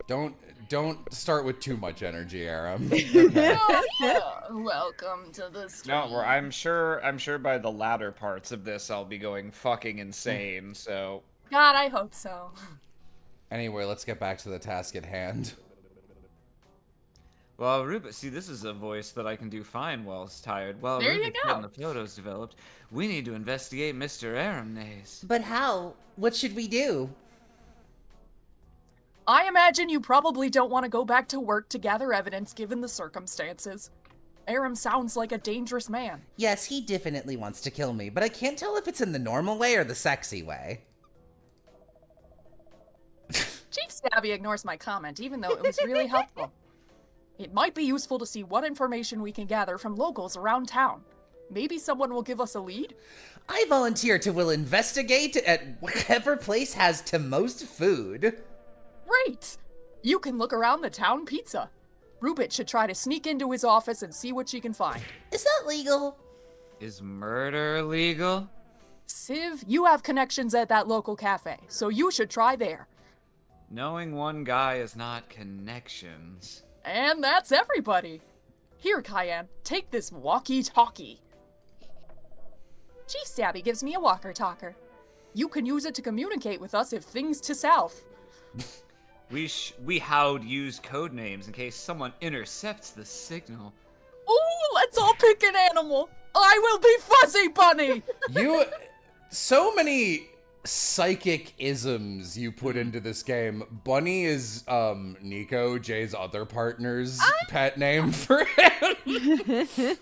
Don't start with too much energy, Aram. Okay. Welcome to the stream. No, I'm sure by the latter parts of this I'll be going fucking insane, so... God, I hope so. Anyway, let's get back to the task at hand. Well, Rupert, see, this is a voice that I can do fine while it's tired. Well, There you Rupert's go. getting the photos developed. We need to investigate Mr. Aramnaze. But how? What should we do? I imagine you probably don't want to go back to work to gather evidence given the circumstances. Aram sounds like a dangerous man. Yes, he definitely wants to kill me, but I can't tell if it's in the normal way or the sexy way. Chief Stabby ignores my comment, even though it was really helpful. It might be useful to see what information we can gather from locals around town. Maybe someone will give us a lead? I volunteer to will investigate at whatever place has to most food. Great! You can look around the town pizza. Rupert should try to sneak into his office and see what she can find. Is that legal? Is murder legal? Civ, you have connections at that local cafe, so you should try there. Knowing one guy is not connections. And that's everybody. Here, Cayenne, take this walkie-talkie. Chief Stabby gives me a walker-talker. You can use it to communicate with us if things to south. We how'd use code names in case someone intercepts the signal. Ooh, let's all pick an animal. I will be Fuzzy Bunny. So many psychic isms you put into this game. Bunny is Nico, Jay's other partner's pet name for him. Ooh,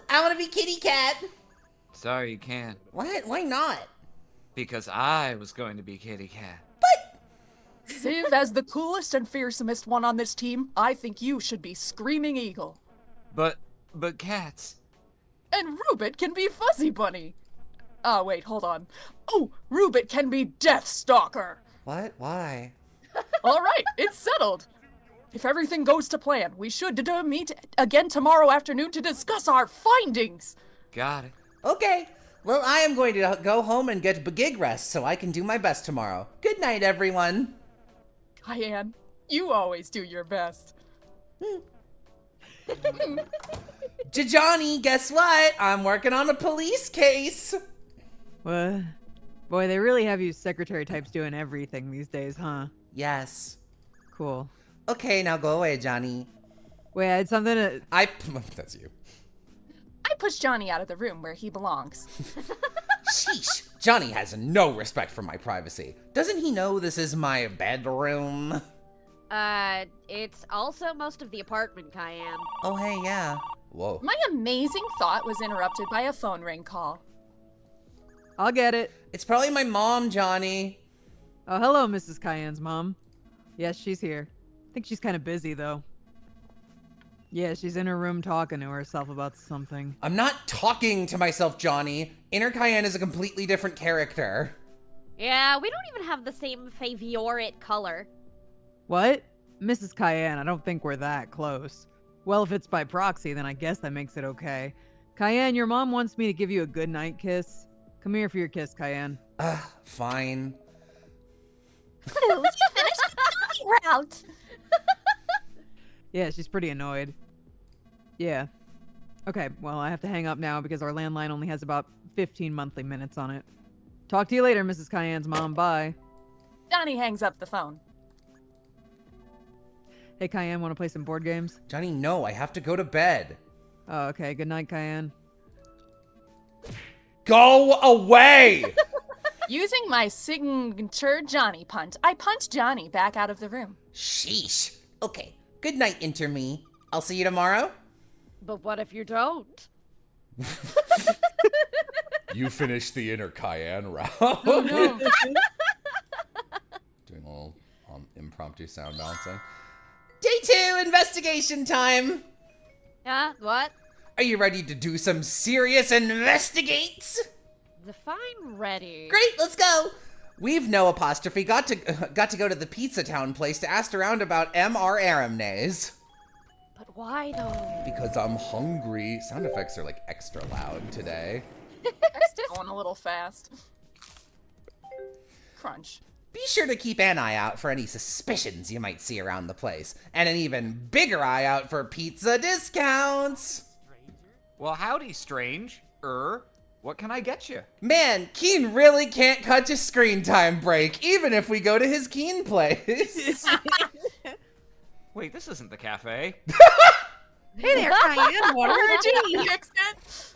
I want to be kitty cat. Sorry you can't. What? Why not? Because I was going to be Kitty Cat. Civ, as the coolest and fearsomest one on this team, I think you should be Screaming Eagle. But cats. And Rubit can be Fuzzy Bunny. Oh, wait, hold on. Oh, Rubit can be Deathstalker. What? Why? All right, it's settled. If everything goes to plan, we should meet again tomorrow afternoon to discuss our findings. Got it. Okay. Well, I am going to go home and get gig rest so I can do my best tomorrow. Good night, everyone. Cayenne, you always do your best. Johnny, guess what? I'm working on a police case. What? Boy, they really have you secretary types doing everything these days, huh? Yes. Cool. Okay, now go away, Johnny. Wait, I had something to... That's you. I pushed Johnny out of the room where he belongs. Sheesh. Johnny has no respect for my privacy. Doesn't he know this is my bedroom? It's also most of the apartment, Cayenne. Oh, hey, yeah. Whoa. My amazing thought was interrupted by a phone ring call. I'll get it. It's probably my mom, Johnny. Oh, hello, Mrs. Cayenne's mom. Yes, she's here. I think she's kind of busy, though. Yeah, she's in her room talking to herself about something. I'm not talking to myself, Johnny. Inner Cayenne is a completely different character. Yeah, we don't even have the same favorite color. What? Mrs. Cayenne, I don't think we're that close. Well, if it's by proxy, then I guess that makes it okay. Cayenne, your mom wants me to give you a goodnight kiss. Come here for your kiss, Cayenne. Fine. You finished the route. Yeah, she's pretty annoyed. Yeah. Okay, well, I have to hang up now because our landline only has about 15 monthly minutes on it. Talk to you later, Mrs. Cayenne's mom. Bye. Johnny hangs up the phone. Hey, Cayenne, want to play some board games? Johnny, no, I have to go to bed. Oh, okay. Good night, Cayenne. Go away! Using my signature Johnny punt, I punched Johnny back out of the room. Sheesh. Okay, good night, Interme. I'll see you tomorrow. But what if you don't? You finished the inner Cayenne round. Oh, no. Doing a little impromptu sound balancing. Day 2, investigation time. Yeah, what? Are you ready to do some serious investigates? Define ready. Great, let's go. We've no apostrophe got to go to the Pizza Town place to ask around about M.R. Aramnaze. But why though? Because I'm hungry. Sound effects are like extra loud today. That's going a little fast. Crunch. Be sure to keep an eye out for any suspicions you might see around the place, and an even bigger eye out for pizza discounts. Well, howdy, strange. What can I get you? Man, Keen really can't cut a screen time break, even if we go to his Keen place. Wait, this isn't the cafe. Hey there, Cayenne. What are you doing? Exit.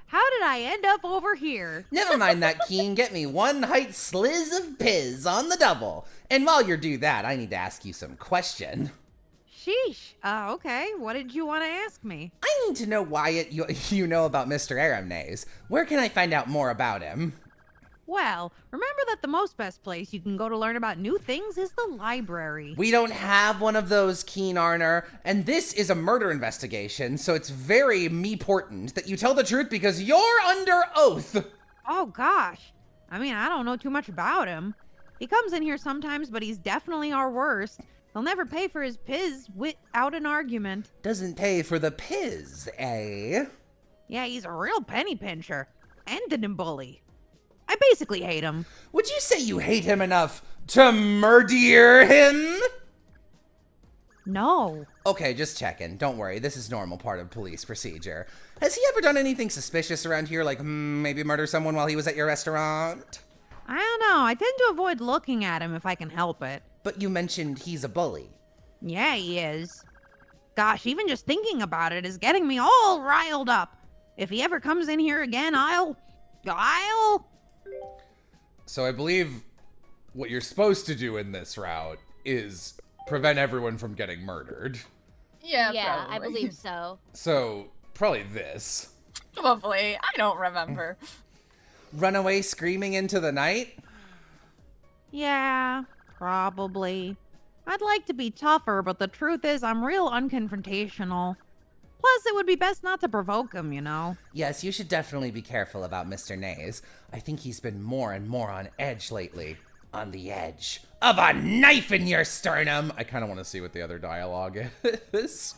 How did I end up over here? Never mind that, Keen. Get me one height sliz of piz on the double. And while you do that, I need to ask you some question. Sheesh. Okay. What did you want to ask me? I need to know why you know about Mr. Aramnaze. Where can I find out more about him? Well, remember that the most best place you can go to learn about new things is the library. We don't have one of those, Keen Arner, and this is a murder investigation, so it's very me-portant that you tell the truth because you're under oath. Oh, gosh. I mean, I don't know too much about him. He comes in here sometimes, but he's definitely our worst. He'll never pay for his piz without an argument. Doesn't pay for the piz, eh? Yeah, he's a real penny pincher. And a bully. I basically hate him. Would you say you hate him enough to murder him? No. Okay, just checking. Don't worry, this is normal part of police procedure. Has he ever done anything suspicious around here, like maybe murder someone while he was at your restaurant? I don't know. I tend to avoid looking at him if I can help it. But you mentioned he's a bully. Yeah, he is. Gosh, even just thinking about it is getting me all riled up. If he ever comes in here again, I'll... So I believe what you're supposed to do in this route is prevent everyone from getting murdered. Yeah, Yeah, probably. I believe so. So probably this. Probably. I don't remember. Run away screaming into the night? Yeah, probably. I'd like to be tougher, but the truth is I'm real unconfrontational. Plus, it would be best not to provoke him, you know? Yes, you should definitely be careful about Mr. Naze. I think he's been more and more on edge lately. On the edge of a knife in your sternum! I kind of want to see what the other dialogue is.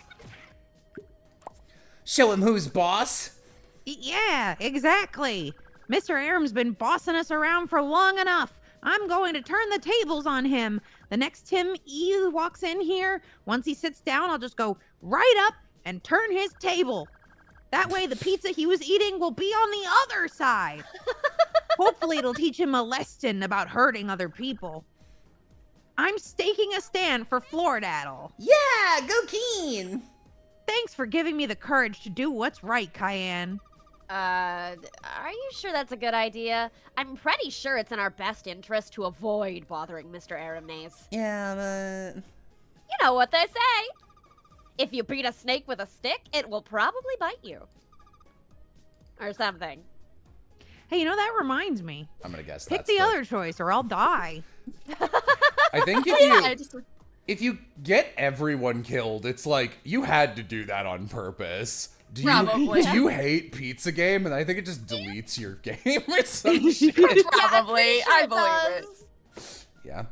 Show him who's boss! Yeah, exactly. Mr. Aram's been bossing us around for long enough. I'm going to turn the tables on him. The next time he walks in here, once he sits down, I'll just go right up and turn his table. That way the pizza he was eating will be on the other side. Hopefully it'll teach him a lesson about hurting other people. I'm staking a stand for Floridaddle. Yeah, go Keen! Thanks for giving me the courage to do what's right, Cayenne. Are you sure that's a good idea? I'm pretty sure it's in our best interest to avoid bothering Mr. Aramnaze. Yeah, but... You know what they say. If you beat a snake with a stick, it will probably bite you. Or something. Hey, you know, that reminds me. I'm gonna guess Pick that's the other choice or I'll die. I think if you get everyone killed, it's like you had to do that on purpose. Do you hate Pizza Game? And I think it just deletes your game or some shit. Probably. Yeah, I I'm pretty sure believe it. does. Yeah.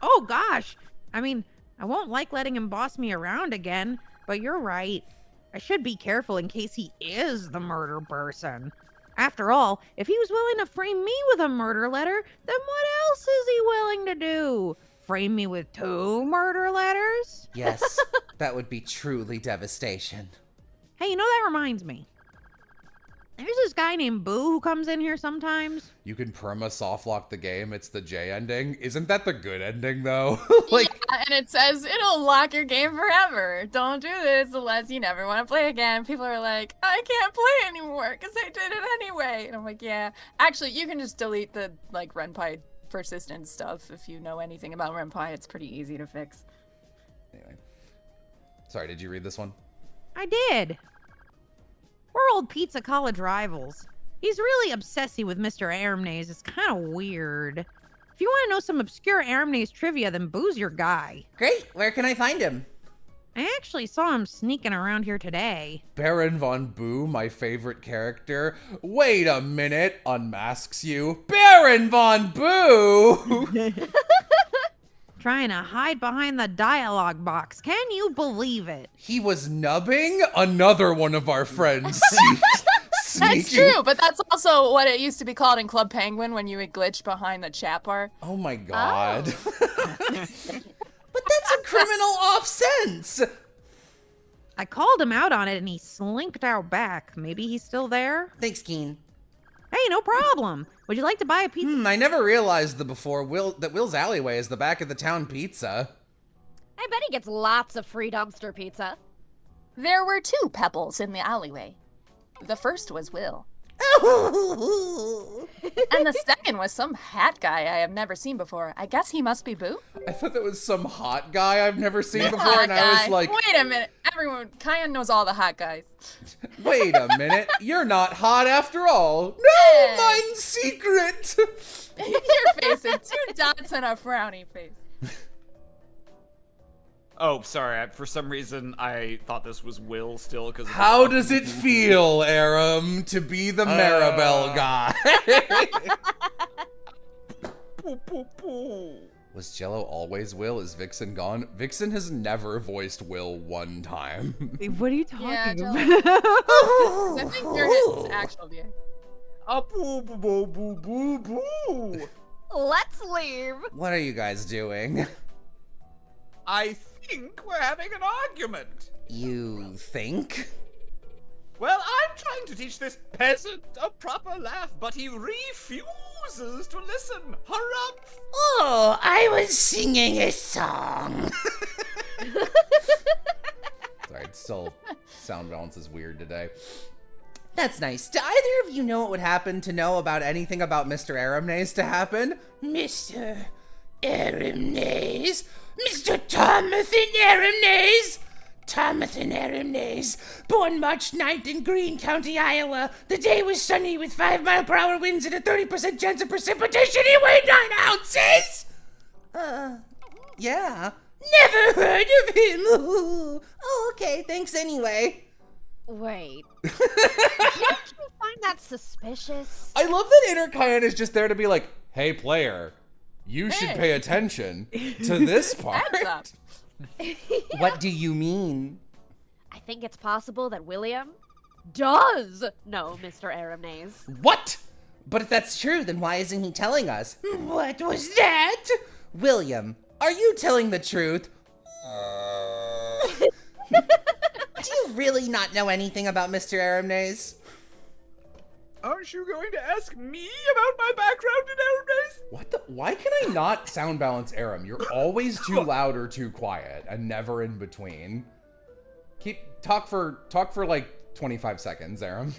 Oh, gosh. I mean, I won't like letting him boss me around again, but you're right. I should be careful in case he is the murder person. After all, if he was willing to frame me with a murder letter, then what else is he willing to do? Frame me with 2 murder letters? Yes, that would be truly devastation. Hey, you know, that reminds me. There's this guy named Boo who comes in here sometimes. You can perma softlock the game. It's the J ending. Isn't that the good ending though? Like, Yeah, and it says it'll lock your game forever. Don't do this unless you never want to play again. People are like, I can't play anymore because I did it anyway. And I'm like, yeah. Actually, you can just delete the like RenPy persistent stuff if you know anything about RenPy. It's pretty easy to fix. anyway. Sorry, did you read this one? I did. We're old pizza college rivals. He's really obsessive with Mr. Aramnaze. It's kind of weird. If you want to know some obscure Aramnaze trivia, then Boo's your guy. Great, where can I find him? I actually saw him sneaking around here today. Baron Von Boo, my favorite character. Wait a minute, unmasks you. Baron Von Boo! Trying to hide behind the dialogue box. Can you believe it? He was nubbing another one of our friends, sneaking. That's true, but that's also what it used to be called in Club Penguin when you would glitch behind the chat bar. Oh my god. But that's a criminal offense. I called him out on it and he slinked out back. Maybe he's still there? Thanks, Keen. Hey, no problem. Would you like to buy a pizza? I never realized that Will's Alleyway is the back of the town pizza. I bet he gets lots of free dumpster pizza. There were 2 pebbles in the alleyway. The first was Will. And the second was some hat guy I have never seen before. I guess he must be Boo? I thought that was some hot guy I've never seen before, Hot and I was guy. like, Wait a minute. Everyone, Kyan knows all the hot guys. wait a minute, you're not hot after all. No, Hey. mine's secret. Your face is 2 dots and a frowny face. Oh, sorry. For some reason, I thought this was Will still. Because How does it feel, Aram, to be the Maribel guy? Was Jello always Will? Is Vixen gone? Vixen has never voiced Will one time. What are you talking Yeah, about? I think you're his actual VA. Boo boo boo boo boo. Let's leave. What are you guys doing? I think we're having an argument. You think? Well, I'm trying to teach this peasant a proper laugh, but he refuses to listen. Harumph! Oh, I was singing a song. Sorry, it's still sound balance is weird today. That's nice. Do either of you know what would happen to know about anything about Mr. Aramnaze to happen? Mr. Aramnaze? Mr. Thomathan Aramnaze? Thomathan Aramnaze, born March 9th in Greene County, Iowa. The day was sunny with 5-mile-per-hour winds and a 30% chance of precipitation. He weighed 9 ounces! Yeah. Never heard of him. Oh, okay, thanks anyway. Wait. Don't you find that suspicious? I love that Inner Kyan is just there to be like, hey, player, you should Hey. pay attention to this part. Heads up. What do you mean? I think it's possible that William does know Mr. Aramnaze. What? But if that's true, then why isn't he telling us? What was that? William, are you telling the truth? Do you really not know anything about Mr. Aramnaze? Aren't you going to ask me about my background in Aramnaze? What the? Why can I not sound balance Aram? You're always too loud or too quiet and never in between. Talk for like 25 seconds, Aram.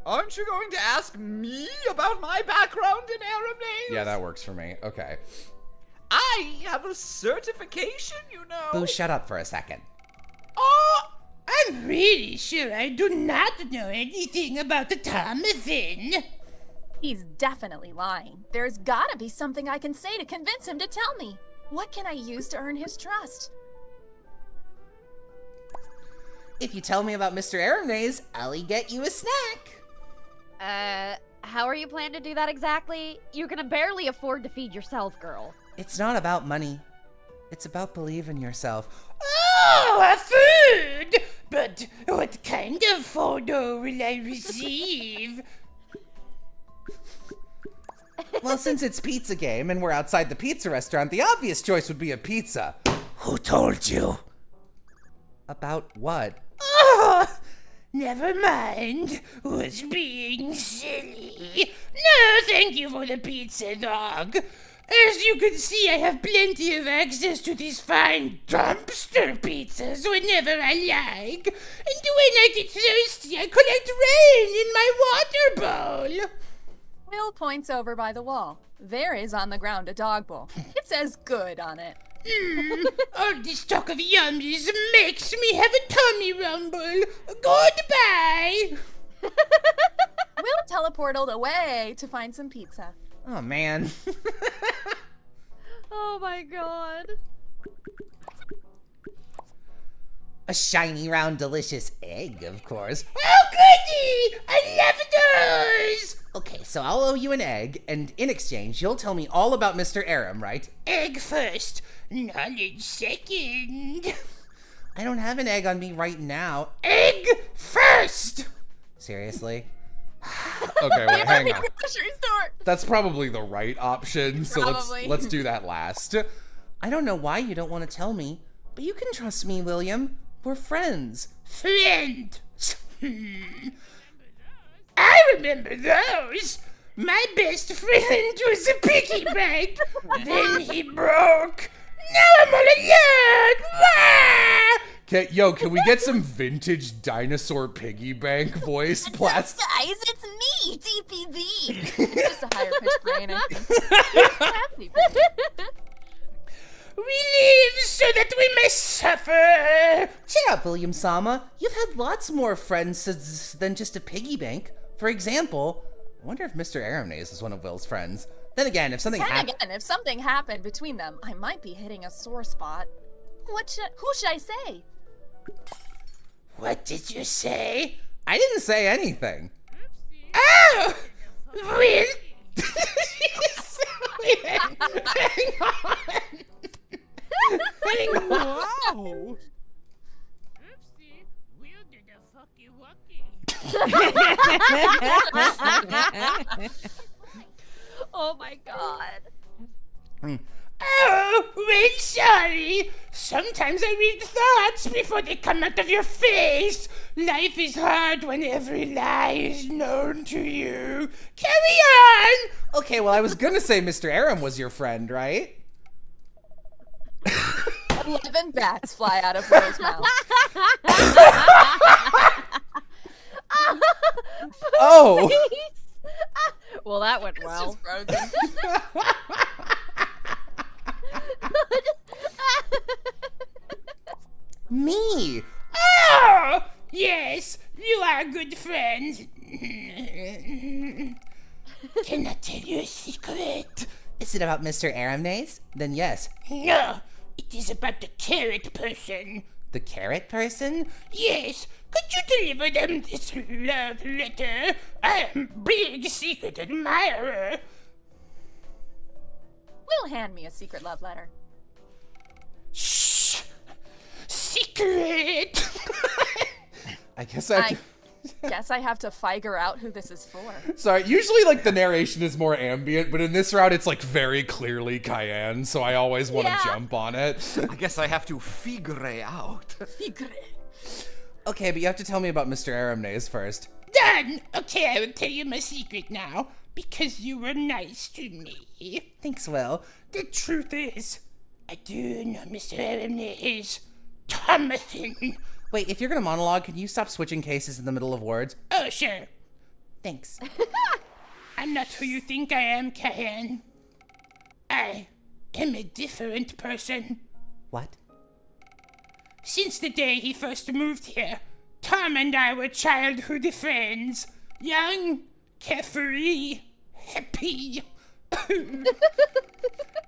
Aren't you going to ask me about my background in Aramnaze? Yeah, that works for me. Okay. I have a certification, you know. Boo, shut up for a second. Oh, I'm really sure I do not know anything about the Thomathan. He's definitely lying. There's gotta be something I can say to convince him to tell me. What can I use to earn his trust? If you tell me about Mr. Aramnaze, I'll get you a snack. How are you planning to do that exactly? You can barely afford to feed yourself, girl. It's not about money. It's about believing yourself. Oh, a food! But what kind of food will I receive? Well, since it's pizza game and we're outside the pizza restaurant, the obvious choice would be a pizza. Who told you? About what? Oh, never mind. Was being silly. No, thank you for the pizza, dog. As you can see, I have plenty of access to these fine dumpster pizzas whenever I like. And when I get thirsty, I collect rain in my water bowl. Will points over by the wall. There is on the ground a dog bowl. It says good on it. All this talk of yummies makes me have a tummy rumble. Goodbye. Will teleported away to find some pizza. Oh, man. Oh my god. A shiny, round, delicious egg, of course. Oh, goody! I love those! Okay, so I'll owe you an egg, and in exchange, you'll tell me all about Mr. Aram, right? Egg first, knowledge second. I don't have an egg on me right now. Egg first! Seriously? Okay, wait, hang on. Grocery store. That's probably the right option, so Probably. let's do that last. I don't know why you don't want to tell me, but you can trust me, William. We're friends. Friend. I remember those. My best friend was a piggy bank. Then he broke. Now I'm all alone. Wah! Can we get some vintage dinosaur piggy bank voice? Guys, it's me, DPB. It's just a higher pitched brain, I think. We live so that we may suffer. Cheer up, William Sama. You've had lots more friends than just a piggy bank. For example, I wonder if Mr. Aramnaze is one of Will's friends. Then again, if something happened... If something happened between them, I might be hitting a sore spot. Who should I say? What did you say? I didn't say anything. Oh! Will? Hang on. Hang on. Wow. Oopsie, Will did a fucky wucky. Oh my god. Oh, well, sorry. Sometimes I read thoughts before they come out of your face. Life is hard when every lie is known to you. Carry on. Okay, well, I was gonna say Mr. Aram was your friend, right? 11 bats fly out of Will's mouth. Oh! Well, that went It's well. just frozen. Me! Oh, yes, you are good friends. Can I tell you a secret? Is it about Mr. Aramnaze? Then yes. No, it is about the carrot person. The carrot person? Yes, could you deliver them this love letter? I am big secret admirer. Will hand me a secret love letter. Shh! Secret! I guess I have to... Guess I have to figure out who this is for. Sorry, usually like the narration is more ambient, but in this route it's like very clearly Cayenne, so I always want to Yeah. jump on it. I guess I have to figure out. Okay, but you have to tell me about Mr. Aramnaze first. Done! Okay, I will tell you my secret now. Because you were nice to me. Thanks, Will. The truth is, I do know Mr. Aramnaze. Thomason. Wait, if you're gonna monologue, can you stop switching cases in the middle of words? Oh, sure. Thanks. I'm not who you think I am, Cayenne. I am a different person. What? Since the day he first moved here, Tom and I were childhood friends. Young, carefree, happy.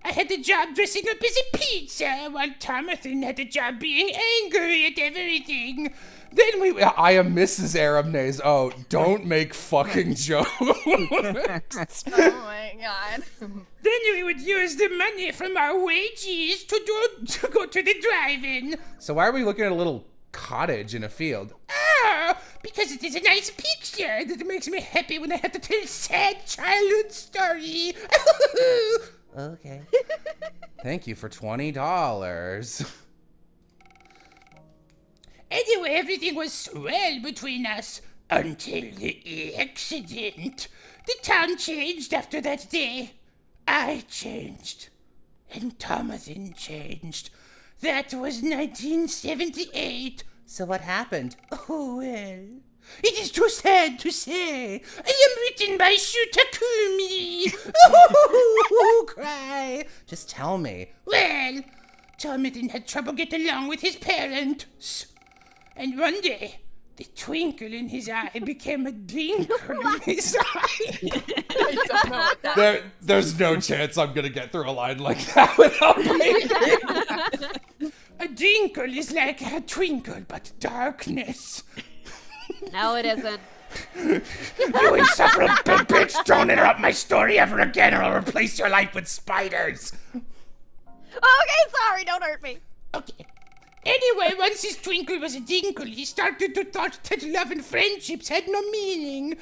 I had a job dressing up as a pizza, while Thomason had a job being angry at everything. Then I am Mrs. Aramnaze. Oh, don't make fucking jokes. Oh my god. Then we would use the money from our wages to go to the drive-in. So why are we looking at a little cottage in a field? Oh, because it is a nice picture that makes me happy when I have to tell a sad childhood story. Okay. Thank you for $20. Anyway, everything was swell between us until the accident. The town changed after that day. I changed. And Thomason changed. That was 1978. So what happened? Oh, well. It is too sad to say. I am written by Shutakumi. Cry. Just tell me. Well, Thomason had trouble getting along with his parents. And one day, the twinkle in his eye became a dinkle in his eye. I don't know what that There's no chance I'm gonna get through a line like that without blinking. A dinkle is like a twinkle, but darkness. No, it isn't. You insufferable bitch! Don't interrupt my story ever again, or I'll replace your life with spiders. Okay, sorry, don't hurt me. Okay. Anyway, once his twinkle was a dinkle, he started to thought that love and friendships had no meaning.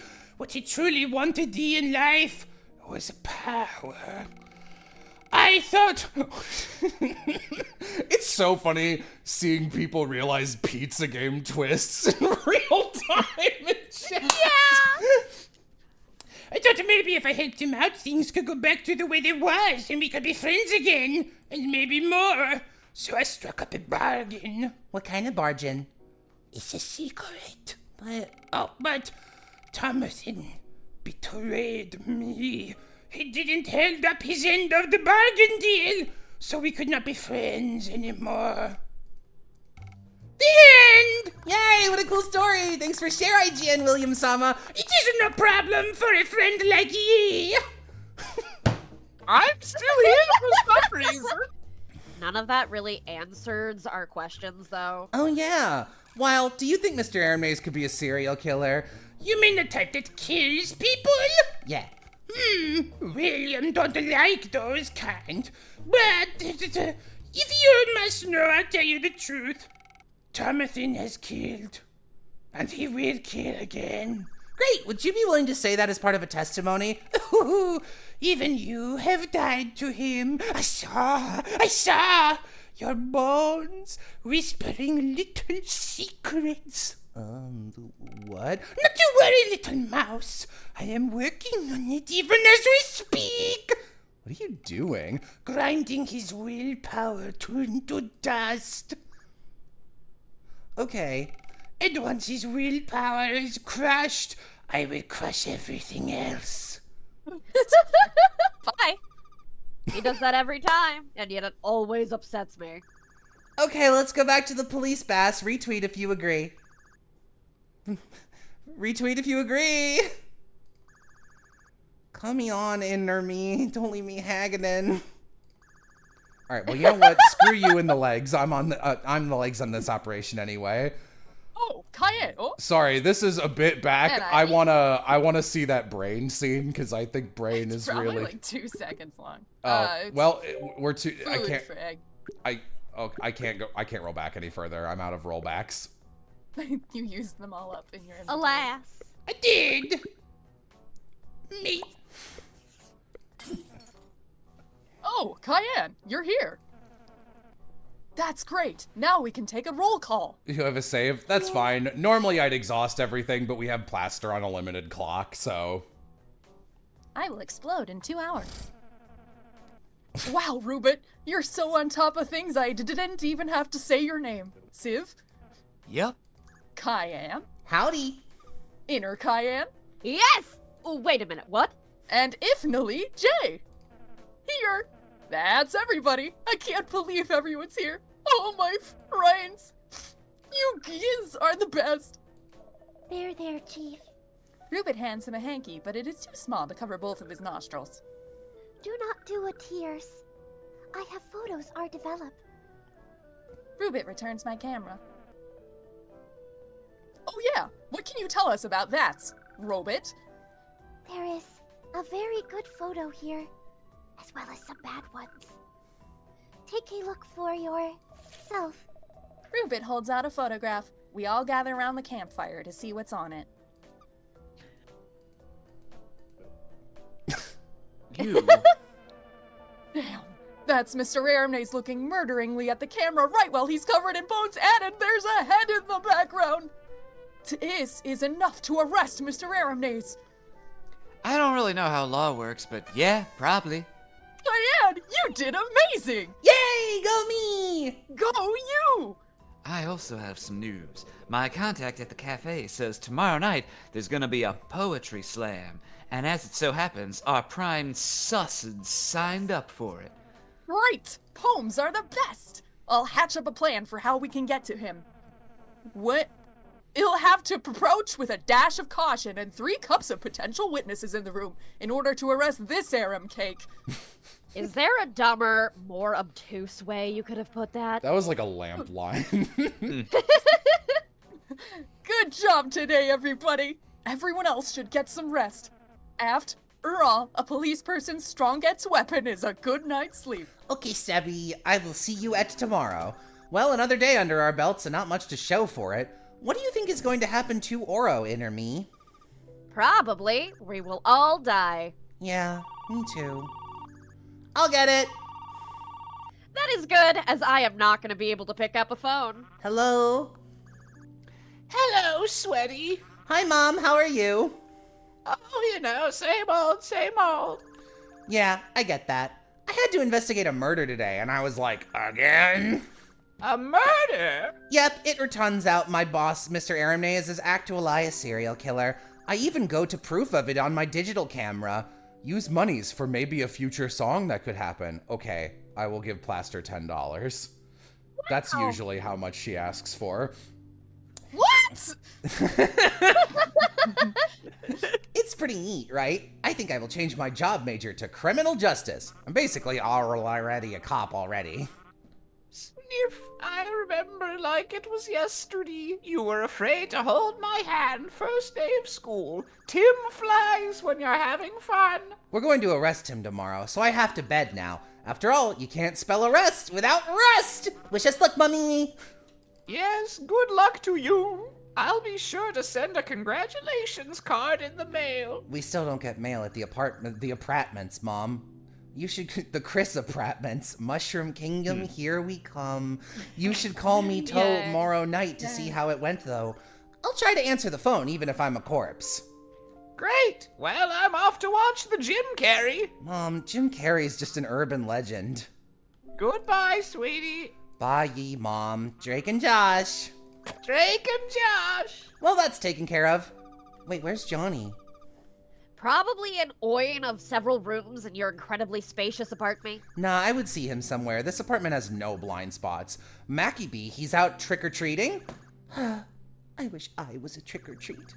what he truly wanted in life was power. I thought... It's so funny seeing people realize pizza game twists in real time and shit. I thought maybe if I helped him out, things could go back to the way they was, and we could be friends again, and maybe more. So I struck up a bargain. What kind of bargain? It's a secret. But Thomason betrayed me. He didn't hold up his end of the bargain deal, so we could not be friends anymore. The end! Yay, what a cool story! Thanks for sharing, IGN William-sama. It isn't no problem for a friend like ye. I'm still here for some reason. None of that really answers our questions, though. Oh yeah. Wild, do you think Mr. Aaron Mays could be a serial killer? You mean the type that kills people? Yeah. William don't like those kind. But if you must know, I'll tell you the truth. Thomason has killed, and he will kill again. Great, would you be willing to say that as part of a testimony? Even you have died to him. I saw your bones whispering little secrets. What? Not to worry, little mouse. I am working on it even as we speak. What are you doing? Grinding his willpower into dust. Okay. And once his willpower is crushed, I will crush everything else. Bye. He does that every time, and yet it always upsets me. Okay, let's go back to the police bass. Retweet if you agree. Retweet if you agree. Come me on, inner me. Don't leave me hanging. All right, well, you know what? Screw you in the legs. I'm the legs on this operation anyway. Oh, Cayenne. Oh, Sorry, this is a bit back. And I wanna see that brain scene because I think brain it's is probably really. like 2 seconds long. It's Well, we're too. I food can't. for egg. I can't go. I can't roll back any further. I'm out of rollbacks. You used them all up in your inventory. Alas. I did. Me. Oh, Cayenne, you're here. That's great. Now we can take a roll call. You have a save? That's fine. Normally I'd exhaust everything, but we have plaster on a limited clock, so. I will explode in 2 hours. Wow, Rubit, you're so on top of things I didn't even have to say your name. Civ, Yep. Cayenne, Howdy. Inner Cayenne, Yes! Oh, wait a minute, what? and Ifnally J. Here. That's everybody. I can't believe everyone's here. Oh, my friends. You kids are the best. There, Chief. Rubit hands him a hanky, but it is too small to cover both of his nostrils. Do not do a tears. I have photos are develop. Rubit returns my camera. Oh yeah, what can you tell us about that, Robit? There is a very good photo here, as well as some bad ones. Take a look for yourself. Rubit holds out a photograph. We all gather around the campfire to see what's on it. You. Damn, that's Mr. Aramnes looking murderingly at the camera right while he's covered in bones, and there's a head in the background. This is enough to arrest Mr. Aramnes. I don't really know how law works, but yeah, probably. Diane, you did amazing! Yay, go me! Go you! I also have some news. My contact at the cafe says tomorrow night there's gonna be a poetry slam, and as it so happens, our prime sausage signed up for it. Right! Poems are the best! I'll hatch up a plan for how we can get to him. What? It'll have to approach with a dash of caution and 3 cups of potential witnesses in the room in order to arrest this Aram cake. Is there a dumber, more obtuse way you could have put that? That was like a lamp line. Good job today, everybody! Everyone else should get some rest. After all, a police person's strongest weapon is a good night's sleep. Okay, Sebby, I will see you at tomorrow. Well, another day under our belts and not much to show for it. What do you think is going to happen to Oro, Inner Me? Probably. We will all die. Yeah, me too. I'll get it. That is good, as I am not going to be able to pick up a phone. Hello? Hello, sweaty. Hi, Mom. How are you? Oh, you know, same old, same old. Yeah, I get that. I had to investigate a murder today, and I was like, again? A murder? Yep, it turns out my boss, Mr. Aramnez, is actually a serial killer. I even go to proof of it on my digital camera. Use monies for maybe a future song that could happen. Okay, I will give Plaster $10. That's usually how much she asks for. What? It's pretty neat, right? I think I will change my job major to criminal justice. I'm basically already a cop already. Sniff, I remember like it was yesterday. You were afraid to hold my hand first day of school. Tim flies when you're having fun. We're going to arrest him tomorrow, so I have to bed now. After all, you can't spell arrest without rest! Wish us luck, Mummy! Yes, good luck to you. I'll be sure to send a congratulations card in the mail. We still don't get mail at the apartments, Mom. You should, the Chris apartments. Mushroom Kingdom, here we come. You should call me tomorrow night to see how it went, though. I'll try to answer the phone, even if I'm a corpse. Great. Well, I'm off to watch the Jim Carrey. Mom, Jim Carrey's just an urban legend. Goodbye, sweetie. Bye, ye, Mom. Drake and Josh. Drake and Josh. Well, that's taken care of. Wait, where's Johnny? Probably an oin of several rooms in your incredibly spacious apartment. Nah, I would see him somewhere. This apartment has no blind spots. Mackie B, he's out trick-or-treating? I wish I was a trick-or-treat.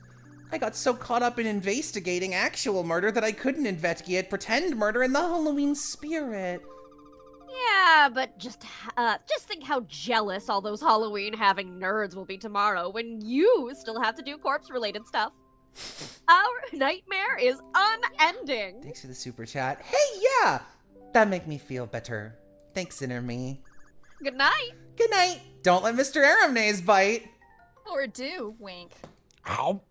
I got so caught up in investigating actual murder that I couldn't investigate pretend murder in the Halloween spirit. Yeah, but just think how jealous all those Halloween-having nerds will be tomorrow when you still have to do corpse-related stuff. Our nightmare is unending. Thanks for the super chat. Hey, yeah! That make me feel better. Thanks, Inner Me. Good night. Good night. Don't let Mr. Aramnez bite. Or do, wink. Ow.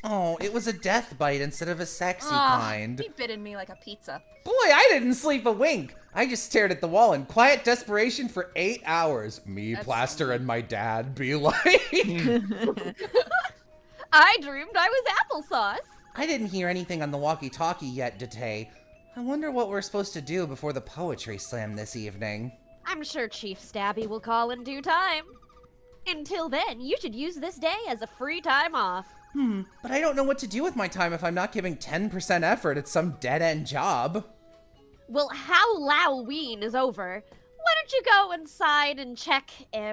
Oh, it was a death bite instead of a sexy kind. He bitten me like a pizza. Boy, I didn't sleep a wink. I just stared at the wall in quiet desperation for 8 hours. Me, That's Plaster, and my dad be like... I dreamed I was applesauce. I didn't hear anything on the walkie-talkie yet, Date. I wonder what we're supposed to do before the poetry slam this evening. I'm sure Chief Stabby will call in due time. Until then, you should use this day as a free time off. But I don't know what to do with my time if I'm not giving 10% effort at some dead-end job. Well, Halloween is over. Why don't you go inside and check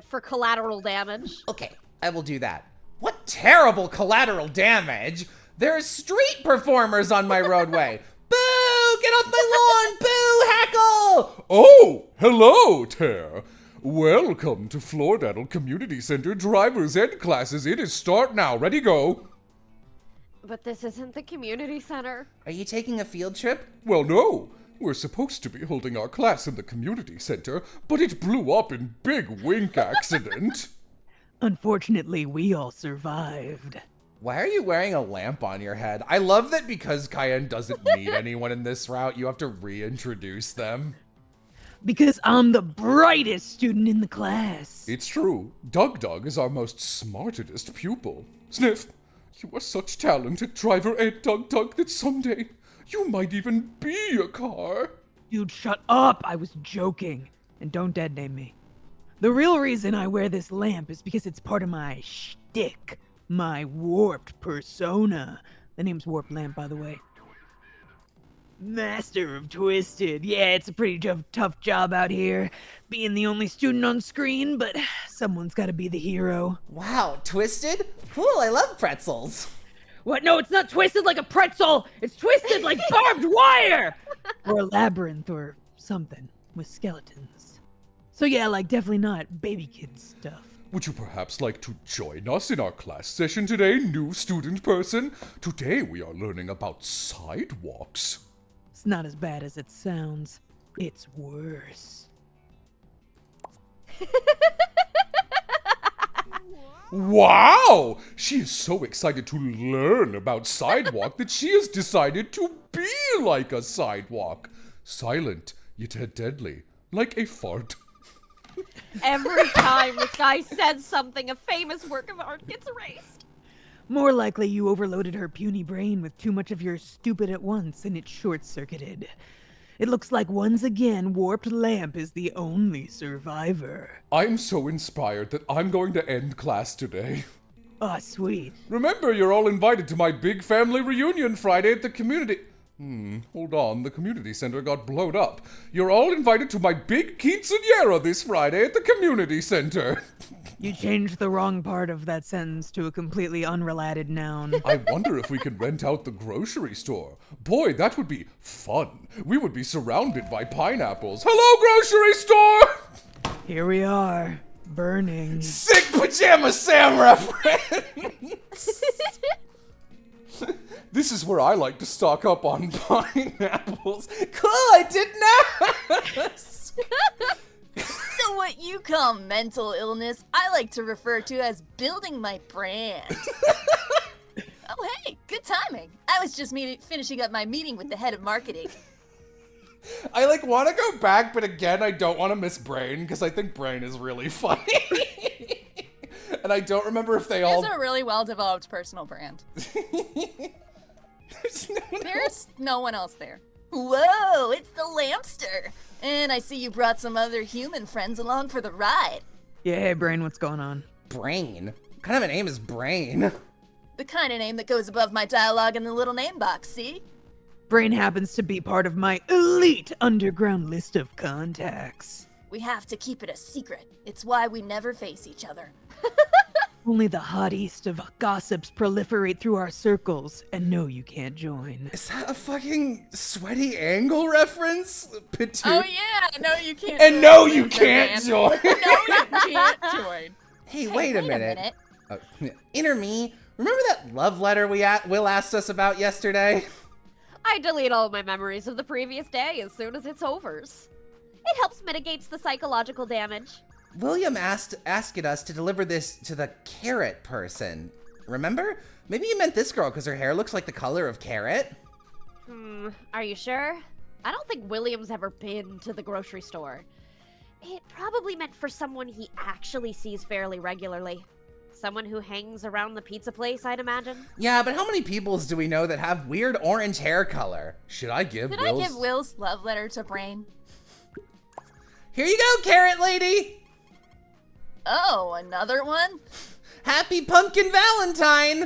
for collateral damage? Okay, I will do that. What terrible collateral damage! There's street performers on my roadway! Boo! Get off my lawn! Boo! Hackle! Oh, hello, Tare. Welcome to Floordaddle Community Center Driver's Ed classes. It is start now. Ready, go. But this isn't the community center. Are you taking a field trip? Well, no. We're supposed to be holding our class in the community center, but it blew up in big wink accident. Unfortunately, we all survived. Why are you wearing a lamp on your head? I love that because Cayenne doesn't meet anyone in this route, you have to reintroduce them. Because I'm the brightest student in the class. It's true. Dug is our most smartest pupil. Sniff, you are such talented driver Ed Dug that someday you might even be a car. Dude, shut up! I was joking. And don't dead name me. The real reason I wear this lamp is because it's part of my shtick. My warped persona. The name's Warped Lamp, by the way. Master of Twisted. Yeah, it's a pretty tough job out here. Being the only student on screen, but someone's gotta be the hero. Wow, Twisted? Cool, I love pretzels. What? No, it's not twisted like a pretzel! It's twisted like barbed wire! Or a labyrinth or something with skeletons. So yeah, like definitely not baby kid stuff. Would you perhaps like to join us in our class session today, new student person? Today we are learning about sidewalks. It's not as bad as it sounds. It's worse. Wow! She is so excited to learn about sidewalk that she has decided to be like a sidewalk. Silent, yet deadly, like a fart. Every time this guy says something, a famous work of art gets erased. More likely you overloaded her puny brain with too much of your stupid at once and it short-circuited. It looks like once again Warped Lamp is the only survivor. I'm so inspired that I'm going to end class today. Ah, sweet. Remember, you're all invited to my big family reunion Friday at the community... hold on, the community center got blowed up. You're all invited to my big quinceañera this Friday at the community center. You changed the wrong part of that sentence to a completely unrelated noun. I wonder if we could rent out the grocery store. Boy, that would be fun. We would be surrounded by pineapples. Hello, grocery store! Here we are, burning. Sick Pajama Sam reference! This is where I like to stock up on pineapples. Cool, I didn't ask! So what you call mental illness, I like to refer to as building my brand. Oh hey, good timing. I was just finishing up my meeting with the head of marketing. I want to go back, but again, I don't want to miss Brain, because I think Brain is really funny. And I don't remember if they all... It's a really well-developed personal brand. There's no one else there. Whoa, it's the Lampster. And I see you brought some other human friends along for the ride. Yeah, hey, Brain, what's going on? Brain? What kind of a name is Brain? The kind of name that goes above my dialogue in the little name box, see? Brain happens to be part of my elite underground list of contacts. We have to keep it a secret. It's why we never face each other. Only the hotties of gossips proliferate through our circles, and no, you can't join. Is that a fucking Sweaty Angle reference? Oh yeah, no you can't And join. no, you can't join! No, you can't join. Hey, wait a minute. Inner me, remember that love letter Will asked us about yesterday? I delete all of my memories of the previous day as soon as it's over. It helps mitigates the psychological damage. William asked us to deliver this to the carrot person. Remember? Maybe you meant this girl because her hair looks like the color of carrot. Are you sure? I don't think William's ever been to the grocery store. It probably meant for someone he actually sees fairly regularly. Someone who hangs around the pizza place, I'd imagine. Yeah, but how many peoples do we know that have weird orange hair color? Should I give Did I give Will's love letter to Brain? Here you go, carrot lady! Oh, another one? Happy Pumpkin Valentine!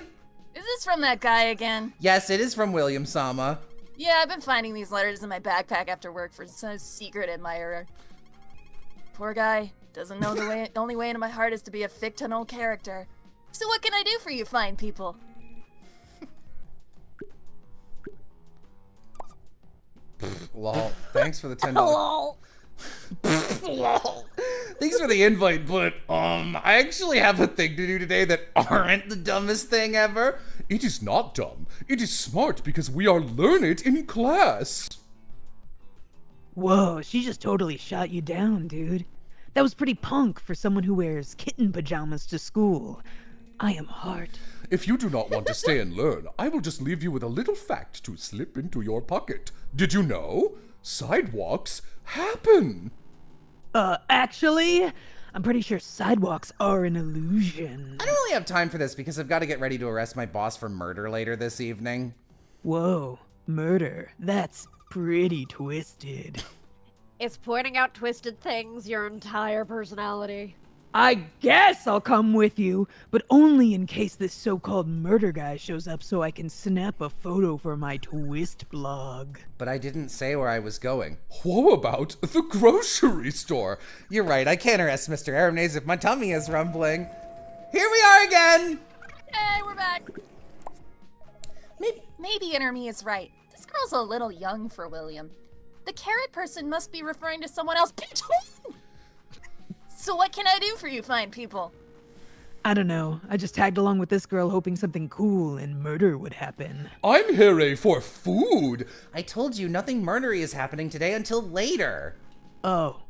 Is this from that guy again? Yes, it is from William Sama. Yeah, I've been finding these letters in my backpack after work for some secret admirer. Poor guy. Doesn't know the only way into my heart is to be a fictional character. So what can I do for you fine people? Lol. Thanks for the $10. Lol. Lol. Thanks for the invite, but I actually have a thing to do today that aren't the dumbest thing ever. It is not dumb. It is smart because we are learn it in class. Whoa, she just totally shot you down, dude. That was pretty punk for someone who wears kitten pajamas to school. I am hard. If you do not want to stay and learn, I will just leave you with a little fact to slip into your pocket. Did you know? Sidewalks happen. Actually, I'm pretty sure sidewalks are an illusion. I don't really have time for this because I've got to get ready to arrest my boss for murder later this evening. Whoa, murder. That's pretty twisted. Is pointing out twisted things your entire personality? I guess I'll come with you, but only in case this so-called murder guy shows up so I can snap a photo for my twist blog. But I didn't say where I was going. What about the grocery store? You're right, I can't arrest Mr. Aramnaze if my tummy is rumbling. Here we are again! Hey, we're back. Maybe Inner Me is right. This girl's a little young for William. The carrot person must be referring to someone else. So what can I do for you fine people? I don't know. I just tagged along with this girl hoping something cool and murder would happen. I'm here for food. I told you nothing murdery is happening today until later. Oh.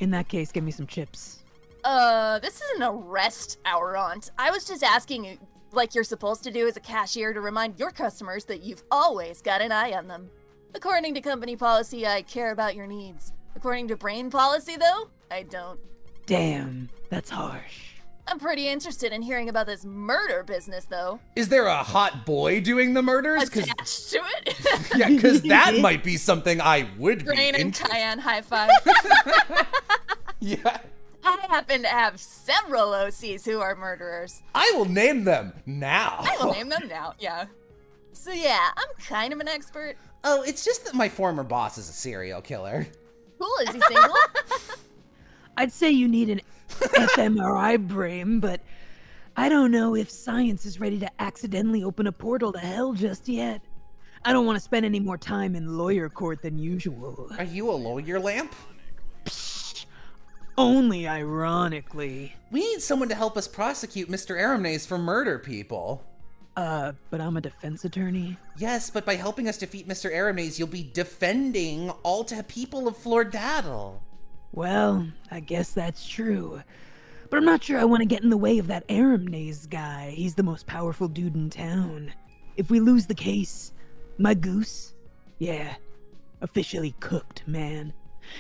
In that case, give me some chips. This is an arrest, Aurant. I was just asking, like you're supposed to do as a cashier, to remind your customers that you've always got an eye on them. According to company policy, I care about your needs. According to brain policy, though, I don't. Damn, that's harsh. I'm pretty interested in hearing about this murder business, though. Is there a hot boy doing the murders? Attached to it? Yeah, because that might be something I would Brain be and interested. Cayenne high five. Yeah. I happen to have several OCs who are murderers. I will name them now. I will name them now, yeah. So yeah, I'm kind of an expert. Oh, it's just that my former boss is a serial killer. Cool, is he single? I'd say you need an fMRI brain, but I don't know if science is ready to accidentally open a portal to hell just yet. I don't want to spend any more time in lawyer court than usual. Are you a lawyer, Lamp? Only ironically. We need someone to help us prosecute Mr. Aramnes for murder people. But I'm a defense attorney. Yes, but by helping us defeat Mr. Aramnes, you'll be defending all the people of Flordaddle. Well, I guess that's true. But I'm not sure I want to get in the way of that Aramnes guy. He's the most powerful dude in town. If we lose the case, my goose, yeah, officially cooked, man.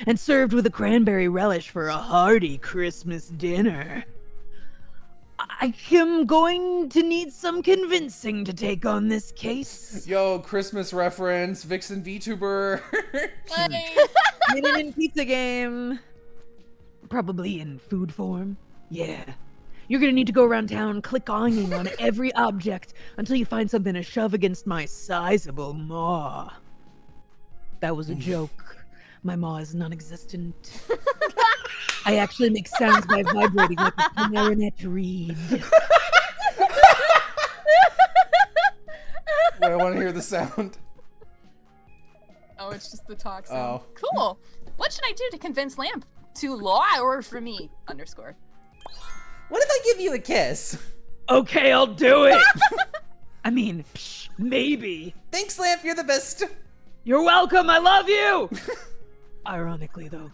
And served with a cranberry relish for a hearty Christmas dinner. I am going to need some convincing to take on this case. Yo, Christmas reference, Vixen VTuber. Nice. Winning in pizza game. Probably in food form. Yeah. You're gonna need to go around town click-onging on every object until you find something to shove against my sizable maw. That was a joke. My maw is non-existent. I actually make sounds by vibrating like a clarinet reed. Wait, I want to hear the sound. Oh, it's just the talk sound. Oh. Cool. What should I do to convince Lamp to lie or for me? Underscore. What if I give you a kiss? Okay, I'll do it! I mean, maybe. Thanks, Lamp, you're the best. You're welcome, I love you! Ironically, though.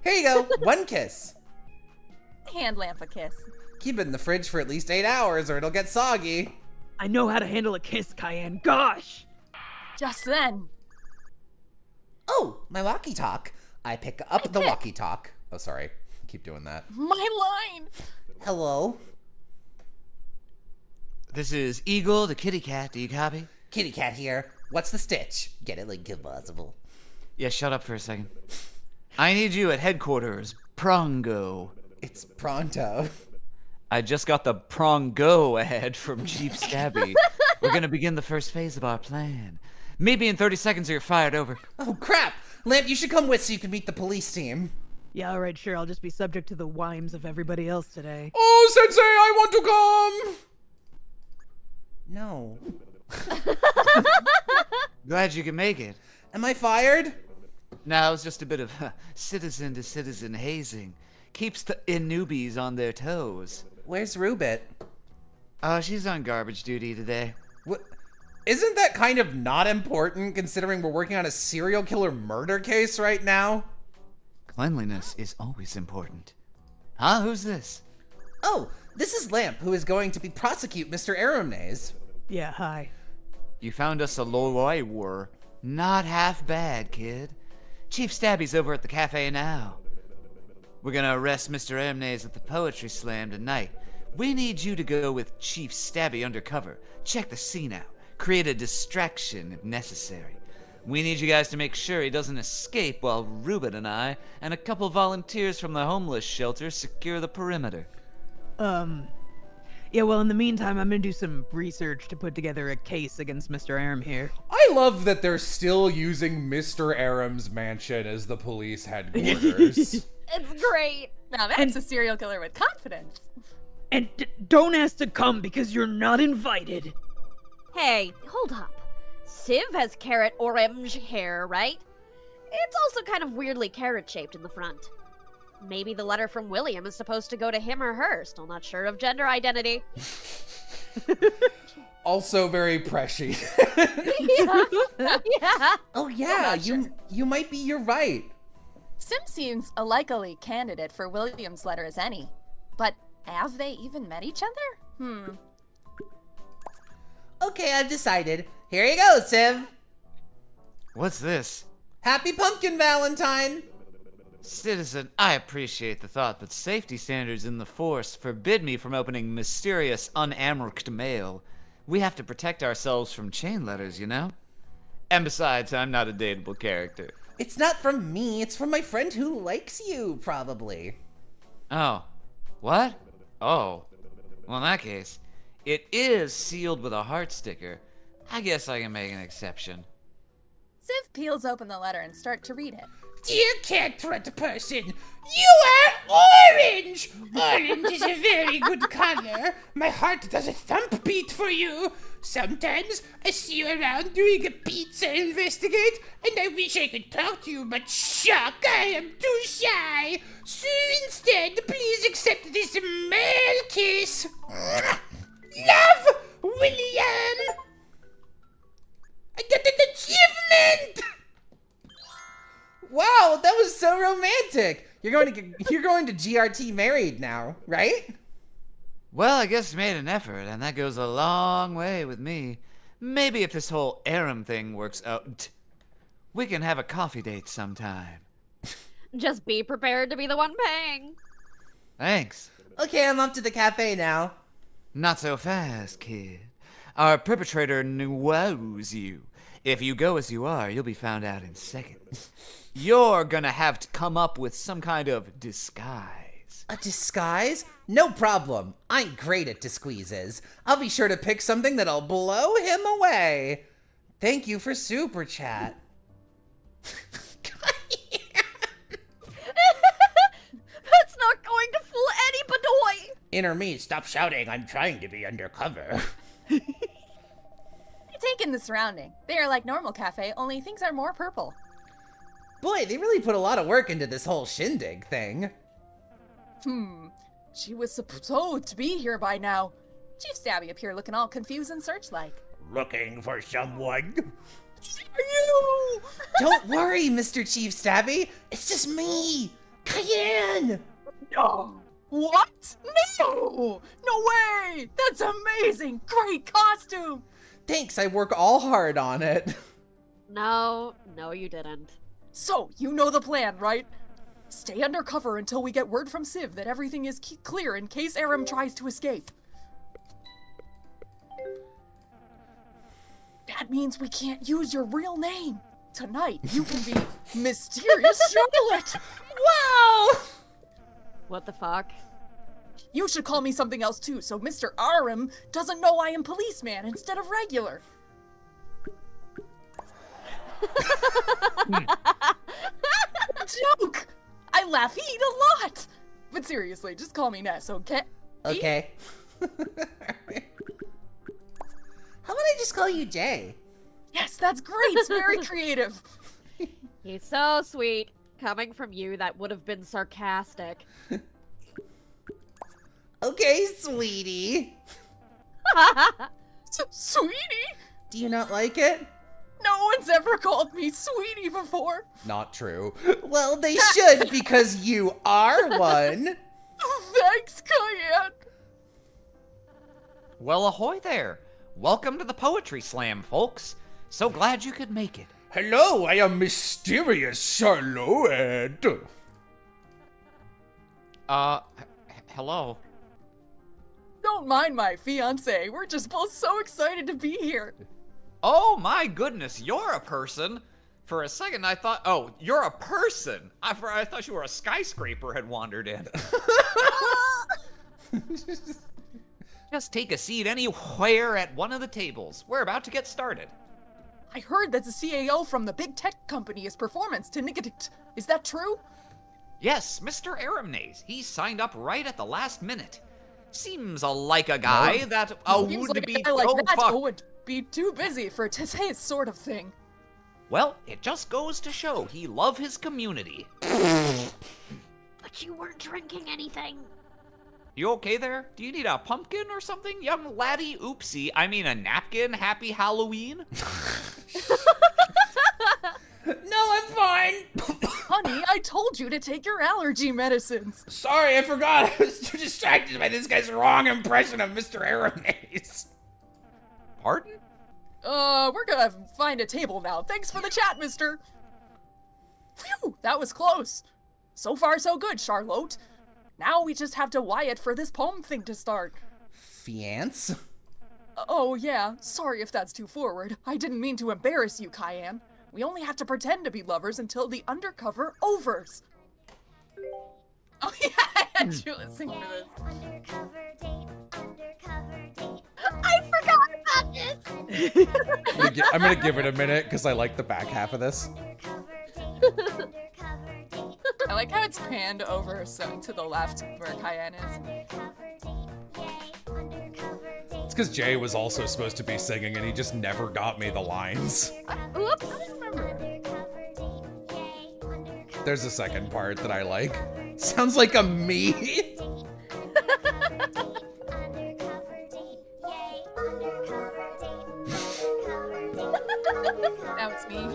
Here you go, one kiss. Hand Lamp a kiss. Keep it in the fridge for at least 8 hours or it'll get soggy. I know how to handle a kiss, Cayenne. Gosh! Just then. Oh, my walkie-talk. I pick up the walkie-talk. Oh, sorry. Keep doing that. My line. Hello? This is Eagle, the kitty cat. Do you copy? Kitty cat here. What's the stitch? Get it like impossible. Yeah, shut up for a second. I need you at headquarters. Prongo. It's pronto. I just got the Prongo ahead from Chief Stabby. We're gonna begin the first phase of our plan. Maybe in 30 seconds or you're fired over. Oh, crap! Lamp, you should come with so you can meet the police team. Yeah, alright, sure. I'll just be subject to the whimes of everybody else today. Oh, Sensei, I want to come! No. Glad you can make it. Am I fired? Now it's just a bit of citizen to citizen hazing. Keeps the newbies on their toes. Where's Rubit? Oh, she's on garbage duty today. What? Isn't that kind of not important considering we're working on a serial killer murder case right now? Cleanliness is always important. Huh? Who's this? Oh, this is Lamp, who is going to prosecute Mr. Aramnes. Yeah, hi. You found us a lawyer. Not half bad, kid. Chief Stabby's over at the cafe now. We're gonna arrest Mr. Aramnes at the poetry slam tonight. We need you to go with Chief Stabby undercover. Check the scene out. Create a distraction if necessary. We need you guys to make sure he doesn't escape while Ruben and I and a couple volunteers from the homeless shelter secure the perimeter. Yeah, well, in the meantime, I'm gonna do some research to put together a case against Mr. Aram here. I love that they're still using Mr. Aram's mansion as the police headquarters. It's great. Now that's a serial killer with confidence. And don't ask to come because you're not invited. Hey, hold up. Civ has carrot orange hair, right? It's also kind of weirdly carrot-shaped in the front. Maybe the letter from William is supposed to go to him or her. Still not sure of gender identity. Also very prescient. Yeah. Oh yeah, you might be, you're right. Sim seems a likely candidate for William's letter as any. But have they even met each other? Okay, I've decided. Here you go, Civ. What's this? Happy Pumpkin Valentine. Citizen, I appreciate the thought, but safety standards in the Force forbid me from opening mysterious, unamorked mail. We have to protect ourselves from chain letters, you know? And besides, I'm not a dateable character. It's not from me, it's from my friend who likes you, probably. Oh. What? Oh. Well, in that case, it is sealed with a heart sticker. I guess I can make an exception. Civ peels open the letter and starts to read it. Dear cat threat person, you are orange! Orange is a very good color. My heart does a thump beat for you. Sometimes I see you around doing a pizza investigate, and I wish I could talk to you, but shuck, I am too shy. So instead, please accept this male kiss. Love, William! I got an achievement! Wow, that was so romantic. You're going to GRT married now, right? Well, I guess you made an effort, and that goes a long way with me. Maybe if this whole Aram thing works out, we can have a coffee date sometime. Just be prepared to be the one paying. Thanks. Okay, I'm off to the cafe now. Not so fast, kid. Our perpetrator knows you. If you go as you are, you'll be found out in seconds. You're gonna have to come up with some kind of disguise. A disguise? No problem. I'm great at disguises. I'll be sure to pick something that'll blow him away. Thank you for Super Chat. That's not going to fool any Bedoy! Inner me, stop shouting. I'm trying to be undercover. Take in the surrounding. They are like normal cafe, only things are more purple. Boy, they really put a lot of work into this whole shindig thing. She was supposed to be here by now. Chief Stabby up here looking all confused and search-like. Looking for someone? You! Don't worry, Mr. Chief Stabby. It's just me, Cayenne. No. What? No! No way! That's amazing! Great costume! Thanks, I work all hard on it. No, you didn't. So, you know the plan, right? Stay undercover until we get word from Civ that everything is clear in case Aram tries to escape. That means we can't use your real name. Tonight, you can be Mysterious Charlotte. Wow! What the fuck? You should call me something else too, so Mr. Aram doesn't know I am policeman instead of regular. Joke! I laugh eat a lot! But seriously, just call me Ness, okay? Okay. How about I just call you Jay? Yes, that's great! It's very creative. He's so sweet. Coming from you, that would have been sarcastic. Okay, sweetie. Sweetie? Do you not like it? No one's ever called me Sweetie before. Not true. Well, they should because you are one. Thanks, Cayenne. Well, ahoy there. Welcome to the Poetry Slam, folks. So glad you could make it. Hello, I am Mysterious Charlotte. Hello. Don't mind my fiance. We're just both so excited to be here. Oh my goodness, you're a person. For a second I thought, oh, you're a person. I thought you were a skyscraper had wandered in. Just take a seat anywhere at one of the tables. We're about to get started. I heard that the CAO from the big tech company is performance to Nicketict. Is that true? Yes, Mr. Aramnaze. He signed up right at the last minute. Seems like a guy that Seems would like be a guy like oh, that fuck. would be too busy for today's sort of thing. Well, it just goes to show he love his community. But you weren't drinking anything. You okay there? Do you need a pumpkin or something, young laddie? Oopsie, I mean a napkin. Happy Halloween. No, I'm fine. Honey, I I told you to take your allergy medicines. Sorry, I forgot. I was too distracted by this guy's wrong impression of Mr. Aramese. Pardon? We're gonna find a table now. Thanks for the chat, mister. Phew, that was close. So far, so good, Charlotte. Now we just have to Wyatt for this poem thing to start. Fiance? Oh, yeah. Sorry if that's too forward. I didn't mean to embarrass you, Cayenne. We only have to pretend to be lovers until the undercover overs. Oh, yeah, I had you sing for this. Undercover date. I forgot about this. I'm gonna give it a minute because I like the back half of this. Undercover date. I like how it's panned over to the left where Cayenne is. It's because Jay was also supposed to be singing and he just never got me the lines. Oops. I don't remember. There's a second part that I like. Sounds like a me. Now it's me.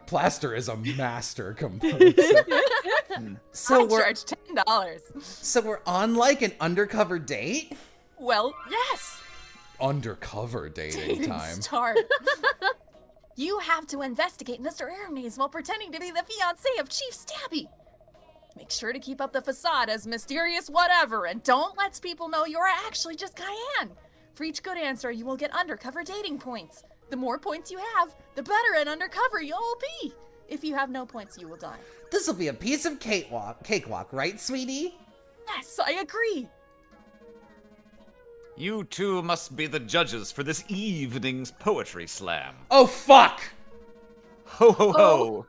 Plaster is a master composer. So I we're charge $10. so we're on like an undercover date? Well, yes. Undercover dating time. Start. You have to investigate Mr. Aramese while pretending to be the fiance of Chief Stabby. Make sure to keep up the facade as mysterious whatever, and don't let people know you're actually just Cayenne. For each good answer, you will get undercover dating points. The more points you have, the better at undercover you'll be. If you have no points, you will die. This'll be a piece of cakewalk, right, sweetie? Yes, I agree. You two must be the judges for this evening's poetry slam. Oh, fuck! Ho ho ho!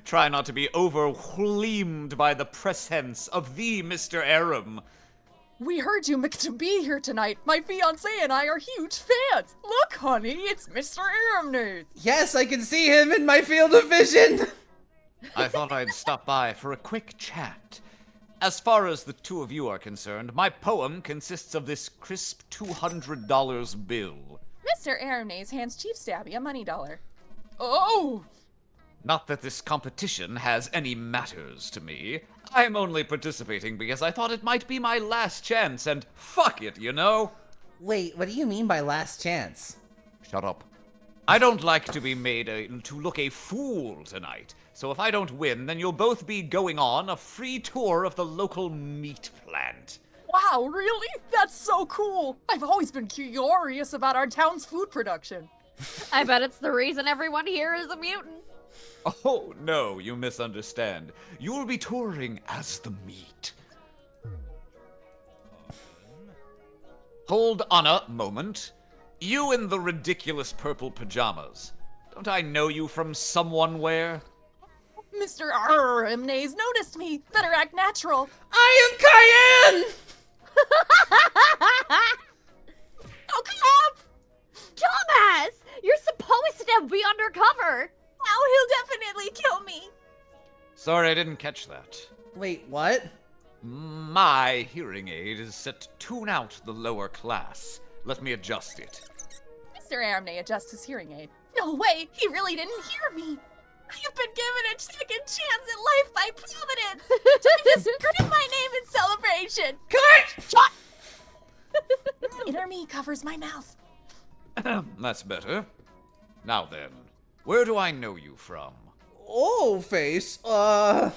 Try not to be overwhelmed by the presence of the Mr. Aram. We heard you meant to be here tonight. My fiance and I are huge fans. Look, honey, it's Mr. Aramese. Yes, I can see him in my field of vision. I thought I'd stop by for a quick chat. As far as the two of you are concerned, my poem consists of this crisp $200 bill. Mr. Aramese hands Chief Stabby a money dollar. Oh! Not that this competition has any matters to me. I'm only participating because I thought it might be my last chance, and fuck it, you know? Wait, what do you mean by last chance? Shut up. I don't like to be made to look a fool tonight, so if I don't win, then you'll both be going on a free tour of the local meat plant. Wow, really? That's so cool. I've always been curious about our town's food production. I bet it's the reason everyone here is a mutant. Oh, no, you misunderstand. You'll be touring as the meat. Hold on a moment. You in the ridiculous purple pajamas. Don't I know you from someone-where? Mr. Aramese noticed me. Better act natural. I am Cayenne! Oh, crap! Dumbass! You're supposed to be undercover! Now he'll definitely kill me. Sorry, I didn't catch that. Wait, what? My hearing aid is set to tune out the lower class. Let me adjust it. Mr. Aramese adjusts his hearing aid. No way, he really didn't hear me. I've been given a second chance at life by Providence. Time to scream my name in celebration. Cut! Shut! Inner me covers my mouth. That's better. Now then, where do I know you from? Oh, face, I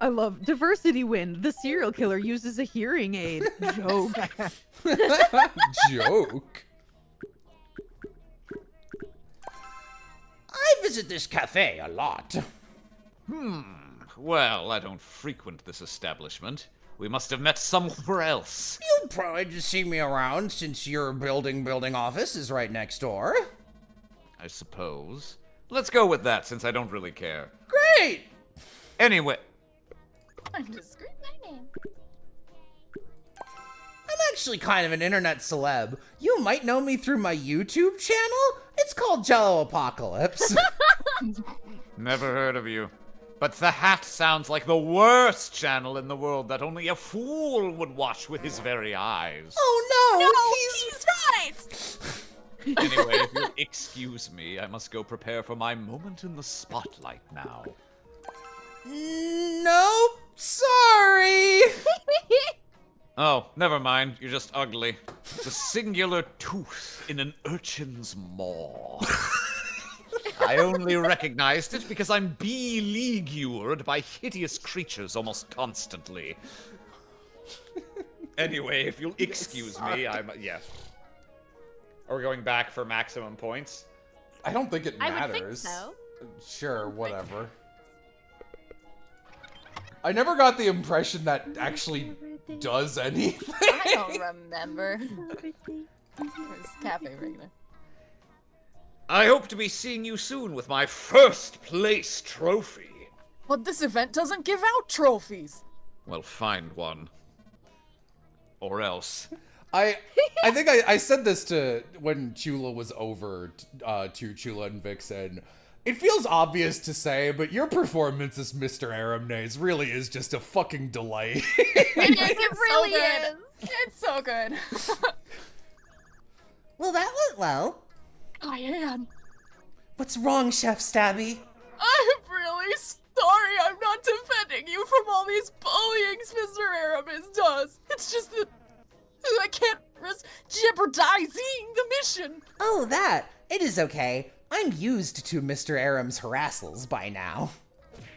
love diversity win. The serial killer uses a hearing aid. Joke. Joke. I visit this cafe a lot. Well, I don't frequent this establishment. We must have met somewhere else. you probably just see me around since your building office is right next door. I suppose. Let's go with that, since I don't really care. Great! Anyway, Time to scream my name. I'm actually kind of an internet celeb. You might know me through my YouTube channel. It's called JelloApocalypse. never heard of you. But the Hat sounds like the worst channel in the world that only a fool would watch with his very eyes. Oh no, No, he's right. Anyway, if you'll excuse me, I must go prepare for my moment in the spotlight now. Nope, sorry. Oh, never mind. You're just ugly. The singular tooth in an urchin's maw. I only recognized it because I'm beleaguered by hideous creatures almost constantly. Anyway, if you'll excuse me, yeah. Are we going back for maximum points? I don't think it I matters. would think so. Sure, whatever. I never got the impression that actually does anything. I don't remember. It's cafe regular. I hope to be seeing you soon with my first place trophy. But this event doesn't give out trophies. Well, find one. Or else. I think I said this to when Chula was over to Chula and Vixen. It feels obvious to say, but your performance as Mr. Aramnaze really is just a fucking delight. It really is. It's so good. Well, that went well. Cayenne, What's wrong, Chef Stabby? I'm really sorry I'm not defending you from all these bullyings Mr. Aramis does. It's just that I can't risk jeopardizing the mission. Oh, that. It is okay. I'm used to Mr. Aram's harassals by now.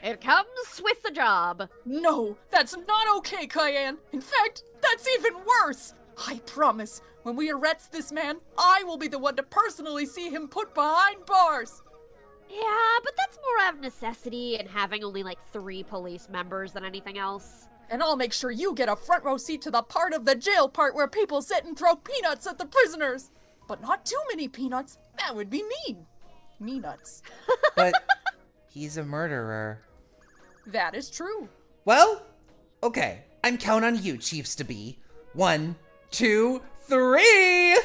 It comes with the job. No, that's not okay, Cayenne. In fact, that's even worse. I promise, when we arrest this man, I will be the one to personally see him put behind bars. Yeah, but that's more out of necessity and having only like 3 police members than anything else. And I'll make sure you get a front row seat to the part of the jail part where people sit and throw peanuts at the prisoners. But not too many peanuts. That would be mean. Me nuts. But he's a murderer. That is true. Well, okay. I'm count on you, Chiefs to be. 1, 2, 3.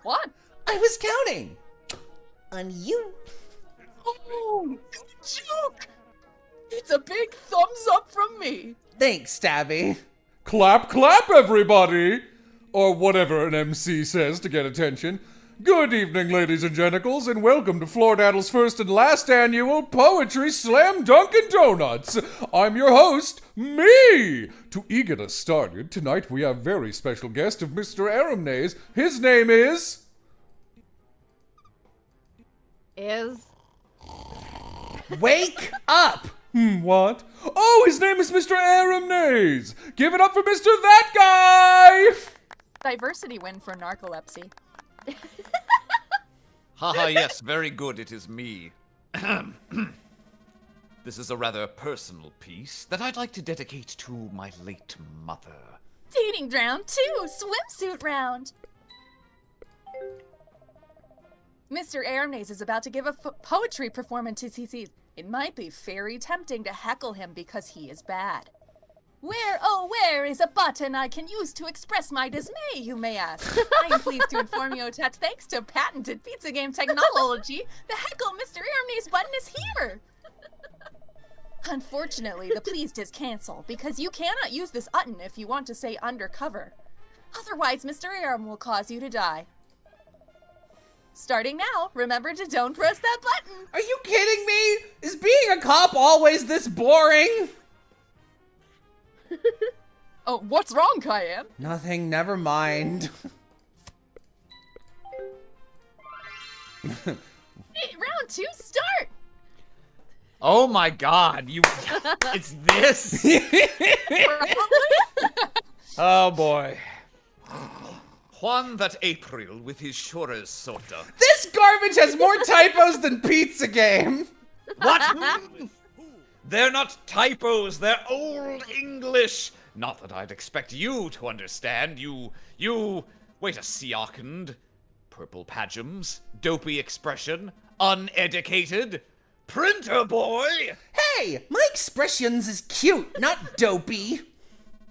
What? I was counting on you. Oh, joke! It's a big thumbs up from me. Thanks, Stabby. Clap, clap, everybody! Or whatever an MC says to get attention. Good evening, ladies and genticles, and welcome to Flordaddle's first and last annual Poetry Slam Dunkin' Donuts. I'm your host, me! To get us started, tonight we have very special guest of Mr. Aramnaze. His name is... Wake up! What? Oh, his name is Mr. Aramnaze! Give it up for Mr. That Guy! Diversity win for narcolepsy. Haha, yes, very good, it is me. This is a rather personal piece that I'd like to dedicate to my late mother. Dating round 2, swimsuit round. Mr. Aramnaze is about to give a poetry performance to CC. It might be very tempting to heckle him because he is bad. Where, oh, where is a button I can use to express my dismay, you may ask? I am pleased to inform you that thanks to patented pizza game technology, the heckle Mr. Aramnaze button is here. Unfortunately, the pleased is canceled because you cannot use this button if you want to say undercover. Otherwise, Mr. Aram will cause you to die. Starting now, remember to don't press that button. Are you kidding me? Is being a cop always this boring? Oh, what's wrong, Cayenne? Nothing, never mind. Hey, round 2, start! Oh my god, you... It's this? Oh boy. Juan that April with his chores sota. This garbage has more typos than Pizza Game. What? They're not typos, they're Old English. Not that I'd expect you to understand. You... Wait a second. Purple pageums, dopey expression, uneducated, printer boy. Hey, my expressions is cute, not dopey.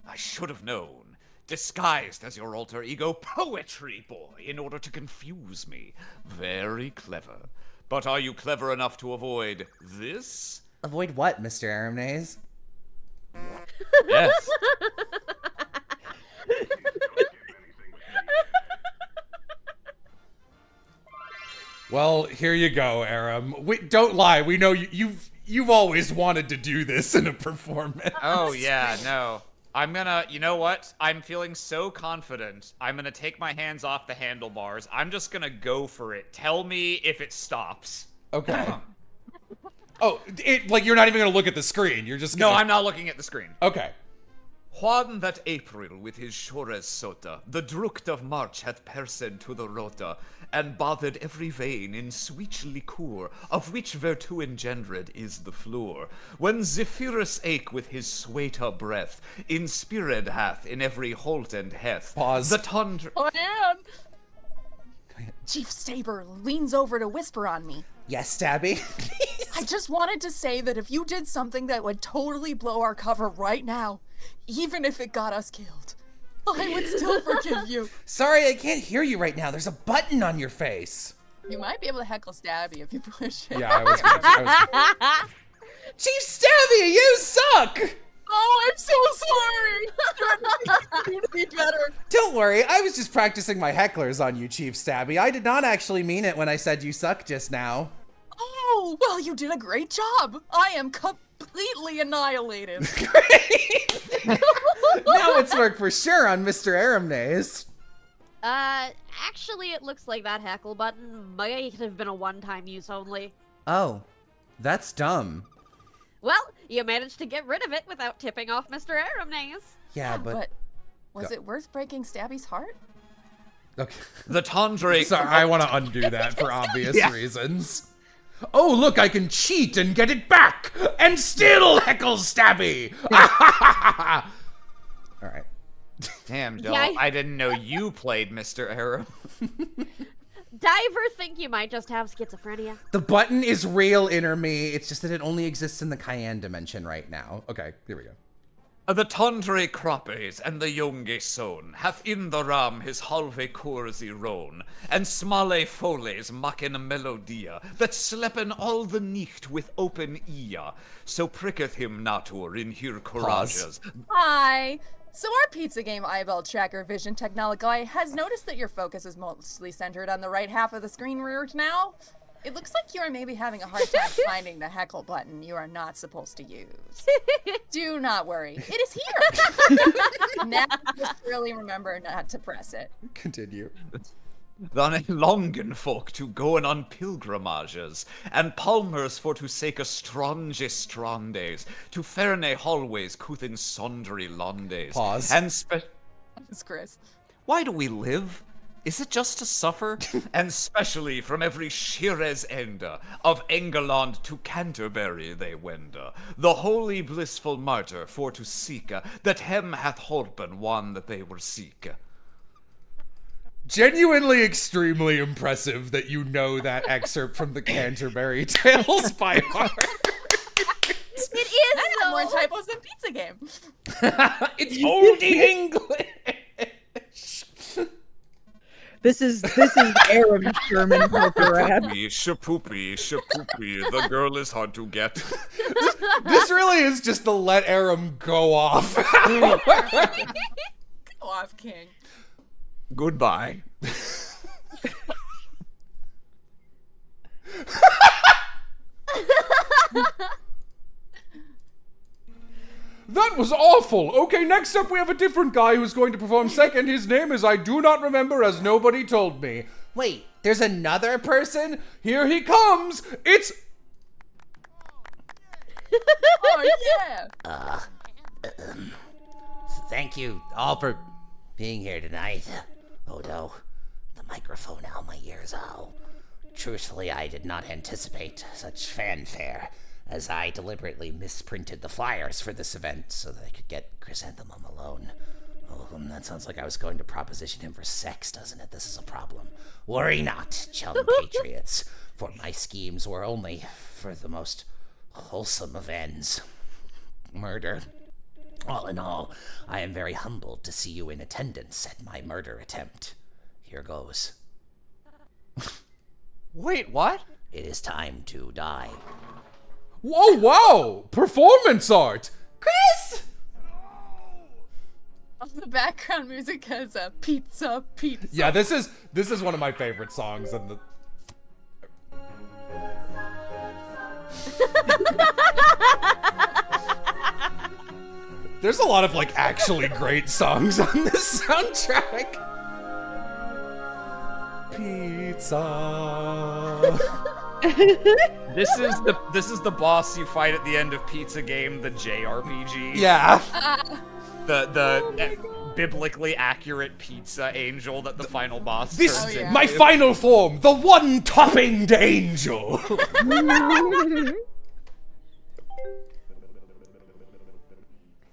I should have known. Disguised as your alter ego, Poetry Boy, in order to confuse me. Very clever. But are you clever enough to avoid this? Avoid what, Mr. Aramnaze? Yes. Well, here you go, Aram. Don't lie. We know you've always wanted to do this in a performance. Oh, yeah, no. I'm gonna, you know what? I'm feeling so confident. I'm gonna take my hands off the handlebars. I'm just gonna go for it. Tell me if it stops. Okay. Oh, like you're not even gonna look at the screen. You're just gonna... No, I'm not looking at the screen. Okay. Juan that April with his shores sota, the drukt of March hath persed to the rota, and bathed every vein in sweet liquor, of which vertu engendered is the floor. When Zephyrus ake with his sweta breath, inspired hath in every holt and heth. Pause. The tundra... Oh, man. Chief Staber leans over to whisper on me. Yes, Stabby? I just wanted to say that if you did something that would totally blow our cover right now, even if it got us killed, I would still forgive you. Sorry, I can't hear you right now. There's a button on your face. You might be able to heckle Stabby if you push it. Yeah, I was gonna... Chief Stabby, you suck! Oh, I'm so sorry! You need to be better. Don't worry, I was just practicing my hecklers on you, Chief Stabby. I did not actually mean it when I said you suck just now. Oh, well, you did a great job. I am completely annihilated. Now it's work for sure on Mr. Aramnaze. Actually, it looks like that heckle button might have been a one-time use only. Oh, that's dumb. Well, you managed to get rid of it without tipping off Mr. Aramnaze. Yeah, but... was it worth breaking Stabby's heart? Okay. The tundra... Sorry, I want to undo that for obvious Yeah. reasons. Oh, look, I can cheat and get it back! And still heckle Stabby! Alright. Damn, Joel, Yeah, I didn't know you played Mr. Aram. Diver think you might just have schizophrenia. The button is real, inner me. It's just that it only exists in the Cayenne dimension right now. Okay, here we go. The tundre croppes and the younge son hath in the ram his halve corsi roan, and smale foles maken a melodia that slepen all the nicht with open ear, so pricketh him natur in her courages. Hi. So our pizza game eyeball tracker vision technology has noticed that your focus is mostly centered on the right half of the screen right now. It looks like you are maybe having a hard time finding the heckle button you are not supposed to use. Do not worry. It is here. Now just really remember not to press it. Continue. Than longen folk to goen on pilgrimages, and palmers for to sake a strange strandes, to ferne hallways couthin sundry londes. Pause. And It's Chris. why do we live? Is it just to suffer? And specially from every shires enda, of England to Canterbury they wenda, the holy blissful martyr for to seek, that hem hath holpen one that they were seek. Genuinely extremely impressive that you know that excerpt from the Canterbury Tales by heart. It is, I have though. more typos than pizza game. It's oldie English. This is Aram Sherman poker rap. Shapoopy, the girl is hard to get. This really is just the let Aram go off. Go off, King. Goodbye. That was awful. Okay, next up we have a different guy who's going to perform second. His name is I do not remember, as nobody told me. Wait, there's another person? Here he comes. It's... Oh, yeah. Thank you all for being here tonight. Oh no, the microphone out my ears. Oh, truthfully, I did not anticipate such fanfare, as I deliberately misprinted the flyers for this event so that I could get Chrysanthemum alone. Oh, that sounds like I was going to proposition him for sex, doesn't it? This is a problem. Worry not, chum patriots, for my schemes were only for the most wholesome of ends. Murder. All in all, I am very humbled to see you in attendance at my murder attempt. Here goes. Wait, what? It is time to die. Whoa, wow! Performance art! Chris! The background music has a pizza. Yeah, this is one of my favorite songs in the... There's a lot of like actually great songs on this soundtrack. Pizza. This is the boss you fight at the end of Pizza Game, the JRPG. Yeah. The biblically accurate pizza angel that the final boss This, turns into. my final form, the one-toppinged angel.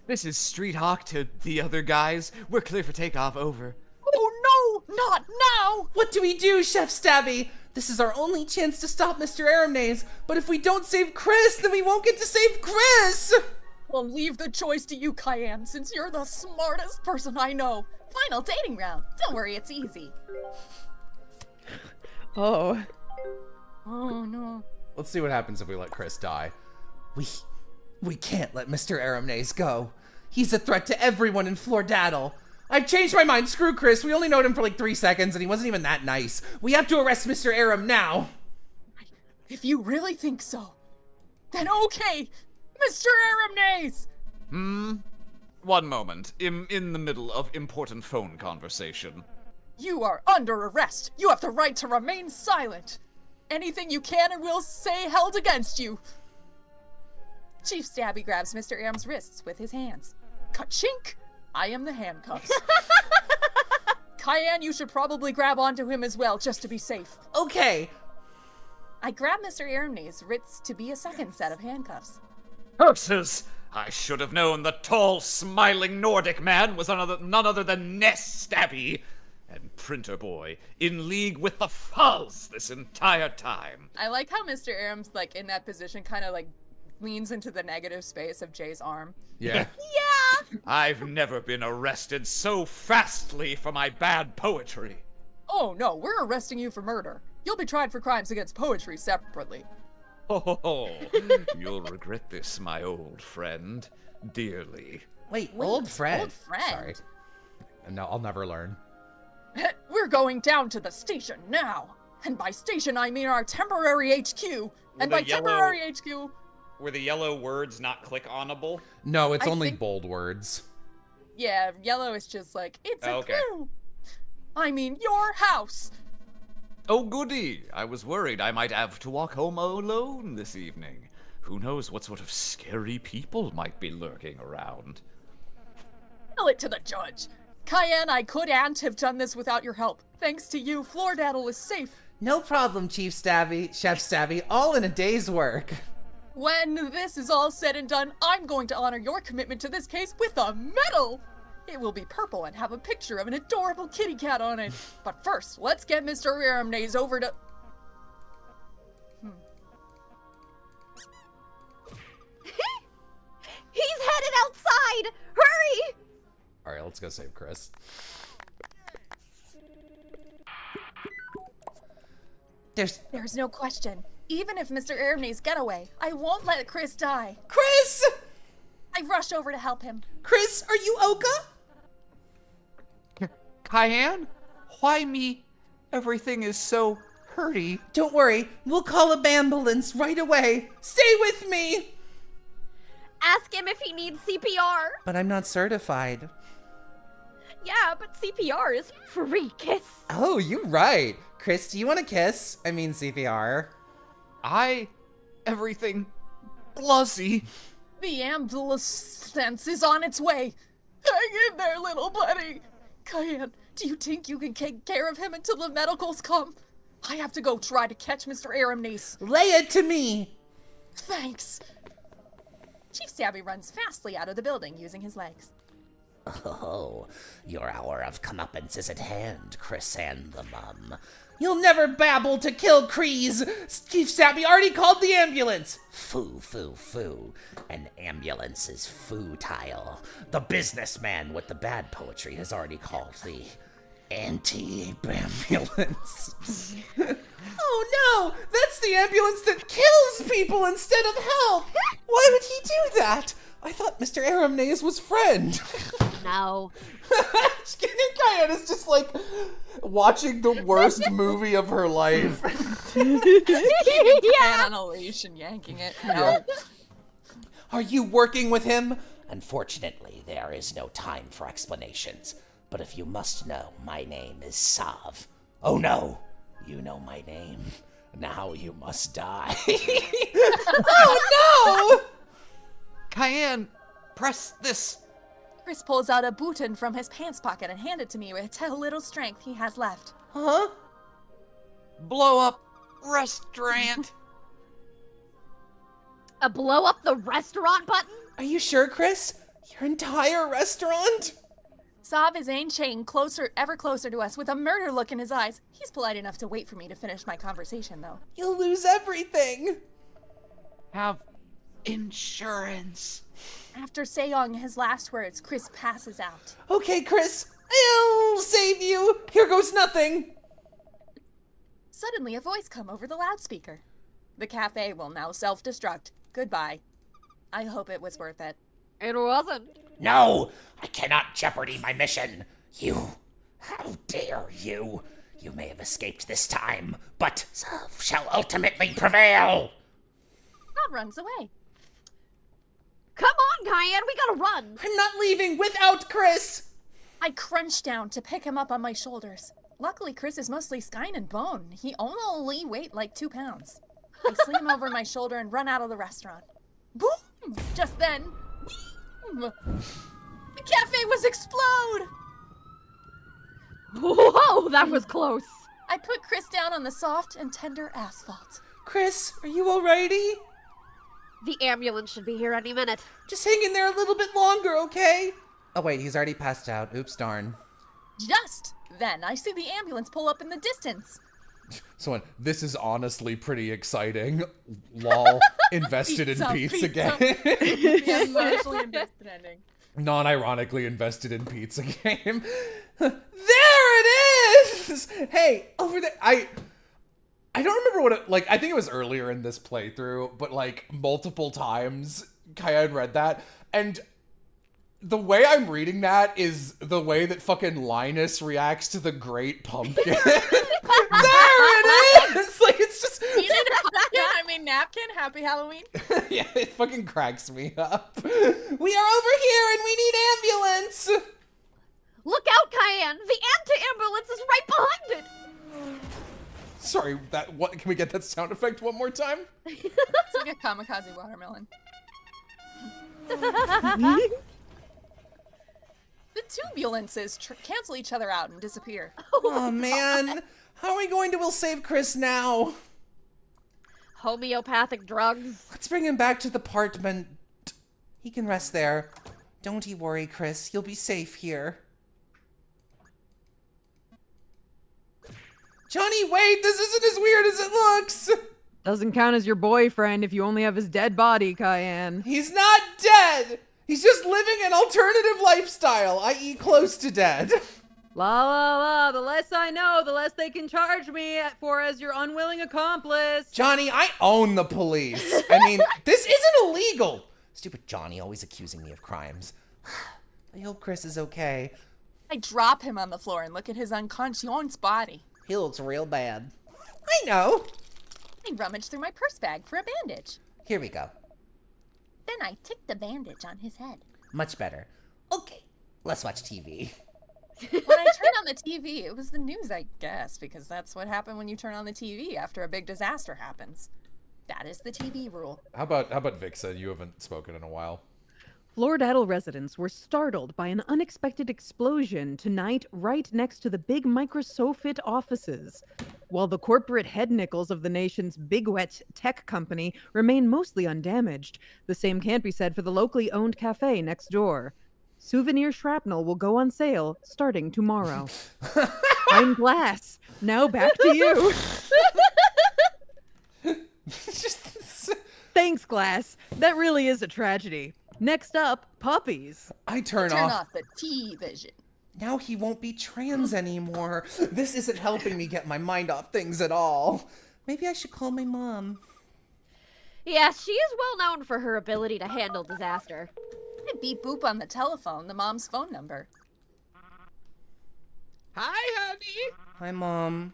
This is Street Hawk to the other guys. We're clear for takeoff, over. Oh no, not now! What do we do, Chef Stabby? This is our only chance to stop Mr. Aramnaze, but if we don't save Chris, then we won't get to save Chris! Well, leave the choice to you, Cayenne, since you're the smartest person I know. Final dating round. Don't worry, it's easy. Oh. Oh no. Let's see what happens if we let Chris die. We can't let Mr. Aramnaze go. He's a threat to everyone in Flordaddle. I've changed my mind. Screw Chris. We only knowed him for like 3 seconds, and he wasn't even that nice. We have to arrest Mr. Aram now. If you really think so, then okay, Mr. Aramnaze! One moment. In the middle of important phone conversation. You are under arrest. You have the right to remain silent. Anything you can and will say held against you. Chief Stabby grabs Mr. Aram's wrists with his hands. Ka-chink! I am the handcuffs. Cayenne, you should probably grab onto him as well, just to be safe. Okay. I grab Mr. Aramnaze's wrists to be a second set of handcuffs. Curses! I should have known the tall, smiling Nordic man was none other than Ness Stabby. And Printer Boy, in league with the Fuzz this entire time. I like how Mr. Aram's, like, in that position, kind of, like, leans into the negative space of Jay's arm. Yeah. I've never been arrested so fastly for my bad poetry. Oh no, we're arresting you for murder. You'll be tried for crimes against poetry separately. Oh, you'll regret this, my old friend, dearly. Wait, old friend. Old friend? Sorry. No, I'll never learn. We're going down to the station now. And by station, I mean our temporary HQ. And by temporary HQ... Were the yellow words not click-onable? No, it's I only think- bold words. Yeah, yellow is just like, it's a Okay. clue. I mean, your house. Oh, goody. I was worried I might have to walk home alone this evening. Who knows what sort of scary people might be lurking around. Tell it to the judge. Cayenne, I couldn't have done this without your help. Thanks to you, Flordaddle is safe. No problem, Chief Stabby, Chef Stabby, all in a day's work. When this is all said and done, I'm going to honor your commitment to this case with a medal! It will be purple and have a picture of an adorable kitty cat on it. But first, let's get Mr. Aramnaze over to... He's headed outside! Hurry! Alright, let's go save Chris. There's no question. Even if Mr. Aramnaze get away, I won't let Chris die. Chris! I rush over to help him. Chris, are you Oka? Cayenne? Why me? Everything is so hurty. Don't worry, we'll call a ambulance right away. Stay with me! Ask him if he needs CPR. But I'm not certified. Yeah, but CPR is free, kiss. Oh, you're right. Chris, do you want a kiss? I mean CPR. Everything bluzzy. The ambulance is on its way. Hang in there, little buddy. Cayenne, do you think you can take care of him until the medicals come? I have to go try to catch Mr. Aramnaze. Lay it to me. Thanks. Chief Stabby runs fastly out of the building using his legs. Oh, your hour of comeuppance is at hand, Chris and the Mum. You'll never babble to kill Kreese! Chief Stabby already called the ambulance! Foo, foo, foo. An ambulance is futile. The businessman with the bad poetry has already called the anti-ambulance. Oh no! That's the ambulance that kills people instead of help! Why would he do that? I thought Mr. Aramnaze was friend. No. Cayenne is just like watching the worst movie of her life. Hand on a leash and yanking it. No. Are you working with him? Unfortunately, there is no time for explanations. But if you must know, my name is Sav. Oh no, you know my name. Now you must die. Oh no! Cayenne, press this. Chris pulls out a button from his pants pocket and hands it to me with how little strength he has left. Huh? Blow up restaurant. A blow up the restaurant button? Are you sure, Chris? Your entire restaurant? Sav is inching ever closer to us with a murder look in his eyes. He's polite enough to wait for me to finish my conversation, though. You'll lose everything. Have insurance. After saying his last words, Chris passes out. Okay, Chris, I'll save you. Here goes nothing. Suddenly, a voice come over the loudspeaker. The cafe will now self-destruct. Goodbye. I hope it was worth it. It wasn't. No, I cannot jeopardy my mission. You, how dare you? You may have escaped this time, but Sav shall ultimately prevail. Sav runs away. Come on, Cayenne, we gotta run. I'm not leaving without Chris. I crunch down to pick him up on my shoulders. Luckily, Chris is mostly skin and bone. He only weighed like 2 pounds. I slam over my shoulder and run out of the restaurant. Boom! Just then, boom! The cafe was explode! Whoa, that was close. I put Chris down on the soft and tender asphalt. Chris, are you alrighty? The ambulance should be here any minute. Just hang in there a little bit longer, okay? Oh wait, he's already passed out. Oops, darn. Just then, I see the ambulance pull up in the distance. Someone, this is honestly pretty exciting. Lol, invested in pizza game. The emotionally invested ending. Non-ironically invested in pizza game. There it is! Hey, over there. I don't remember what it, like, I think it was earlier in this playthrough, but like multiple times Cayenne read that, and the way I'm reading that is the way that fucking Linus reacts to the Great Pumpkin. There it is! Like, it's just... Napkin, happy Halloween. Yeah, it fucking cracks me up. We are over here and we need ambulance! Look out, Cayenne! The anti-ambulance is right behind it! Sorry, what? Can we get that sound effect one more time? It's like a kamikaze watermelon. The tubulences cancel each other out and disappear. Oh man, how are we going to save Chris now? Homeopathic drugs. Let's bring him back to the apartment. He can rest there. Don't you worry, Chris. You'll be safe here. Johnny, wait! This isn't as weird as it looks! Doesn't count as your boyfriend if you only have his dead body, Cayenne. He's not dead! He's just living an alternative lifestyle, i.e. close to dead. La la la, the less I know, the less they can charge me for as your unwilling accomplice. Johnny, I own the police. I mean, this isn't illegal. Stupid Johnny, always accusing me of crimes. I hope Chris is okay. I drop him on the floor and look at his unconscious body. He looks real bad. I know. I rummage through my purse bag for a bandage. Here we go. Then I tick the bandage on his head. Much better. Okay, let's watch TV. When I turned on the TV, it was the news, I guess, because that's what happened when you turn on the TV after a big disaster happens. That is the TV rule. How about Vixen? You haven't spoken in a while. Floridaddle residents were startled by an unexpected explosion tonight right next to the big Microsofit offices. While the corporate head nickels of the nation's big wet tech company remain mostly undamaged, the same can't be said for the locally owned cafe next door. Souvenir shrapnel will go on sale starting tomorrow. I'm Glass. Now back to you. Thanks, Glass. That really is a tragedy. Next up, puppies. I turn Turn off. off the T-vision. Now he won't be trans anymore. This isn't helping me get my mind off things at all. Maybe I should call my mom. Yeah, she is well known for her ability to handle disaster. beep boop on the telephone, the mom's phone number. Hi, honey. Hi, Mom.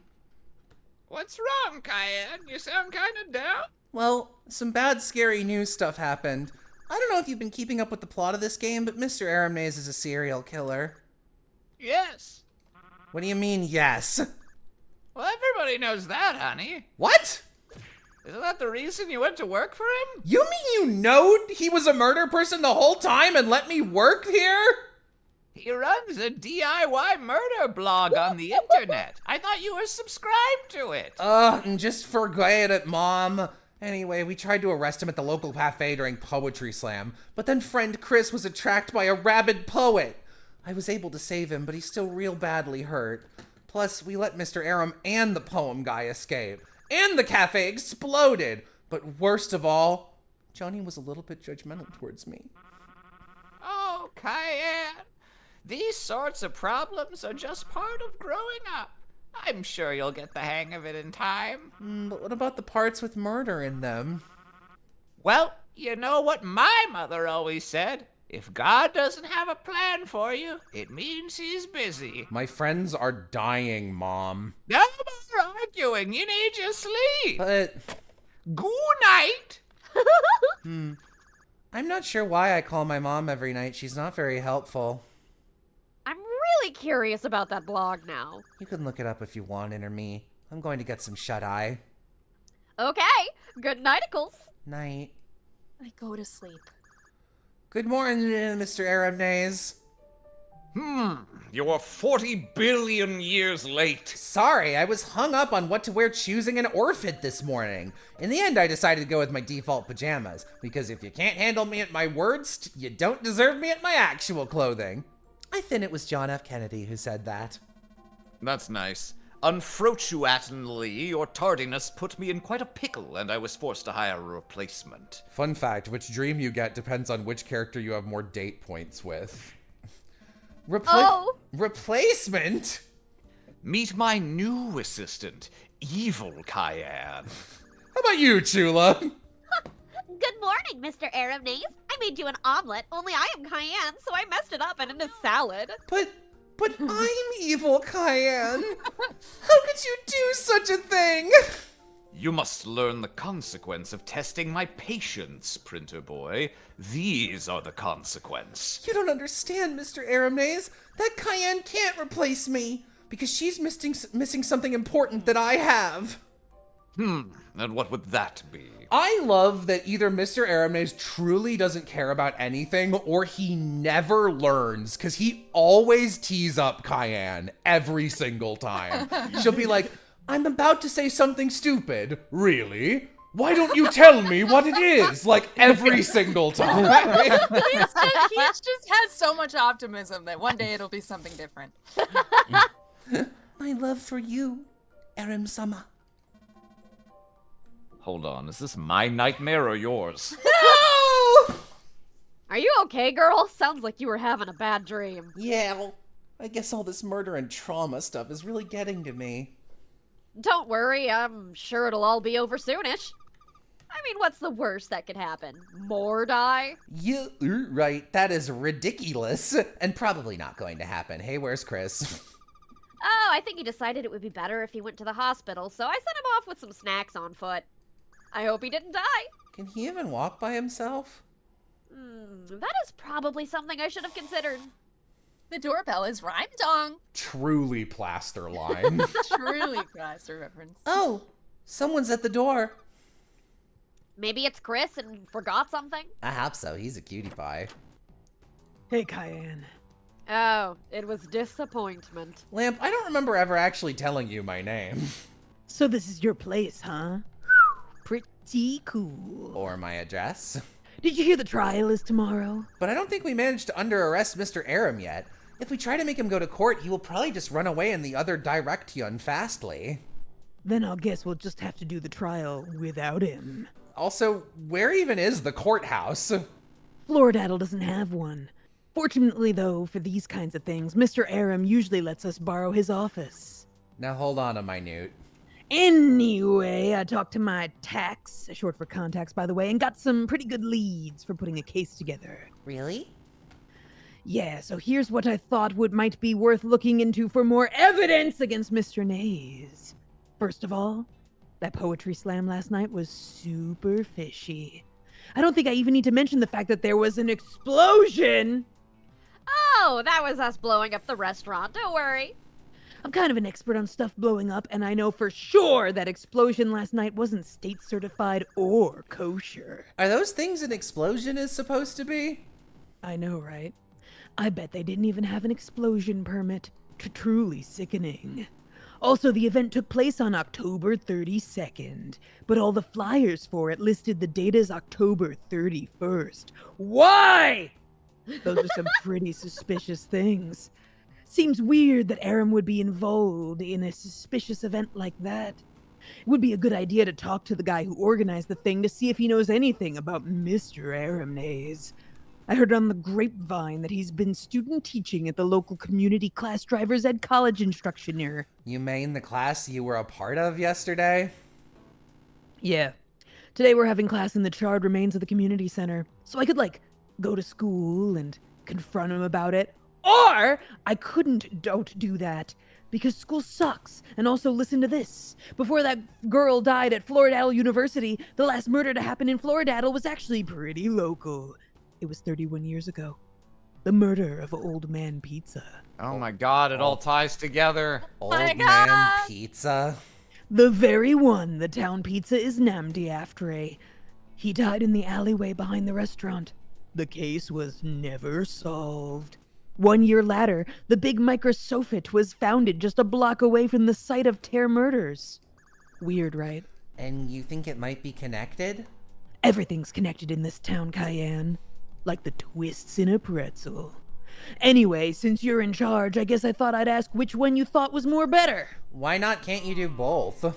What's wrong, Cayenne? You sound kind of down. Well, some bad, scary news stuff happened. I don't know if you've been keeping up with the plot of this game, but Mr. Aramnaze is a serial killer. Yes. What do you mean, yes? Well, everybody knows that, honey. What? Isn't that the reason you went to work for him? You mean you knowed he was a murder person the whole time and let me work here? He runs a DIY murder blog on the internet. I thought you were subscribed to it. And just forget it, Mom. Anyway, we tried to arrest him at the local cafe during Poetry Slam, but then friend Chris was attacked by a rabid poet. I was able to save him, but he's still real badly hurt. Plus, we let Mr. Aram and the poem guy escape. And the cafe exploded. But worst of all, Johnny was a little bit judgmental towards me. Oh, Cayenne. These sorts of problems are just part of growing up. I'm sure you'll get the hang of it in time. But what about the parts with murder in them? Well, you know what my mother always said? If God doesn't have a plan for you, it means he's busy. My friends are dying, Mom. No more arguing. You need your sleep. But Good night. I'm not sure why I call my mom every night. She's not very helpful. I'm really curious about that blog now. You can look it up if you want, or me. I'm going to get some shut-eye. Okay, good nighticles. Night. I go to sleep. Good morning, Mr. Aramnaze. You're 40 billion years late. Sorry, I was hung up on what to wear choosing an orphan this morning. In the end, I decided to go with my default pajamas, because if you can't handle me at my worst, you don't deserve me at my actual clothing. I think it was John F. Kennedy who said that. That's nice. Unfortunately, your tardiness put me in quite a pickle, and I was forced to hire a replacement. fun fact, which dream you get depends on which character you have more date points with. Replacement? Meet my new assistant, Evil Cayenne. How about you, Chula? Good morning, Mr. Aramnaze. I made you an omelet, only I am Cayenne, so I messed it up and in a salad. But I'm evil, Cayenne. How could you do such a thing? You must learn the consequence of testing my patience, printer boy. These are the consequence. You don't understand, Mr. Aramnaze. That Cayenne can't replace me, because she's missing something important that I have. And what would that be? I love that either Mr. Aramnaze truly doesn't care about anything, or he never learns, because he always tees up Cayenne every single time. She'll be like, I'm about to say something stupid. Really? Why don't you tell me what it is? Like, every single time. He just has so much optimism that one day it'll be something different. My love for you, Aram-sama. Hold on, is this my nightmare or yours? No! Are you okay, girl? Sounds like you were having a bad dream. Yeah, well, I guess all this murder and trauma stuff is really getting to me. Don't worry, I'm sure it'll all be over soonish. I mean, what's the worst that could happen? More die? You're right, that is ridiculous, and probably not going to happen. Hey, where's Chris? Oh, I think he decided it would be better if he went to the hospital, so I sent him off with some snacks on foot. I hope he didn't die. Can he even walk by himself? That is probably something I should have considered. The doorbell is rhyme dong. Truly plaster line. Truly plaster reference. Oh, someone's at the door. Maybe it's Chris and forgot something? I hope so, he's a cutie pie. Hey, Cayenne. Oh, it was disappointment. Lamp, I don't remember ever actually telling you my name. So this is your place, huh? Pretty cool. Or my address. Did you hear the trial is tomorrow? But I don't think we managed to under arrest Mr. Aram yet. If we try to make him go to court, he will probably just run away in the other direction fastly. Then I'll guess we'll just have to do the trial without him. Also, where even is the courthouse? Floridaddle doesn't have one. Fortunately, though, for these kinds of things, Mr. Aram usually lets us borrow his office. Now hold on a minute. Anyway, I talked to my tax, short for contacts, by the way, and got some pretty good leads for putting a case together. Really? Yeah, so here's what I thought might be worth looking into for more evidence against Mr. Nays. First of all, that poetry slam last night was super fishy. I don't think I even need to mention the fact that there was an explosion. Oh, that was us blowing up the restaurant. Don't worry. I'm kind of an expert on stuff blowing up, and I know for sure that explosion last night wasn't state certified or kosher. Are those things an explosion is supposed to be? I know, right? I bet they didn't even have an explosion permit. Truly sickening. Also, the event took place on October 32nd, but all the flyers for it listed the date as October 31st. Why? Those are some pretty suspicious things. Seems weird that Aram would be involved in a suspicious event like that. It would be a good idea to talk to the guy who organized the thing to see if he knows anything about Mr. Aram Nays. I heard on the grapevine that he's been student teaching at the local community class driver's ed college instructioner. You mean the class you were a part of yesterday? Yeah. Today we're having class in the charred remains of the community center, so I could, go to school and confront him about it. Or I don't do that, because school sucks. And also listen to this. Before that girl died at Floridale University, the last murder to happen in Floridale was actually pretty local. It was 31 years ago. The murder of Old Man Pizza. Oh my god, it all ties together. Old my Man God. Pizza? The very one the town pizza is named after. He died in the alleyway behind the restaurant. The case was never solved. 1 year later, the big microsofit was founded just a block away from the site of Tear murders. Weird, right? And you think it might be connected? Everything's connected in this town, Cayenne. Like the twists in a pretzel. Anyway, since you're in charge, I guess I thought I'd ask which one you thought was more better. Why not? Can't you do both?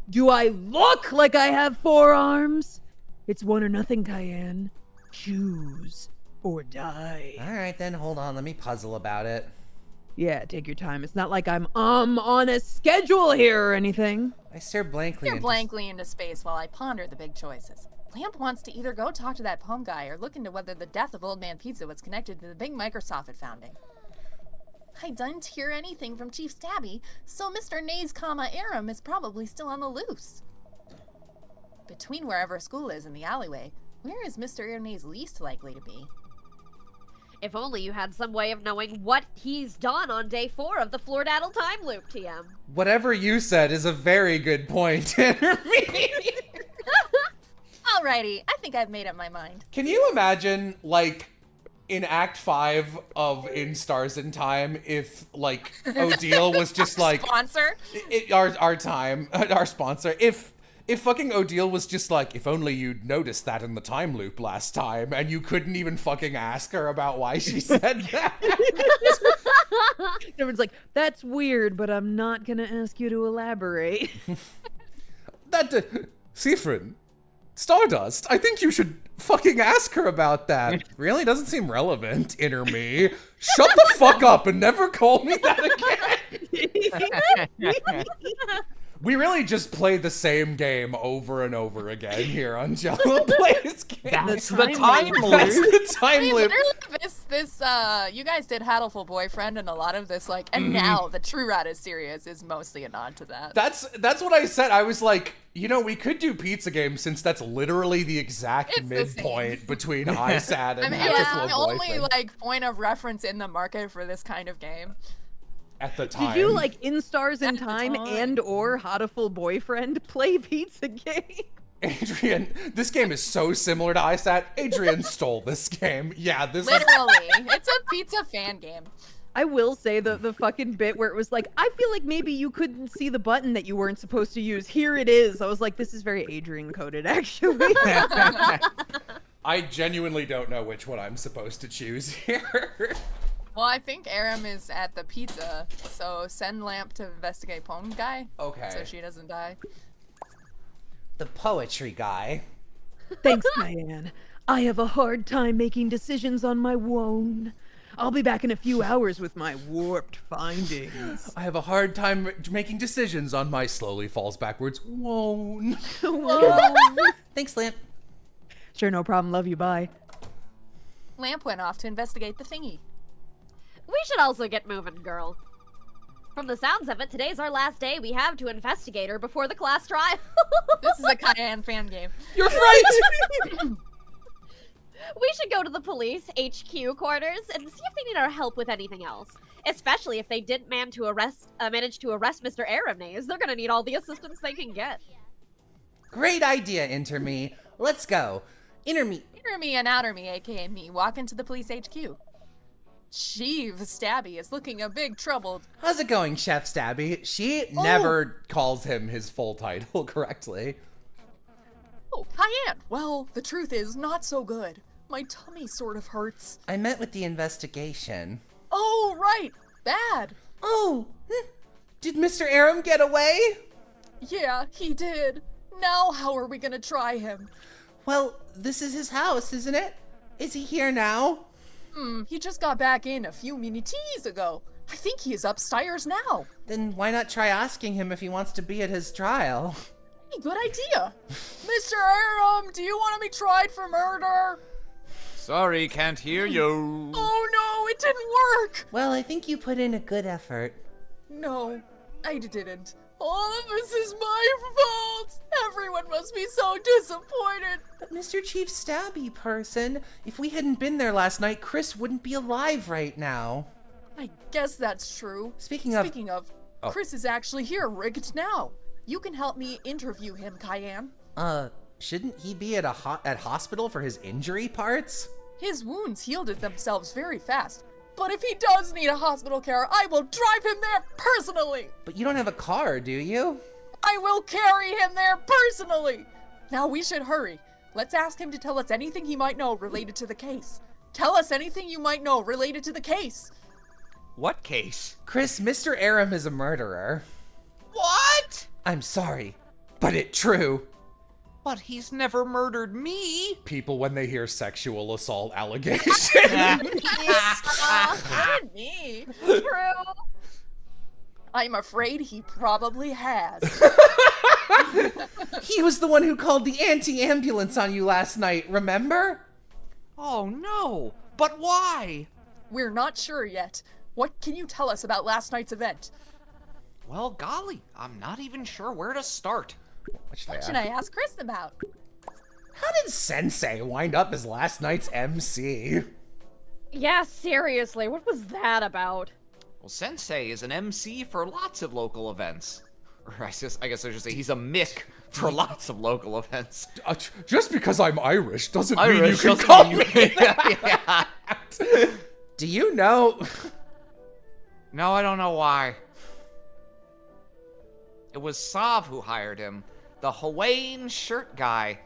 Do I look like I have 4 arms? It's one or nothing, Cayenne. Choose or die. Alright then, hold on, let me puzzle about it. Yeah, take your time. It's not like I'm on a schedule here or anything. I stare blankly You're into blankly into space while I ponder the big choices. Lamp wants to either go talk to that poem guy or look into whether the death of Old Man Pizza was connected to the big Microsoft founding. I didn't hear anything from Chief Stabby, so Mr. Nays, Aram is probably still on the loose. Between wherever school is and the alleyway, where is Mr. Nays least likely to be? If only you had some way of knowing what he's done on day 4 of the Floridale time loop, TM. Whatever you said is a very good point, Enemy. Alrighty, I think I've made up my mind. Can you imagine, in Act 5 of In Stars in Time, if, Odile was just Sponsor? our sponsor, if fucking Odile was just if only you'd noticed that in the time loop last time, and you couldn't even fucking ask her about why she said that. Everyone's like, that's weird, but I'm not gonna ask you to elaborate. Siffrin, Stardust, I think you should fucking ask her about that. Really? Doesn't seem relevant, inner me. Shut the fuck up and never call me that again. We really just play the same game over and over again here on Jello Plays Games. That's the time loop. That's the time loop. Literally, you guys did Hattleful Boyfriend, and a lot of this, and now the True Rat is serious is mostly a nod to that. That's what I said. I was like, we could do Pizza Game since that's literally the exact It's the midpoint same. between ISAT and I mean, it was Hattleful the only, Boyfriend point of reference in the market for this kind of game. at the time. Did you In Stars in At the Time time. and or Hotiful Boyfriend play Pizza Game? Adrian, this game is so similar to ISAT. Adrian stole this game. Yeah, this is... Literally. It's a pizza fan game. I will say the fucking bit where it was I feel like maybe you couldn't see the button that you weren't supposed to use. Here it is. I was like, this is very Adrian coded, actually. I genuinely don't know which one I'm supposed to choose here. Well, I think Aram is at the pizza, so send Lamp to investigate Poem Guy. Okay. So she doesn't die. The poetry guy. Thanks, Diane. I have a hard time making decisions on my own. I'll be back in a few hours with my warped findings. I have a hard time making decisions on my slowly falls backwards. Whoa. Thanks, Lamp. Sure, no problem. Love you. Bye. Lamp went off to investigate the thingy. We should also get moving, girl. From the sounds of it, today's our last day we have to investigate her before the class trial. This is a Cayenne fan game. You're right! We should go to the police HQ quarters and see if they need our help with anything else. Especially if they didn't manage to arrest Mr. Aramnaze. They're gonna need all the assistance they can get. Great idea, Interme. Let's go. Interme. Inner me and outer me, aka me, walk into the police HQ. Sheev Stabby is looking a big troubled. How's it going, Chef Stabby? She never calls him his full title correctly. Oh, Cayenne. Well, the truth is not so good. My tummy sort of hurts. I met with the investigation. Oh, right. Bad. Oh, did Mr. Aram get away? Yeah, he did. Now how are we gonna try him? Well, this is his house, isn't it? Is he here now? He just got back in a few minutes ago. I think he is upstairs now. Then why not try asking him if he wants to be at his trial? Hey, good idea. Mr. Aram, do you want to be tried for murder? Sorry, can't hear you. Oh no, it didn't work. Well, I think you put in a good effort. No, I didn't. All of this is my fault. Everyone must be so disappointed. But Mr. Chief Stabby person, if we hadn't been there last night, Chris wouldn't be alive right now. I guess that's true. Speaking of, Chris is actually here rigged now. You can help me interview him, Cayenne. shouldn't he be at at hospital for his injury parts? His wounds healed themselves very fast. But if he does need a hospital care, I will drive him there personally. But you don't have a car, do you? I will carry him there personally. Now we should hurry. Let's ask him to tell us anything he might know related to the case. Tell us anything you might know related to the case. What case? Chris, Mr. Aram is a murderer. What? I'm sorry, but it's true. But he's never murdered me. People, when they hear sexual assault allegations. Not me. True. I'm afraid he probably has. He was the one who called the anti-ambulance on you last night, remember? Oh no, but why? We're not sure yet. What can you tell us about last night's event? Well, golly, I'm not even sure where to start. What should I ask Chris about? How did Sensei wind up as last night's MC? Yeah, seriously, what was that about? Well, Sensei is an MC for lots of local events. Or I guess I should say he's a Mick for lots of local events. Just because I'm Irish doesn't mean Irish you can doesn't call mean me you- that. Do you know? No, I don't know why. It was Sav who hired him, the Hawaiian shirt guy.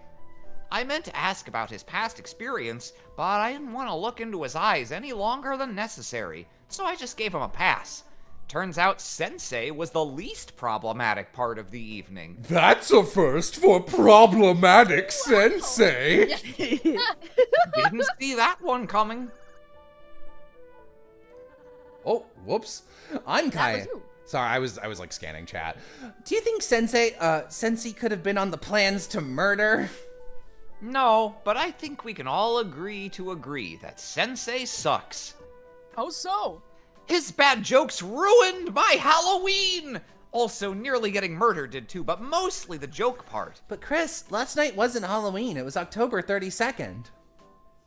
I meant to ask about his past experience, but I didn't want to look into his eyes any longer than necessary, so I just gave him a pass. Turns out Sensei was the least problematic part of the evening. That's a first for problematic Sensei. Didn't see that one coming. Oh, whoops. I'm Kai. was who? Sorry, I was like scanning chat. Do you think Sensei could have been on the plans to murder? No, but I think we can all agree that Sensei sucks. How so? His bad jokes ruined my Halloween! Also, nearly getting murdered did too, but mostly the joke part. But Chris, last night wasn't Halloween. It was October 32nd.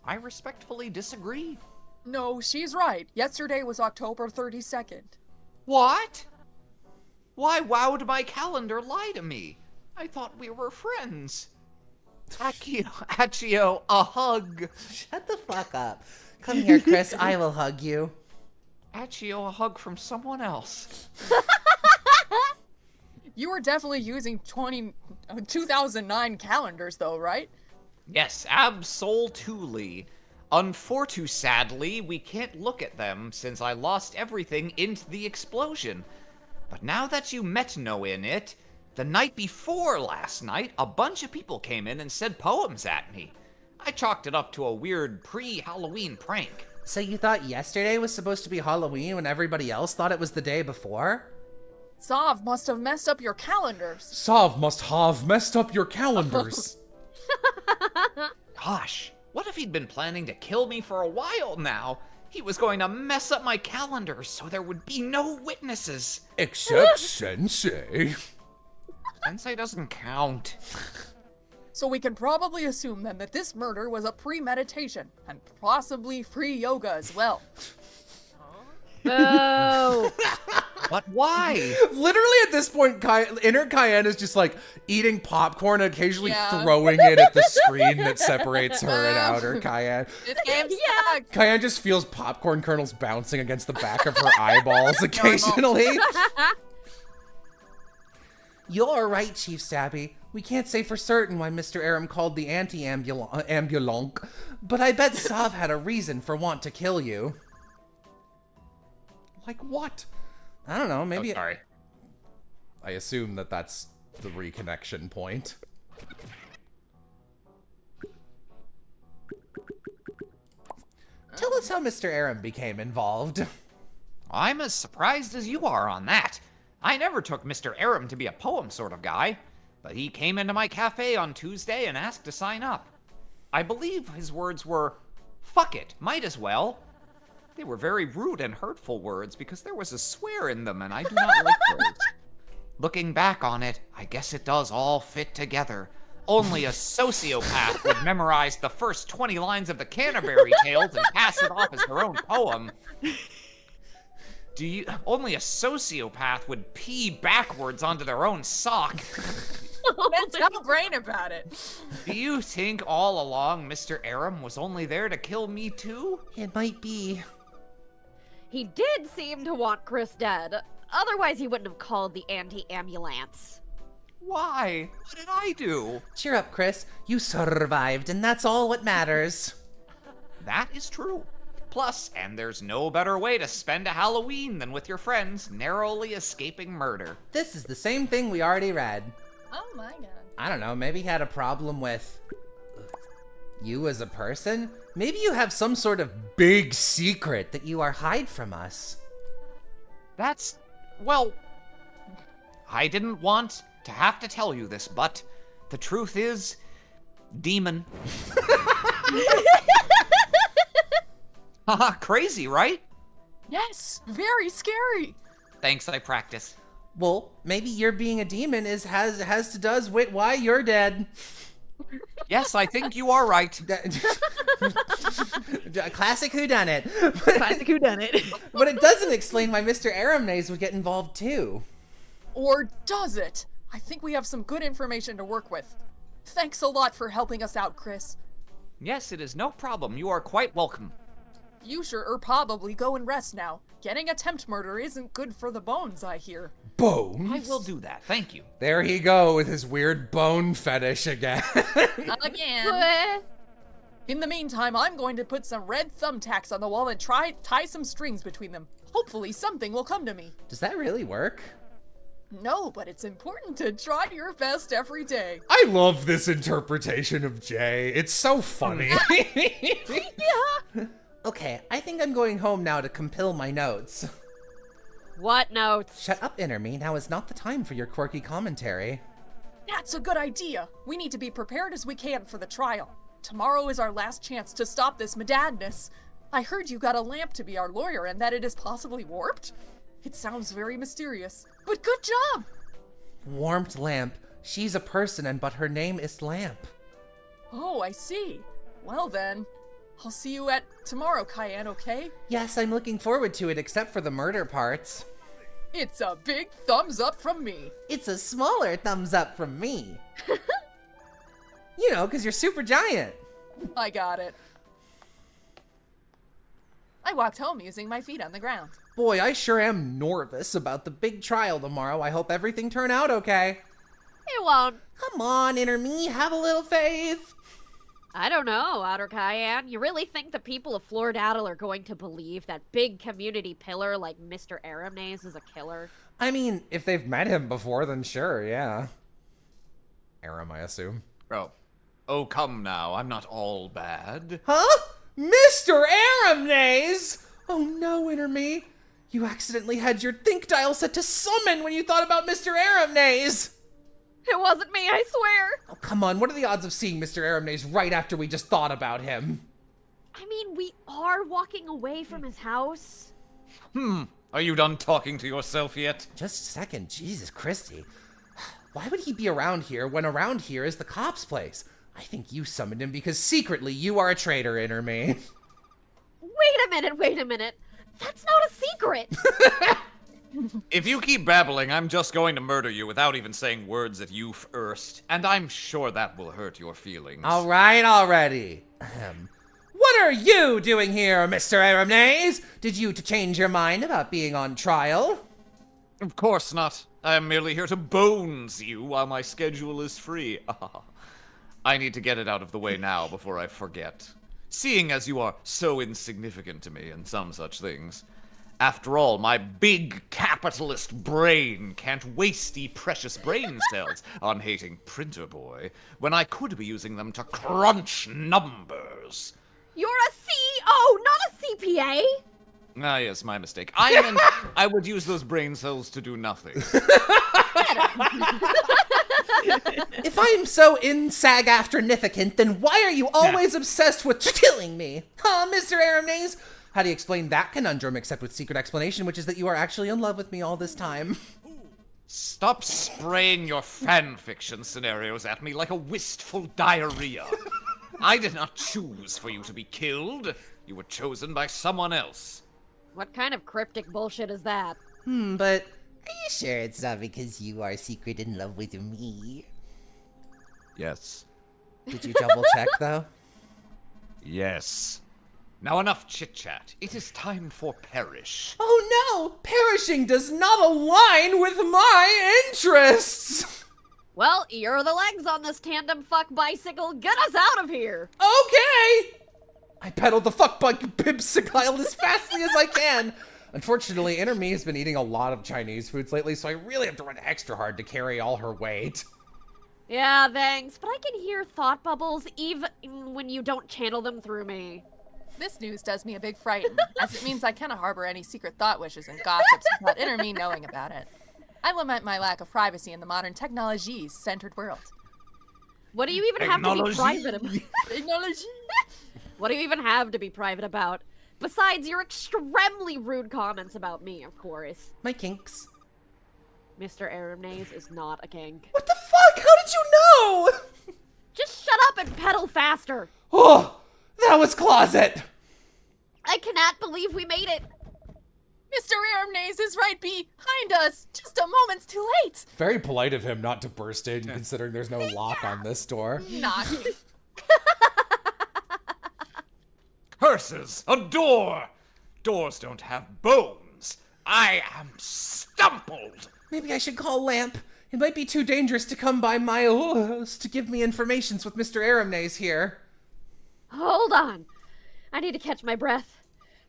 I respectfully disagree. No, she's right. Yesterday was October 32nd. What? Why wowed my calendar lie to me? I thought we were friends. Accio, a hug. Shut the fuck up. Come here, Chris. I will hug you. Accio, a hug from someone else. You were definitely using 2009 calendars though, right? Yes, absolutely. Unfortunately, sadly, we can't look at them since I lost everything into the explosion. But now that you met no in it, the night before last night, a bunch of people came in and said poems at me. I chalked it up to a weird pre-Halloween prank. So you thought yesterday was supposed to be Halloween when everybody else thought it was the day before? Sav must have messed up your calendars. Sav must have messed up your calendars. Gosh, what if he'd been planning to kill me for a while now? He was going to mess up my calendar so there would be no witnesses. Except Sensei. Sensei doesn't count. So we can probably assume then that this murder was a premeditation, and possibly free yoga as well. No. But why? Literally at this point, inner Cayenne is just like eating popcorn and occasionally Yeah. throwing it at the screen that separates her and outer Cayenne. This game Yeah. sucks. Cayenne just feels popcorn kernels bouncing against the back of her eyeballs occasionally. You're right, Chief Stabby. We can't say for certain why Mr. Aram called the anti-ambulance, but I bet Sav had a reason for want to kill you. Like what? I don't know, maybe... Sorry. I assume that that's the reconnection point. Tell us how Mr. Aram became involved. I'm as surprised as you are on that. I never took Mr. Aram to be a poem sort of guy, but he came into my cafe on Tuesday and asked to sign up. I believe his words were, "Fuck it, might as well." They were very rude and hurtful words because there was a swear in them and I do not like those. Looking back on it, I guess it does all fit together. Only a sociopath would memorize the first 20 lines of the Canterbury Tales and pass it off as their own poem. Only a sociopath would pee backwards onto their own sock. Then tell Brain about it. Do you think all along Mr. Aram was only there to kill me too? It might be. He did seem to want Chris dead. Otherwise, he wouldn't have called the anti-ambulance. Why? What did I do? Cheer up, Chris. You survived, and that's all what matters. That is true. Plus, and there's no better way to spend a Halloween than with your friends narrowly escaping murder. This is the same thing we already read. Oh my god. I don't know, maybe he had a problem with you as a person? Maybe you have some sort of big secret that you are hide from us. That's, well, I didn't want to have to tell you this, but the truth is, demon. Haha, crazy, right? Yes, very scary. Thanks, I practice. Well, maybe your being a demon has to does with why you're dead. Yes, I think you are right. Classic whodunit. Classic whodunit. But it doesn't explain why Mr. Aramnaze would get involved too. Or does it? I think we have some good information to work with. Thanks a lot for helping us out, Chris. Yes, it is no problem. You are quite welcome. You sure are probably go and rest now. Getting attempt murder isn't good for the bones, I hear. Bones? I will do that. Thank you. There he go with his weird bone fetish again. Again. In the meantime, I'm going to put some red thumbtacks on the wall and tie some strings between them. Hopefully something will come to me. Does that really work? No, but it's important to try your best every day. I love this interpretation of Jay. It's so funny. Okay, I think I'm going home now to compile my notes. What notes? Shut up, Inner Me. Now is not the time for your quirky commentary. That's a good idea. We need to be prepared as we can for the trial. Tomorrow is our last chance to stop this madness. I heard you got a lamp to be our lawyer and that it is possibly warped. It sounds very mysterious, but good job. Warmed Lamp. She's a person but her name is Lamp. Oh, I see. Well then, I'll see you at tomorrow, Cayenne, okay? Yes, I'm looking forward to it except for the murder parts. It's a big thumbs up from me. It's a smaller thumbs up from me. You know, because you're super giant. I got it. I walked home using my feet on the ground. Boy, I sure am nervous about the big trial tomorrow. I hope everything turned out okay. It won't. Come on, Inner Me, have a little faith. I don't know, Outer Cayenne. You really think the people of Floridaddle are going to believe that big community pillar like Mr. Aramnaze is a killer? I mean, if they've met him before, then sure, yeah. Aram, I assume. Oh, come now. I'm not all bad. Huh? Mr. Aramnaze! Oh no, Inner Me. You accidentally had your think dial set to summon when you thought about Mr. Aramnaze. It wasn't me, I swear. Oh, come on, what are the odds of seeing Mr. Aramnaze right after we just thought about him? I mean, we are walking away from his house. Are you done talking to yourself yet? Just a second, Jesus Christy. Why would he be around here when around here is the cops' place? I think you summoned him because secretly you are a traitor, Interme. Wait a minute. That's not a secret. If you keep babbling, I'm just going to murder you without even saying words at you first, and I'm sure that will hurt your feelings. All right, already. What are you doing here, Mr. Aramnaze? Did you change your mind about being on trial? Of course not. I am merely here to bones you while my schedule is free. I need to get it out of the way now before I forget. Seeing as you are so insignificant to me and some such things. After all, my big capitalist brain can't waste the precious brain cells on hating Printer Boy when I could be using them to crunch numbers. You're a CEO, not a CPA. Ah, yes, my mistake. I meant I would use those brain cells to do nothing. If I'm so insag-afternificant, then why are you always obsessed with killing me? Huh, Mr. Aramnaze? How do you explain that conundrum except with secret explanation, which is that you are actually in love with me all this time? Stop spraying your fanfiction scenarios at me like a wistful diarrhea. I did not choose for you to be killed. You were chosen by someone else. What kind of cryptic bullshit is that? But are you sure it's not because you are secret in love with me? Yes. Did you double check, though? Yes. Now enough chit-chat. It is time for Perish. Oh no! Perishing does not align with my interests! Well, you're the legs on this tandem fuck bicycle. Get us out of here. Okay! I pedal the fuck bike bicycle as fastly as I can. Unfortunately, Interme has been eating a lot of Chinese foods lately, so I really have to run extra hard to carry all her weight. Yeah, thanks. But I can hear thought bubbles even when you don't channel them through me. This news does me a big frighten, as it means I cannot harbor any secret thought wishes and gossips without Interme knowing about it. I lament my lack of privacy in the modern technologies-centered world. What do you even have to be private about? Technology! What do you even have to be private about? Besides your extremely rude comments about me, of course. My kinks. Mr. Aramnaze is not a kink. What the fuck? How did you know? Just shut up and pedal faster. Oh, that was closet. I cannot believe we made it. Mr. Aramnaze is right behind us. Just a moment's too late. Very polite of him not to burst in, considering there's no lock on this door. Knock. Curses! A door! Doors don't have bones. I am stumpled. Maybe I should call Lamp. It might be too dangerous to come by my house to give me informations with Mr. Aramnaze here. Hold on. I need to catch my breath.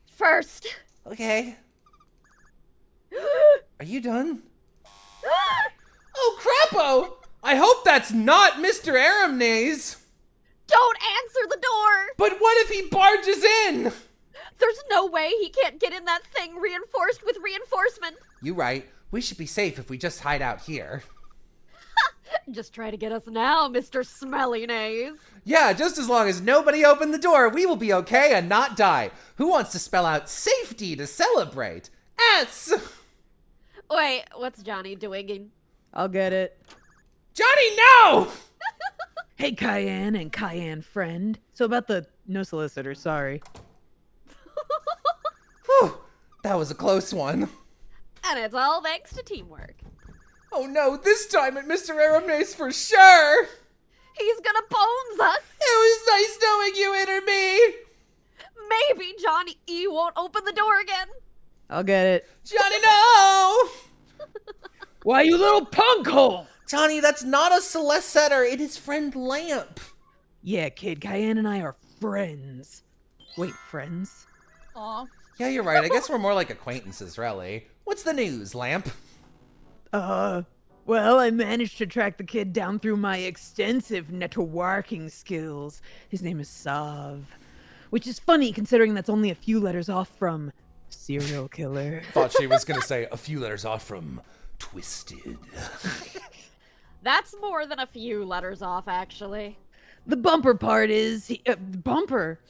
First. Okay. Are you done? Oh, crapo! I hope that's not Mr. Aramnaze. Don't answer the door! But what if he barges in? There's no way he can't get in that thing reinforced with reinforcement. You right. We should be safe if we just hide out here. Just try to get us now, Mr. Smelly Naze. Yeah, just as long as nobody opened the door, we will be okay and not die. Who wants to spell out safety to celebrate? S! Wait, what's Johnny doing? I'll get it. Johnny, no! Hey, Cayenne and Cayenne friend. So about the no solicitor, sorry. Whew, that was a close one. And it's all thanks to teamwork. Oh no, this time at Mr. Aramnaze for sure! He's gonna bones us! It was nice knowing you, Interme! Maybe Johnny E won't open the door again. I'll get it. Johnny, no! Why, you little punk hole! Johnny, that's not a Celeste setter, it is friend Lamp. Yeah, kid, Cayenne and I are friends. Wait, friends? Aw. Yeah, you're right, I guess we're more like acquaintances, really. What's the news, Lamp? Well, I managed to track the kid down through my extensive networking skills. His name is Sav. Which is funny considering that's only a few letters off from serial killer. Thought she was gonna say a few letters off from twisted. That's more than a few letters off, actually. The bumper part is bumper.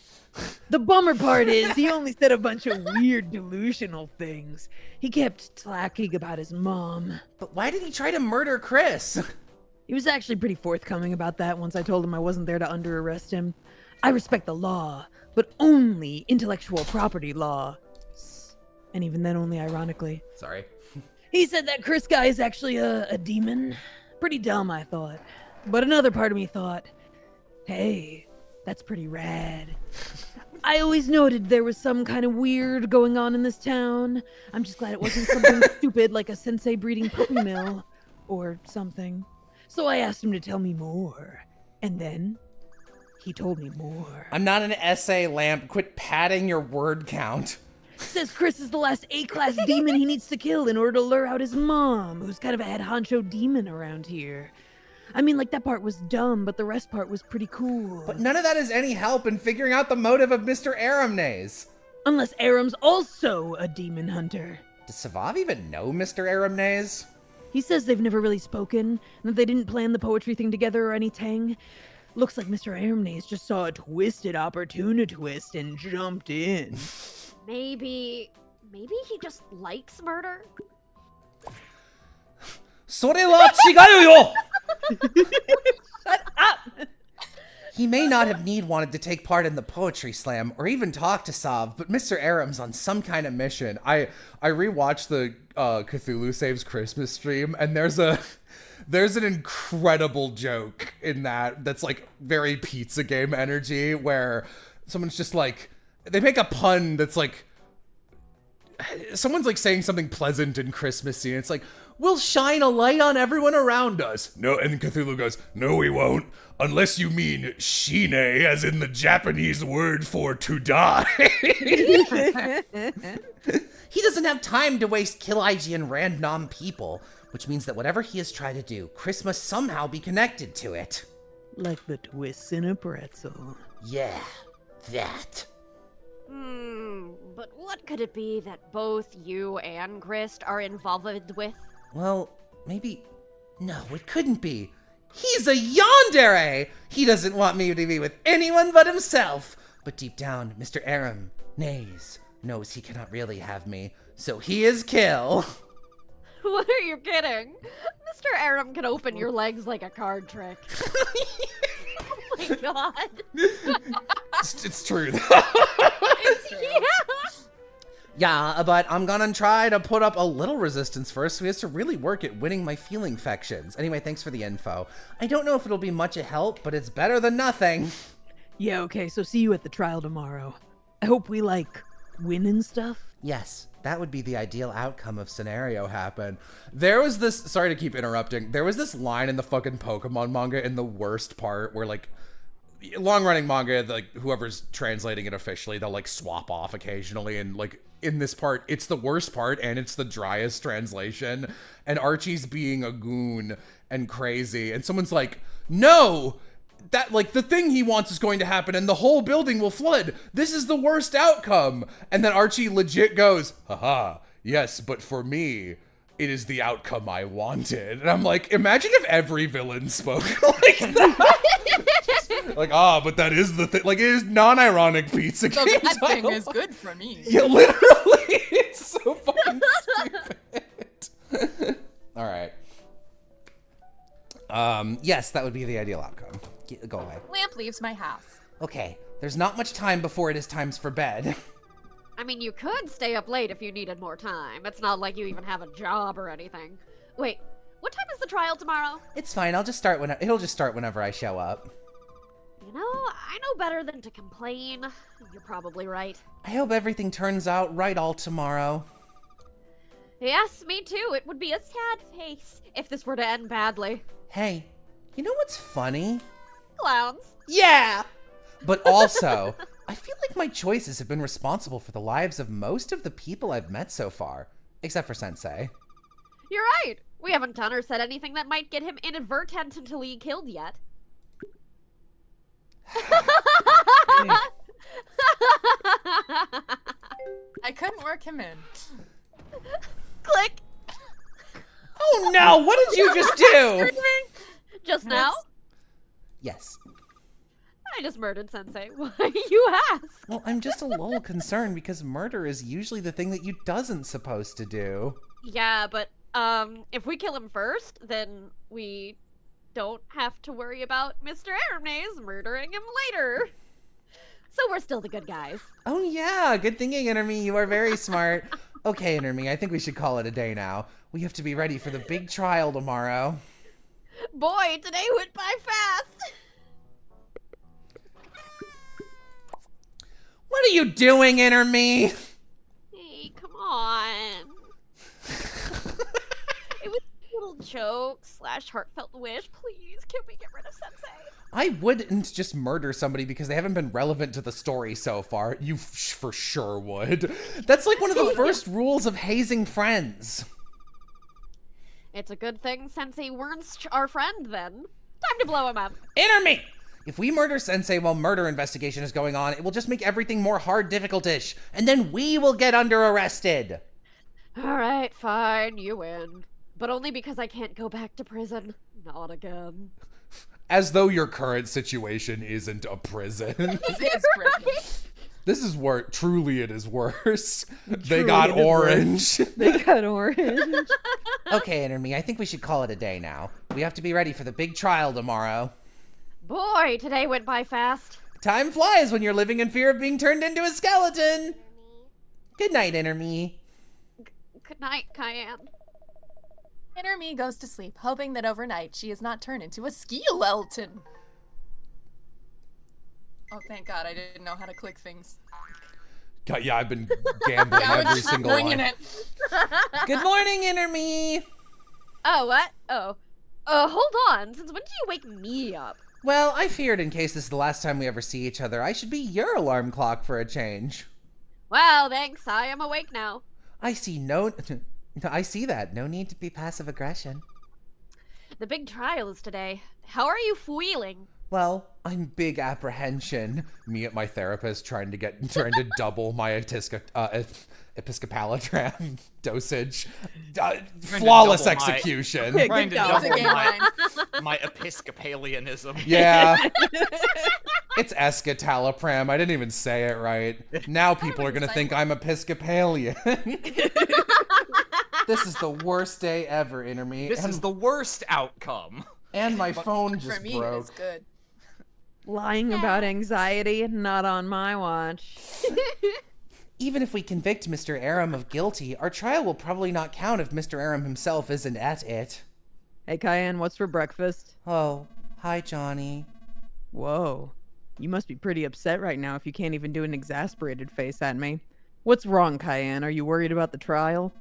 The bummer part is he only said a bunch of weird delusional things. He kept talking about his mom. But why did he try to murder Chris? He was actually pretty forthcoming about that once I told him I wasn't there to under arrest him. I respect the law, but only intellectual property law. And even then only ironically. Sorry. He said that Chris guy is actually a demon. Pretty dumb, I thought. But another part of me thought, hey, that's pretty rad. I always noted there was some kind of weird going on in this town. I'm just glad it wasn't something stupid like a sensei breeding puppy mill or something. So I asked him to tell me more. And then he told me more. I'm not an essay lamp. Quit padding your word count. Says Chris is the last A-class demon he needs to kill in order to lure out his mom, who's kind of a head honcho demon around here. I mean, like, that part was dumb, but the rest part was pretty cool. But none of that is any help in figuring out the motive of Mr. Aramnaze. Unless Aram's also a demon hunter. Does Savav even know Mr. Aramnaze? He says they've never really spoken, and that they didn't plan the poetry thing together or anything. Looks like Mr. Aramnaze just saw a twisted opportunity twist and jumped in. Maybe he just likes murder? それは違うよ! Shut up! He may not have wanted to take part in the poetry slam or even talk to Sav, but Mr. Aram's on some kind of mission. I rewatched the Cthulhu Saves Christmas stream, and there's an incredible joke in that's like very pizza game energy, where someone's just like, they make a pun that's like, someone's like saying something pleasant and Christmassy, and it's like, we'll shine a light on everyone around us. No, and Cthulhu goes, no, we won't. Unless you mean shine, as in the Japanese word for to die. He doesn't have time to waste Killaiji and random people, which means that whatever he has tried to do, Chris must somehow be connected to it. Like the twists in a pretzel. Yeah, that. But what could it be that both you and Grist are involved with? Well, maybe... No, it couldn't be. He's a yandere! He doesn't want me to be with anyone but himself. But deep down, Mr. Aram, Naze, knows he cannot really have me, so he is kill. What are you kidding? Mr. Aram can open your legs like a card trick. Oh my god. It's true. Yeah, but I'm gonna try to put up a little resistance first, so he has to really work at winning my feeling infections. Anyway, thanks for the info. I don't know if it'll be much of help, but it's better than nothing. Yeah, okay, so see you at the trial tomorrow. I hope we, like, win and stuff. Yes, that would be the ideal outcome of scenario happen. There was this, sorry to keep interrupting, there was this line in the fucking Pokemon manga in the worst part where, like, long-running manga, like, whoever's translating it officially, they'll, like, swap off occasionally, and, like, in this part, it's the worst part, and it's the driest translation, and Archie's being a goon and crazy, and someone's like, no! That, like, the thing he wants is going to happen, and the whole building will flood! This is the worst outcome! And then Archie legit goes, haha, yes, but for me, it is the outcome I wanted. And I'm like, imagine if every villain spoke like that! Like, but that is the thing. Like, it is non-ironic pizza So game that thing title. is good for me. Yeah, literally. It's so fucking stupid. All right. Yes, that would be the ideal outcome. Go away. Lamp leaves my house. Okay, there's not much time before it is times for bed. I mean, you could stay up late if you needed more time. It's not like you even have a job or anything. Wait, what time is the trial tomorrow? It's fine. I'll just start it'll just start whenever I show up. You know, I know better than to complain. You're probably right. I hope everything turns out right all tomorrow. Yes, me too. It would be a sad face if this were to end badly. Hey, you know what's funny? Clowns. Yeah! But also, I feel like my choices have been responsible for the lives of most of the people I've met so far. Except for Sensei. You're right. We haven't done or said anything that might get him inadvertently killed yet. I couldn't work him in. Click. Oh no, what did you just do? Just now? Yes. I just murdered Sensei. Why you ask? Well, I'm just a little concerned because murder is usually the thing that you doesn't supposed to do. Yeah, but if we kill him first, then we don't have to worry about Mr. Aramnaze murdering him later. So we're still the good guys. Oh yeah, good thinking, Enemy. You are very smart. Okay, Enemy, I think we should call it a day now. We have to be ready for the big trial tomorrow. Boy, today went by fast. What are you doing, Enemy? Hey, come on. It was a little joke / heartfelt wish. Please, can we get rid of Sensei? I wouldn't just murder somebody because they haven't been relevant to the story so far. You for sure would. That's like one of the first rules of hazing friends. It's a good thing Sensei weren't our friend then. Time to blow him up. Enemy! If we murder Sensei while murder investigation is going on, it will just make everything more hard difficult-ish, and then we will get under arrested. Alright, fine, you win. But only because I can't go back to prison. Not again. As though your current situation isn't a prison. It's prison. This is where truly it is worse. They Truly got it is orange. They got orange. Okay, Enemy, I think we should call it a day now. We have to be ready for the big trial tomorrow. Boy, today went by fast. Time flies when you're living in fear of being turned into a skeleton. Good night, Enemy. Good night, Cayenne. Enemy goes to sleep, hoping that overnight she is not turned into a skeleton. Oh, thank God, I didn't know how to click things. God, yeah, I've been gambling I was every just single winging one. it. Good morning, Enemy. Oh, what? Oh. Hold on. Since when did you wake me up? Well, I feared in case this is the last time we ever see each other, I should be your alarm clock for a change. Well, thanks. I am awake now. I see I see that. No need to be passive aggression. The big trial is today. How are you feeling? Well, I'm big apprehension. Me at my therapist trying to double my episcopalitram dosage. Flawless double my- execution. Trying to Good double game line. my Episcopalianism. Yeah. It's escitalopram. I didn't even say it right. Now people are going to think I'm Episcopalian. This is the worst day ever, Enemy. This is the worst outcome. And my phone For just me, broke. it's good. Lying about anxiety, not on my watch. Even if we convict Mr. Aram of guilty, our trial will probably not count if Mr. Aram himself isn't at it. Hey, Cayenne, what's for breakfast? Oh, hi, Johnny. Whoa. You must be pretty upset right now if you can't even do an exasperated face at me. What's wrong, Cayenne? Are you worried about the trial?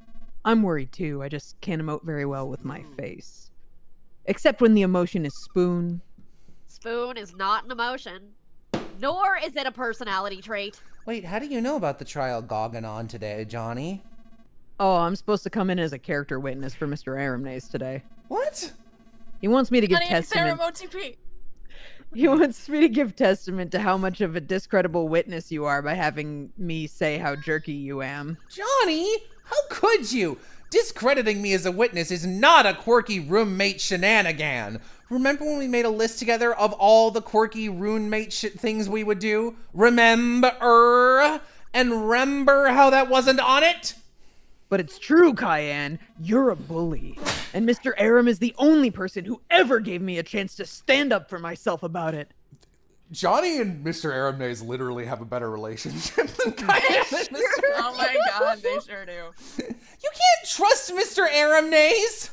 I'm worried too. I just can't emote very well with my face. Except when the emotion is spoon. Spoon is not an emotion. Nor is it a personality trait. Wait, how do you know about the trial gogging on today, Johnny? Oh, I'm supposed to come in as a character witness for Mr. Aramnaze today. What? He wants me to give Honey, it's Sarah testament. MoTP. He wants me to give testament to how much of a discreditable witness you are by having me say how jerky you am. Johnny, how could you? Discrediting me as a witness is not a quirky roommate shenanigan. Remember when we made a list together of all the quirky roommate things we would do? Remember? And remember how that wasn't on it? But it's true, Cayenne. You're a bully. And Mr. Aram is the only person who ever gave me a chance to stand up for myself about it. Johnny and Mr. Aramnaze literally have a better relationship than Kaya and Mr. Oh my God, they sure do. You can't trust Mr. Aramnaze!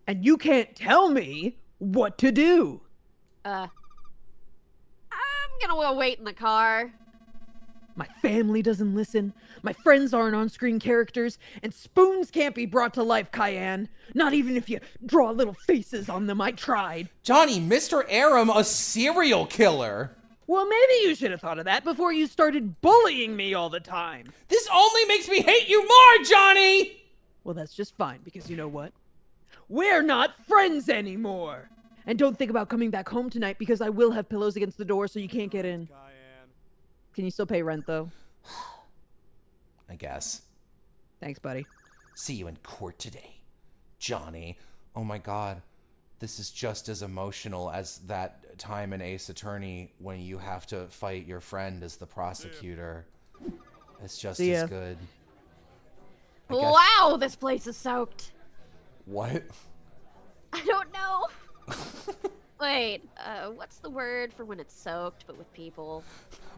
And you can't tell me what to do. I'm gonna wait in the car. My family doesn't listen, my friends aren't on-screen characters, and spoons can't be brought to life, Cayenne. Not even if you draw little faces on them. I tried. Johnny, Mr. Aram, a serial killer. Well, maybe you should have thought of that before you started bullying me all the time. This only makes me hate you more, Johnny! Well, that's just fine, because you know what? We're not friends anymore! And don't think about coming back home tonight, because I will have pillows against the door so you can't get in. Can you still pay rent, though? I guess. Thanks, buddy. See you in court today, Johnny. Oh my God. This is just as emotional as that time in Ace Attorney when you have to fight your friend as the prosecutor. It's just See ya. as good. I guess- Wow, this place is soaked. What? I don't know. Wait, what's the word for when it's soaked but with people?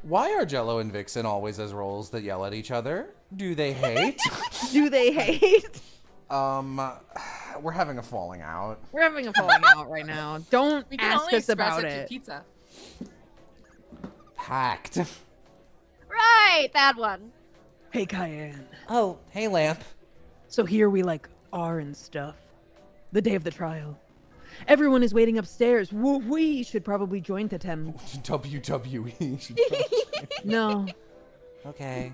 Why are Jello and Vixen always as roles that yell at each other? Do they hate? Do they hate? We're having a falling out. We're having a falling out right now. Don't We can ask only us express about it through it. pizza. Packed. Right, that one. Hey, Cayenne. Oh, hey, Lamp. So here we are and stuff. The day of the trial. Everyone is waiting upstairs. We should probably join Totem. WWE. No. Okay.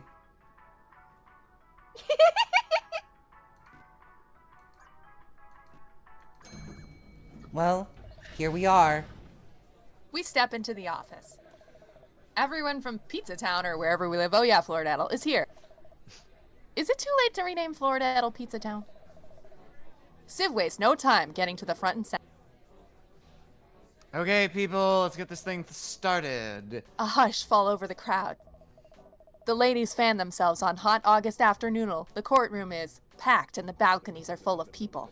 Well, here we are. We step into the office. Everyone from Pizza Town or wherever we live, oh yeah, Floridaddle, is here. Is it too late to rename Floridaddle Pizza Town? Civ wastes no time getting to the front and center. Okay, people, let's get this thing started. A hush fall over the crowd. The ladies fan themselves on hot August afternoonal. The courtroom is packed and the balconies are full of people.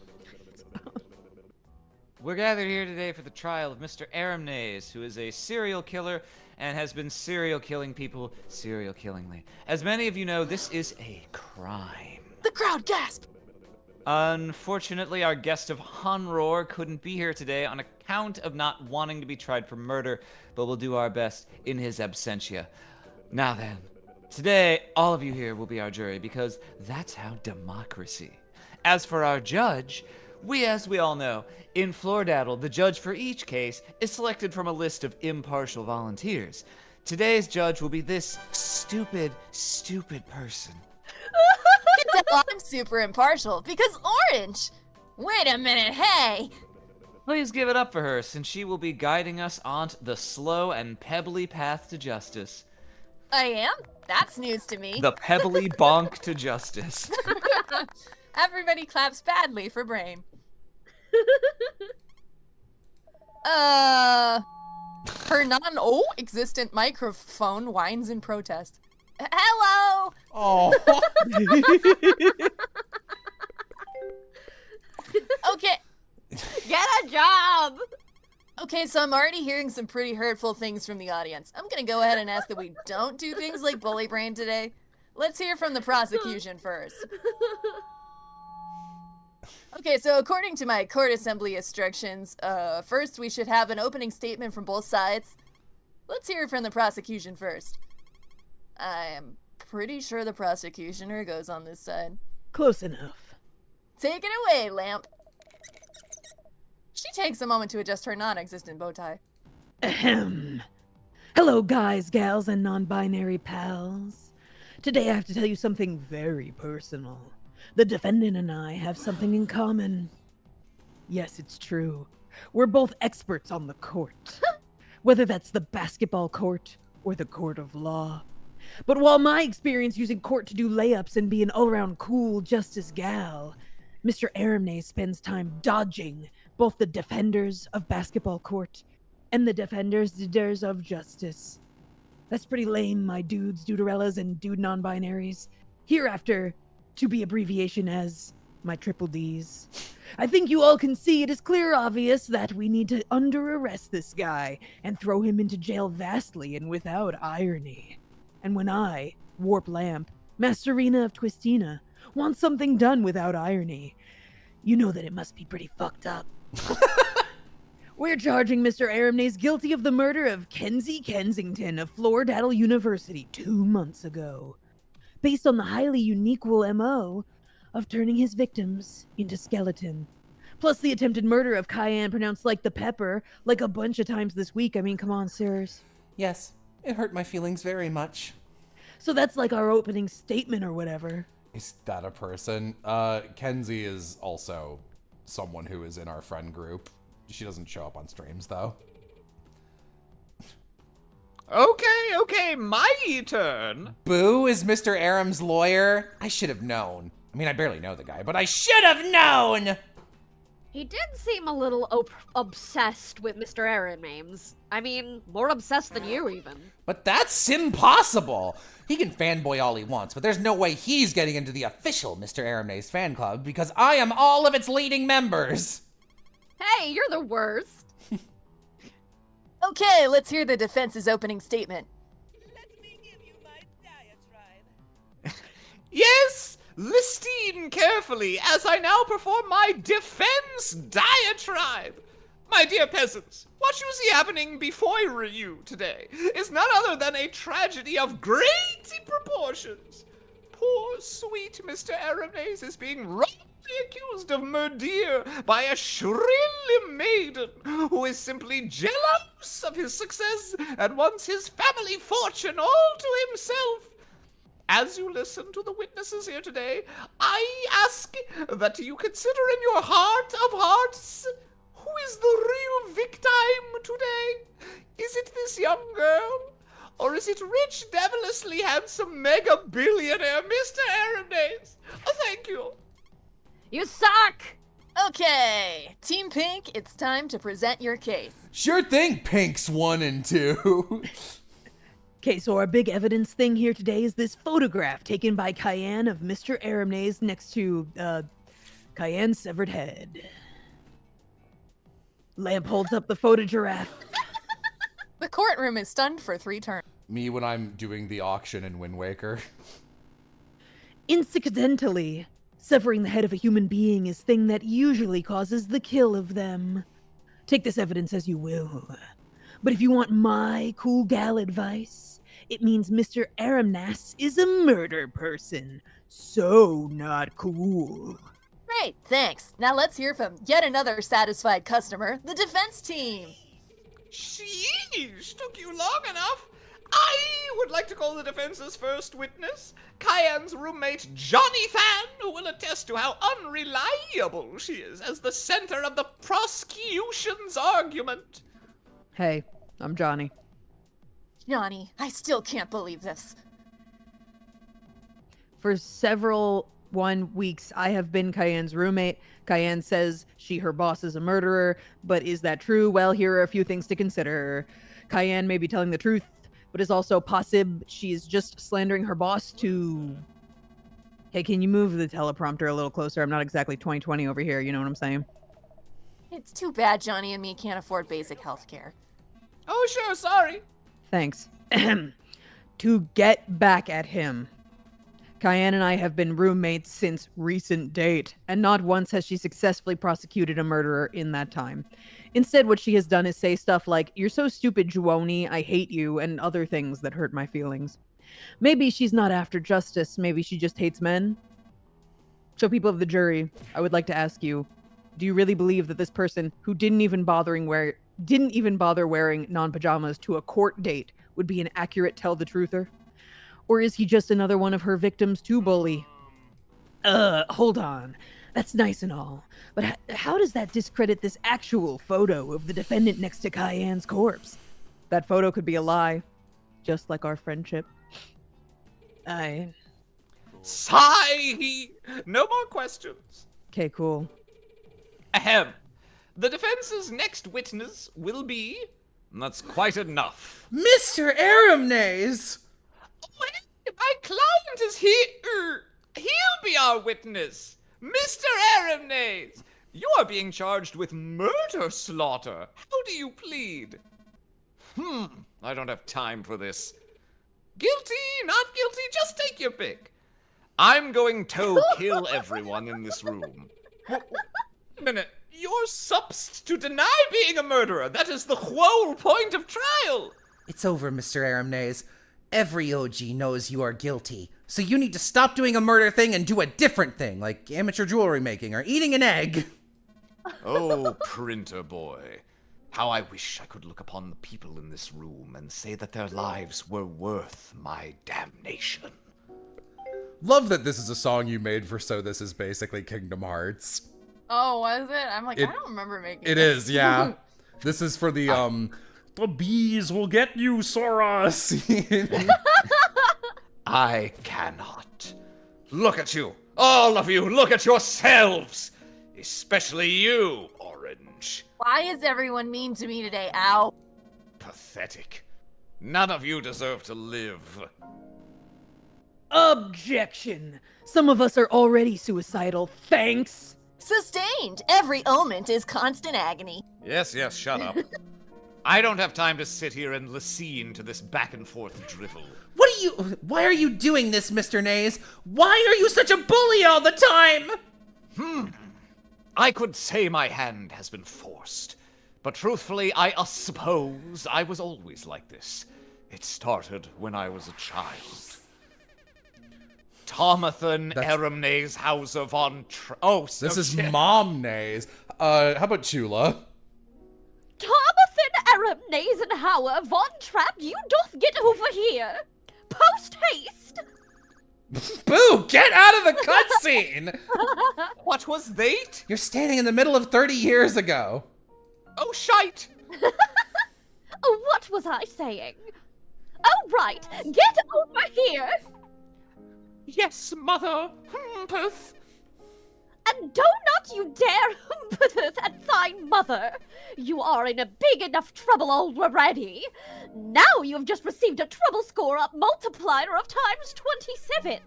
We're gathered here today for the trial of Mr. Aramnaze, who is a serial killer and has been serial killing people serial killingly. As many of you know, this is a crime. The crowd gasped. Unfortunately, our guest of Honroar couldn't be here today on account of not wanting to be tried for murder, but we'll do our best in his absentia. Now then, today, all of you here will be our jury because that's how democracy. As for our judge, as we all know, in Floridaddle, the judge for each case is selected from a list of impartial volunteers. Today's judge will be this stupid person. I'm super impartial because orange. Wait a minute, hey. Please give it up for her, since she will be guiding us on the slow and pebbly path to justice. I am? That's news to me. The pebbly bonk to justice. Everybody claps badly for Brain. Her non-existent microphone whines in protest. Hello! Oh. Okay. Get a job! Okay, so I'm already hearing some pretty hurtful things from the audience. I'm gonna go ahead and ask that we don't do things like bully Brain today. Let's hear from the prosecution first. Okay, so according to my court assembly instructions, first we should have an opening statement from both sides. Let's hear from the prosecution first. I'm pretty sure the prosecutioner goes on this side. Close enough. Take it away, Lamp. She takes a moment to adjust her non-existent bow tie. Ahem. Hello, guys, gals, and non-binary pals. Today I have to tell you something very personal. The defendant and I have something in common. Yes, it's true. We're both experts on the court. Whether that's the basketball court or the court of law. But while my experience using court to do layups and be an all-around cool justice gal, Mr. Aramnaze spends time dodging both the defenders of basketball court and the defenders of justice. That's pretty lame, my dudes, duderellas, and dude non-binaries. Hereafter, to be abbreviation as my triple Ds. I think you all can see it is clear obvious that we need to under arrest this guy and throw him into jail vastly and without irony. And when I, Warp Lamp, Masterina of Twistina, want something done without irony, you know that it must be pretty fucked up. We're charging Mr. Aramnaze guilty of the murder of Kenzie Kensington of Floridaddle University 2 months ago, based on the highly unique MO of turning his victims into skeleton. Plus the attempted murder of Cayenne pronounced like the pepper, like a bunch of times this week. I mean, come on, sirs. Yes, it hurt my feelings very much. So that's like our opening statement or whatever. Is that a person? Kenzie is also someone who is in our friend group. She doesn't show up on streams, though. Okay, my turn. Boo is Mr. Aram's lawyer. I should have known. I mean, I barely know the guy, but I should have known! He did seem a little obsessed with Mr. Aaron names. I mean, more obsessed than you, even. But that's impossible. He can fanboy all he wants, but there's no way he's getting into the official Mr. Aramne's fan club because I am all of its leading members. Hey, you're the worst. Okay, let's hear the defense's opening statement. Let me give you my diatribe. Yes, listen carefully as I now perform my defense diatribe. My dear peasants, what you see happening before you today is none other than a tragedy of great proportions. Poor, sweet Mr. Aramnes is being wrongly accused of murder by a shrill maiden who is simply jealous of his success and wants his family fortune all to himself. As you listen to the witnesses here today, I ask that you consider in your heart of hearts who is the real victim today. Is it this young girl? Or is it rich, devilishly handsome mega billionaire Mr. Aramnes? Thank you. You suck! Okay, Team Pink, it's time to present your case. Sure thing, Pinks 1 and 2. Okay, so our big evidence thing here today is this photograph taken by Cayenne of Mr. Aramnes next to, Cayenne's severed head. Lamp holds up the photo giraffe. The courtroom is stunned for 3 turns. Me when I'm doing the auction in Wind Waker. Incidentally, severing the head of a human being is thing that usually causes the kill of them. Take this evidence as you will. But if you want my cool gal advice, it means Mr. Aramnas is a murder person. So not cool. Great, thanks. Now let's hear from yet another satisfied customer, the defense team. Sheesh, took you long enough. I would like to call the defense's first witness, Cayenne's roommate Johnny Fan, who will attest to how unreliable she is as the center of the prosecution's argument. Hey, I'm Johnny. Johnny, I still can't believe this. For several weeks, I have been Cayenne's roommate. Cayenne says her boss is a murderer, but is that true? Well, here are a few things to consider. Cayenne may be telling the truth, but is also possible she's just slandering her boss to... Hey, can you move the teleprompter a little closer? I'm not exactly 2020 over here, you know what I'm saying? It's too bad Johnny and me can't afford basic health care. Oh, sure, sorry. Thanks. To get back at him. Cayenne and I have been roommates since recent date, and not once has she successfully prosecuted a murderer in that time. Instead, what she has done is say stuff like, "You're so stupid, Juoni, I hate you," and other things that hurt my feelings. Maybe she's not after justice, maybe she just hates men? So people of the jury, I would like to ask you, do you really believe that this person who didn't even bother wearing non-pajamas to a court date would be an accurate tell-the-truther? Or is he just another one of her victims to bully? Hold on. That's nice and all. But how does that discredit this actual photo of the defendant next to Cayenne's corpse? That photo could be a lie. Just like our friendship. Sigh! No more questions. Okay, cool. Ahem. The defense's next witness will be... That's quite enough. Mr. Aramnes! Well, my client is here. He'll be our witness. Mr. Aramnes, you are being charged with murder slaughter. How do you plead? I don't have time for this. Guilty, not guilty, just take your pick. I'm going to kill everyone in this room. Wait a minute. You're supposed to deny being a murderer. That is the whole point of trial. It's over, Mr. Aramnes. Every OG knows you are guilty. So you need to stop doing a murder thing and do a different thing, like amateur jewelry making or eating an egg. Oh, printer boy. How I wish I could look upon the people in this room and say that their lives were worth my damnation. Love that this is a song you made for So This Is Basically Kingdom Hearts. Oh, was it? I'm like, I don't remember making It this. is, yeah. This is for the bees will get you, Sora scene. I cannot. Look at you. All of you, look at yourselves. Especially you, Orange. Why is everyone mean to me today, Ow? Pathetic. None of you deserve to live. Objection. Some of us are already suicidal, thanks. Sustained. Every moment is constant agony. Yes, shut up. I don't have time to sit here and listen to this back and forth drivel. Why are you doing this, Mr. Nays? Why are you such a bully all the time? I could say my hand has been forced, but truthfully, I suppose I was always like this. It started when I was a child. Tomathan Aramnays Hauser von This is Mom Nays. How about Chula? Thomason Aram Nasenhauer von Trapp, you doth get over here. Post haste. Boo! Get out of the cutscene! What was that? You're standing in the middle of 30 years ago. Oh, shite! Oh, what was I saying? Oh, right. Get over here. Yes, mother. Humpeth. And do not you dare humpeth at thy mother. You are in a big enough trouble already. Now you have just received a trouble score up multiplier of times 27.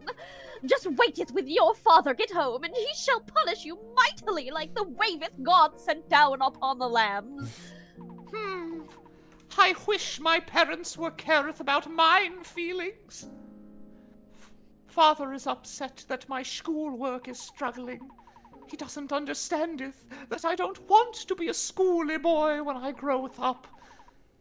Just waiteth with your father get home, and he shall punish you mightily like the waveth God sent down upon the lambs. I wish my parents were careth about mine feelings. Father is upset that my schoolwork is struggling. He doesn't understandeth that I don't want to be a schooly boy when I groweth up.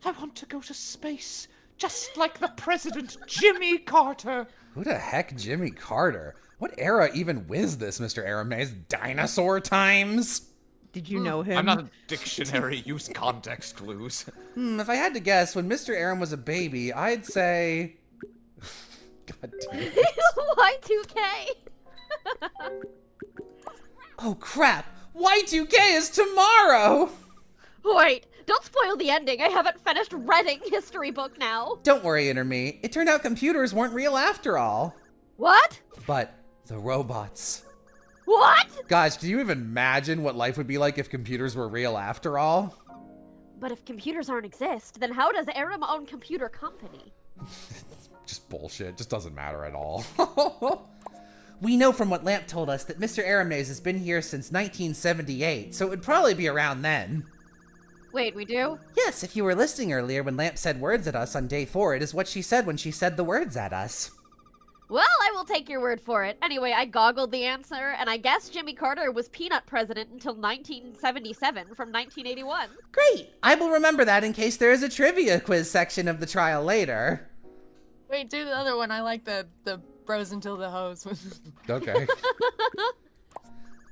I want to go to space, just like the President Jimmy Carter. Who the heck Jimmy Carter? What era even whiz this, Mr. Aramnays? Dinosaur times? Did you know him? I'm not a dictionary. Use context clues. If I had to guess, when Mr. Aram was a baby, I'd say... God damn it. Y2K. Oh crap! Y2K is tomorrow! Wait, don't spoil the ending. I haven't finished reading history book now. Don't worry, Interme. It turned out computers weren't real after all. What? But the robots. What? Guys, can you even imagine what life would be like if computers were real after all? But if computers aren't exist, then how does Aram own computer company? Just bullshit. Just doesn't matter at all. We know from what Lamp told us that Mr. Aramnays has been here since 1978, so it would probably be around then. Wait, we do? Yes, if you were listening earlier when Lamp said words at us on day 4, it is what she said when she said the words at us. Well, I will take your word for it. Anyway, I goggled the answer, and I guess Jimmy Carter was peanut president until 1977 from 1981. Great! I will remember that in case there is a trivia quiz section of the trial later. Wait, do the other one. I like the bros until the hose. Okay.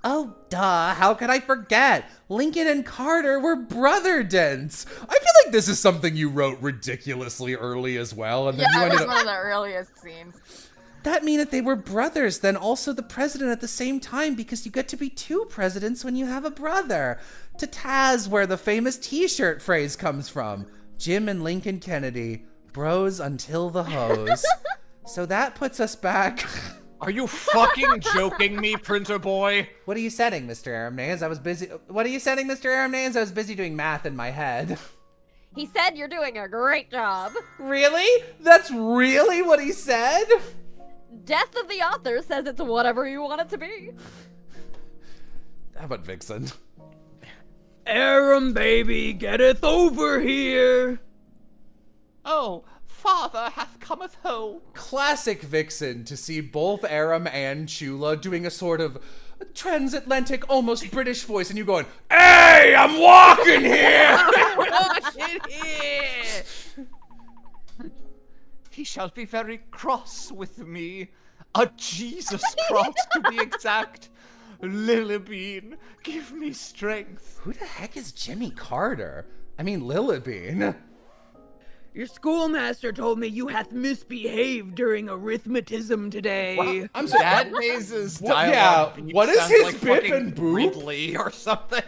Oh, duh, how could I forget? Lincoln and Carter were brother dents. I feel like this is something you wrote ridiculously early as well, and then you That ended was up... one of the earliest scenes. That mean that they were brothers, then also the president at the same time, because you get to be 2 presidents when you have a brother. To Taz, where the famous t-shirt phrase comes from. Jim and Lincoln Kennedy, bros until the hose. So that puts us back... Are you fucking joking me, printer boy? What are you setting, Mr. Aramnays? I was busy... What are you setting, Mr. Aramnays? I was busy doing math in my head. He said you're doing a great job. Really? That's really what he said? Death of the author says it's whatever you want it to be. How about Vixen? Aram, baby, getteth over here. Oh, father hath cometh home. Classic Vixen to see both Aram and Chula doing a sort of transatlantic, almost British voice, and you going, "Hey, I'm walking here!" He shall be very cross with me. A Jesus cross, to be exact. Lilybean, give me strength. Who the heck is Jimmy Carter? I mean, Lilybean. Your schoolmaster told me you hath misbehaved during arithmetism today. I'm sorry. Dad Maze's What- dialogue. yeah, what is sounds his like bip fucking and boop? Ridley or something.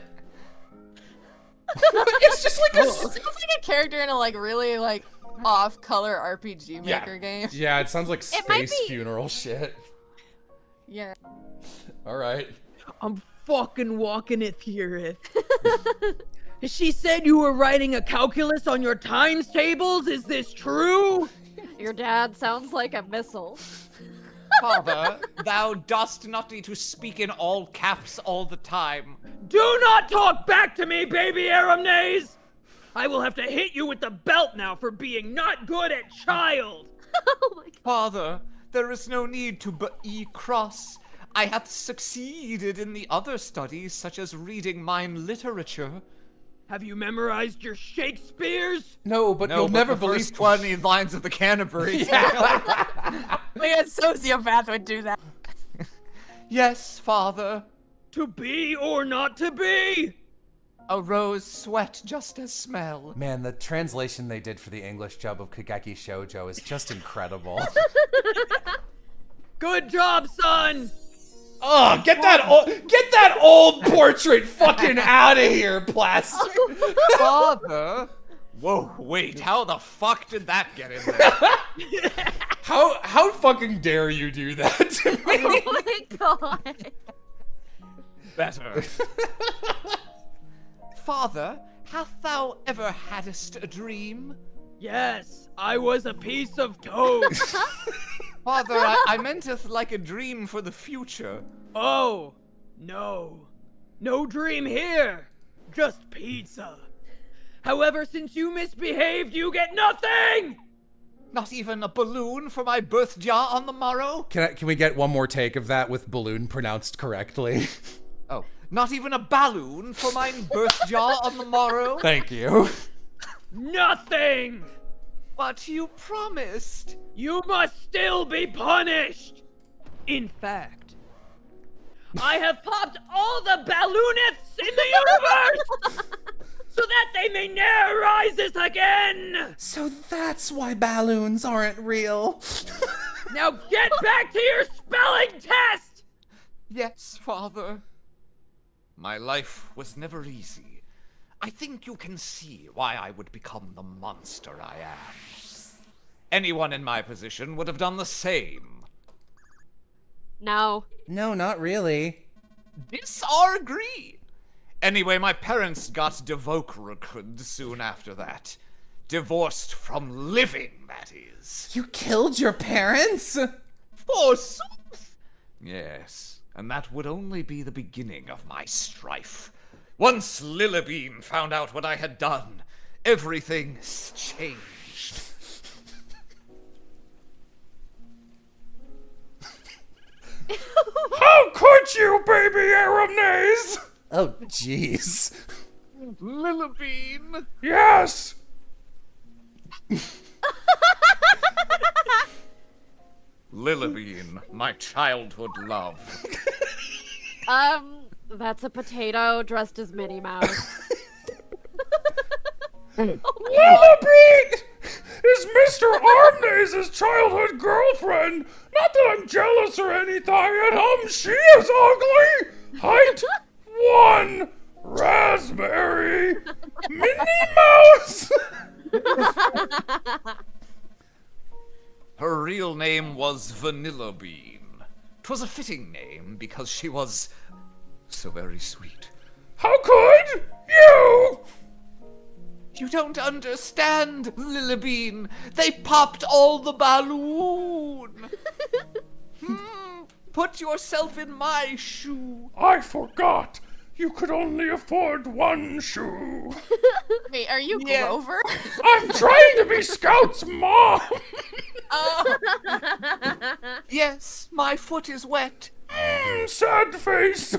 It's just like a... It sounds like a character in a really off-color RPG Yeah. Maker game. Yeah, it sounds like It might space be- funeral shit. Yeah. All right. I'm fucking walkingeth heareth. She said you were writing a calculus on your times tables. Is this true? Your dad sounds like a missile. Father, thou dost not need to speak in all caps all the time. Do not talk back to me, baby Aramnaze! I will have to hit you with the belt now for being not good at child! Oh my god. Father, there is no need to be cross. I have succeeded in the other studies, such as reading mine literature. Have you memorized your Shakespeare's? No, but you'll but never the believe. first 20 lines of the Canterbury Tale. Like a sociopath would do that. Yes, Father. To be or not to be? A rose sweat just as smell. Man, the translation they did for the English dub of Kageki Shoujo is just incredible. Good job, son! Oh, get that old portrait fucking out of here, plastic. Father? Whoa, wait, how the fuck did that get in there? How fucking dare you do that to me? Oh my god. Better. Father, hast thou ever haddest a dream? Yes, I was a piece of toast. Father, I meanteth like a dream for the future. Oh, no. No dream here. Just pizza. However, since you misbehaved, you get nothing! Not even a balloon for my birth jar on the morrow? Can we get one more take of that with balloon pronounced correctly? Oh, not even a balloon for my birth jar on the morrow? Thank you. Nothing! But you promised. You must still be punished! In fact, I have popped all the balloonets in the universe! So that they may ne'er rises again! So that's why balloons aren't real. Now get back to your spelling test! Yes, Father. My life was never easy. I think you can see why I would become the monster I am. Anyone in my position would have done the same. No. No, not really. Disagree. Anyway, my parents got divorced soon after that. Divorced from living, that is. You killed your parents? Forsooth! Yes, and that would only be the beginning of my strife. Once Lillibean found out what I had done, everything changed. How could you, baby Aramnaze? Oh, jeez. Lillibean? Yes. Lillibean, my childhood love. That's a potato dressed as Minnie Mouse. Lillibean is Mr. Armnaze's childhood girlfriend. Not that I'm jealous or anything. She is ugly. Height 1. Raspberry. Minnie Mouse. Her real name was Vanilla Bean. 'Twas a fitting name because she was so very sweet. How could you? You don't understand, Lillibean. They popped all the balloon. Put yourself in my shoe. I forgot. You could only afford one shoe. Wait, are you Yeah. Grover? I'm trying to be Scout's mom. Oh, Yes, my foot is wet. Sad face.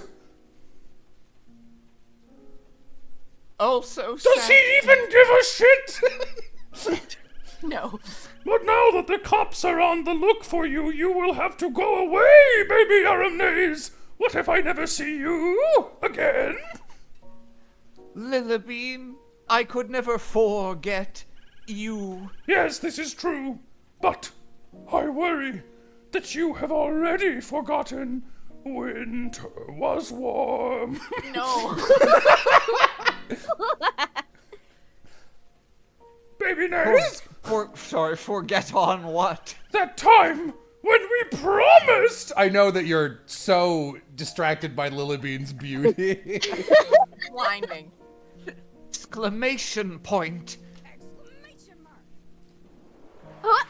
Also Does sad. he even give a shit? no. But now that the cops are on the look for you, you will have to go away, baby Aramnaze. What if I never see you again? Lillibean, I could never forget you. Yes, this is true. But I worry that you have already forgotten winter was warm. No. Baby Naze, Forget on what? that time when we promised! I know that you're so distracted by Lillibean's beauty. Blinding. Exclamation point. What?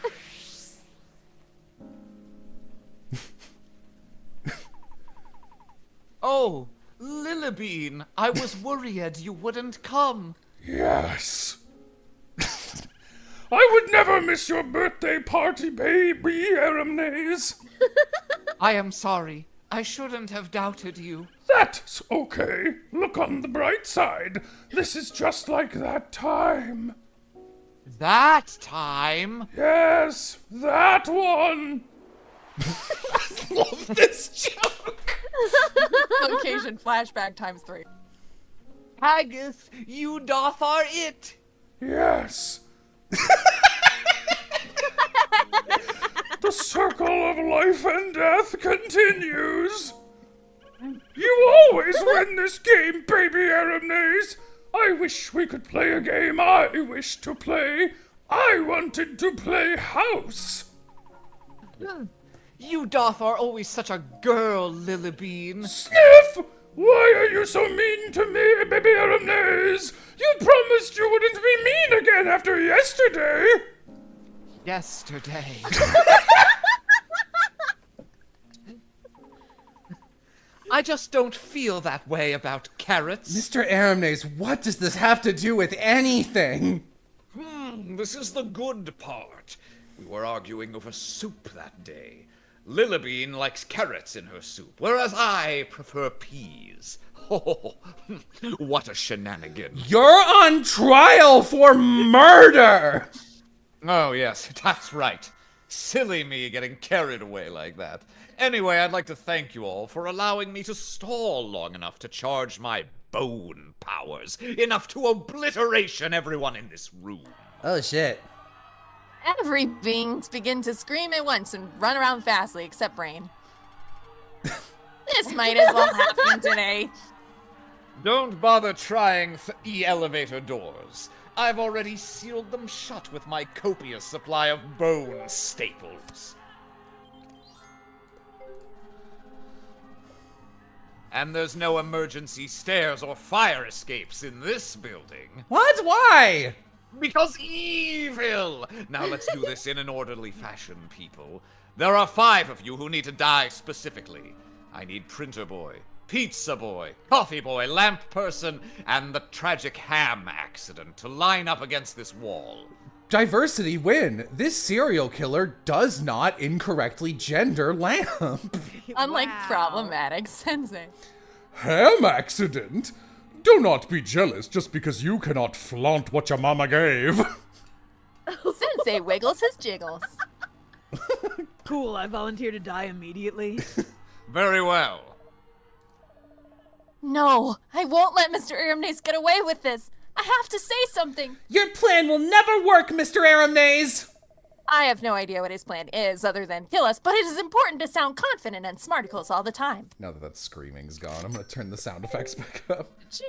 Oh, Lillibean, I was worried you wouldn't come. Yes. I would never miss your birthday party, baby Aramnaze. I am sorry. I shouldn't have doubted you. That's okay. Look on the bright side. This is just like that time. That time? Yes, that one. Love this joke. Location flashback times 3. Haggis, you doth are it. Yes. The circle of life and death continues. You always win this game, baby Aramnaze. I wish we could play a game I wish to play. I wanted to play house. You doth are always such a girl, Lillibean. Sniff! Why are you so mean to me, baby Aramnaze? You promised you wouldn't be mean again after yesterday. Yesterday. I just don't feel that way about carrots. Mr. Aramnaze, what does this have to do with anything? This is the good part. We were arguing over soup that day. Lillibean likes carrots in her soup, whereas I prefer peas. Oh, what a shenanigan. You're on trial for murder! Oh, yes, that's right. Silly me getting carried away like that. Anyway, I'd like to thank you all for allowing me to stall long enough to charge my bone powers, enough to obliteration everyone in this room. Oh shit. Every beings begin to scream at once and run around fastly, except Brain. This might as well happen today. Don't bother trying the elevator doors. I've already sealed them shut with my copious supply of bone staples. And there's no emergency stairs or fire escapes in this building. What? Why? Because evil! Now let's do this in an orderly fashion, people. There are 5 of you who need to die specifically. I need Printer Boy, Pizza Boy, Coffee Boy, Lamp Person, and the tragic ham accident to line up against this wall. Diversity win. This serial killer does not incorrectly gender Lamp. Unlike problematic Sensei. Ham accident? Do not be jealous just because you cannot flaunt what your mama gave. Sensei wiggles his jiggles. Cool, I volunteer to die immediately. Very well. No, I won't let Mr. Aramnaze get away with this. I have to say something. Your plan will never work, Mr. Aramnaze! I have no idea what his plan is other than kill us, but it is important to sound confident and smarticles all the time. Now that screaming's gone, I'm gonna turn the sound effects back up. Ching.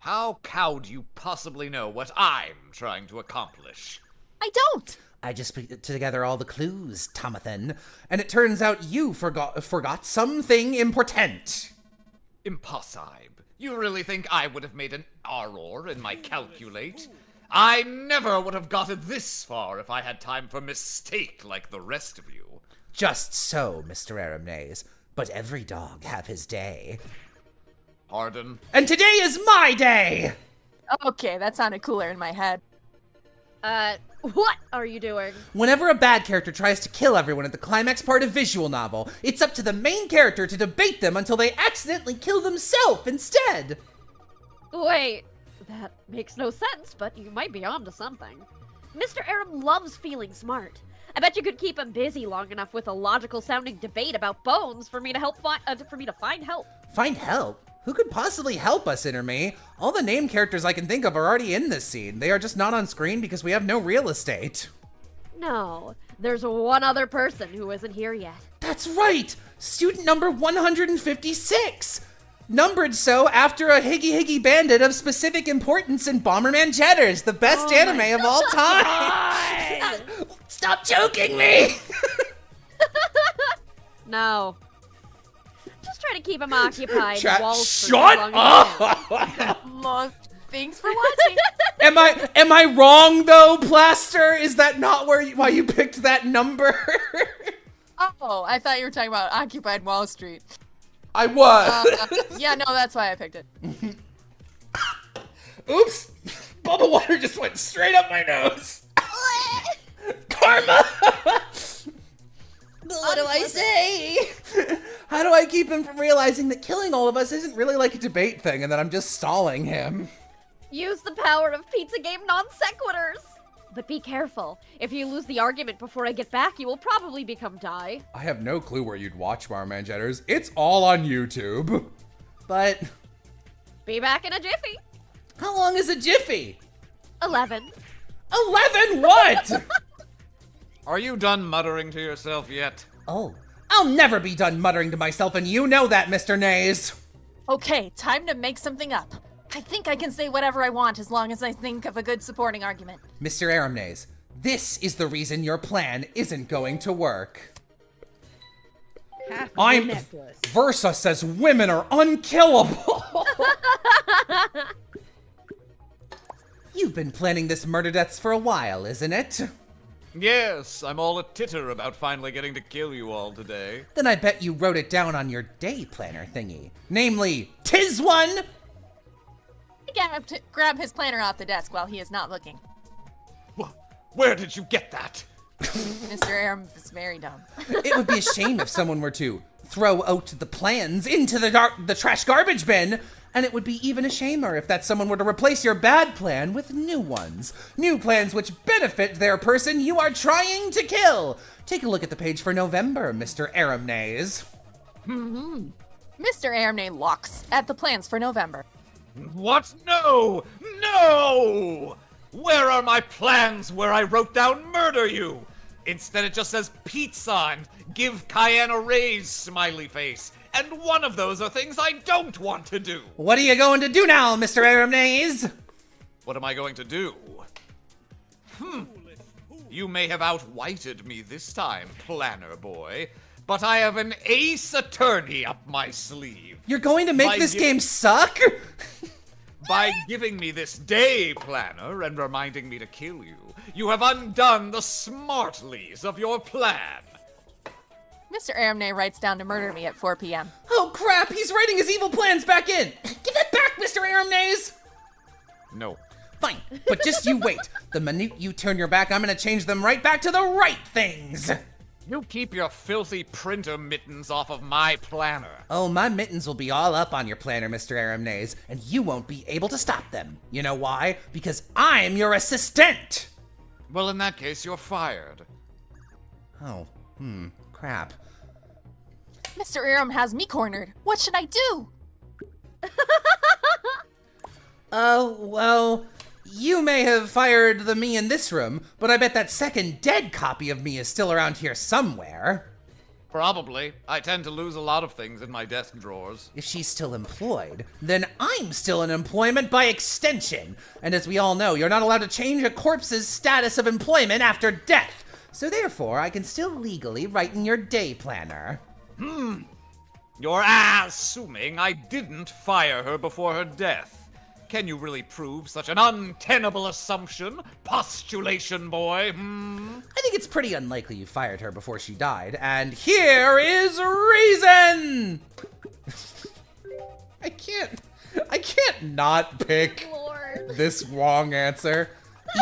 How could you possibly know what I'm trying to accomplish? I don't. I just put together all the clues, Tomathan, and it turns out you forgot something important. Impossible. You really think I would have made an error in my calculate? I never would have got it this far if I had time for mistake like the rest of you. Just so, Mr. Aramnaze. But every dog have his day. Pardon? And today is my day! Okay, that sounded cooler in my head. What are you doing? Whenever a bad character tries to kill everyone at the climax part of visual novel, it's up to the main character to debate them until they accidentally kill themselves instead. Wait, that makes no sense, but you might be onto something. Mr. Aram loves feeling smart. I bet you could keep him busy long enough with a logical-sounding debate about bones for me to find help. Find help? Who could possibly help us, Interme? All the named characters I can think of are already in this scene. They are just not on screen because we have no real estate. No, there's one other person who isn't here yet. That's right! Student number 156! Numbered so after a Higgy Bandit of specific importance in Bomberman Jetters, the best anime of all time! Stop choking me! No. Just try to keep him occupied. Chat, Wall Street shut as long as you can. up! Most thanks for watching. Am I wrong though, Plaster? Is that not why you picked that number? Oh, I thought you were talking about Occupied Wall Street. I was. Yeah, no, that's why I picked it. Oops! Bubble water just went straight up my nose. Karma! What do I say? How do I keep him from realizing that killing all of us isn't really like a debate thing and that I'm just stalling him? Use the power of pizza game non sequiturs. But be careful. If you lose the argument before I get back, you will probably become die. I have no clue where you'd watch Marman Jetters. It's all on YouTube. But Be back in a jiffy. how long is a jiffy? 11. 11 what? Are you done muttering to yourself yet? Oh, I'll never be done muttering to myself, and you know that, Mr. Nays. Okay, time to make something up. I think I can say whatever I want as long as I think of a good supporting argument. Mr. Aramnaze, this is the reason your plan isn't going to work. Half I'm the necklace. Versa says women are unkillable. You've been planning this murder deaths for a while, isn't it? Yes, I'm all a titter about finally getting to kill you all today. Then I bet you wrote it down on your day planner thingy. Namely, 'tis one! Grab his planner off the desk while he is not looking. Where did you get that? Mr. Aram is very dumb. It would be a shame if someone were to throw out the plans into the trash garbage bin, and it would be even a shamer if that someone were to replace your bad plan with new ones. New plans which benefit their person you are trying to kill. Take a look at the page for November, Mr. Aramnaze. Mr. Aramne looks at the plans for November. What? No! No! Where are my plans where I wrote down murder you? Instead it just says pizza and give Cayenne a raise, smiley face. And one of those are things I don't want to do. What are you going to do now, Mr. Aramnaze? What am I going to do? You may have outwitted me this time, planner boy, but I have an ace attorney up my sleeve. You're going to make By this gi- game suck? By giving me this day planner and reminding me to kill you, you have undone the smartlies of your plan. Mr. Aramne writes down to murder me at 4 p.m. Oh crap, he's writing his evil plans back in. Give it back, Mr. Aramnaze. No. Fine, but just you wait. The minute you turn your back, I'm gonna change them right back to the right things. You keep your filthy printer mittens off of my planner. Oh, my mittens will be all up on your planner, Mr. Aramnaze, and you won't be able to stop them. You know why? Because I'm your assistant. Well, in that case, you're fired. Oh, crap. Mr. Aram has me cornered. What should I do? Oh, well, you may have fired the me in this room, but I bet that second dead copy of me is still around here somewhere. Probably. I tend to lose a lot of things in my desk drawers. If she's still employed, then I'm still in employment by extension. And as we all know, you're not allowed to change a corpse's status of employment after death. So therefore, I can still legally write in your day planner. You're assuming I didn't fire her before her death. Can you really prove such an untenable assumption, postulation boy? I think it's pretty unlikely you fired her before she died, and here is reason! I can't not pick Lord. this wrong answer.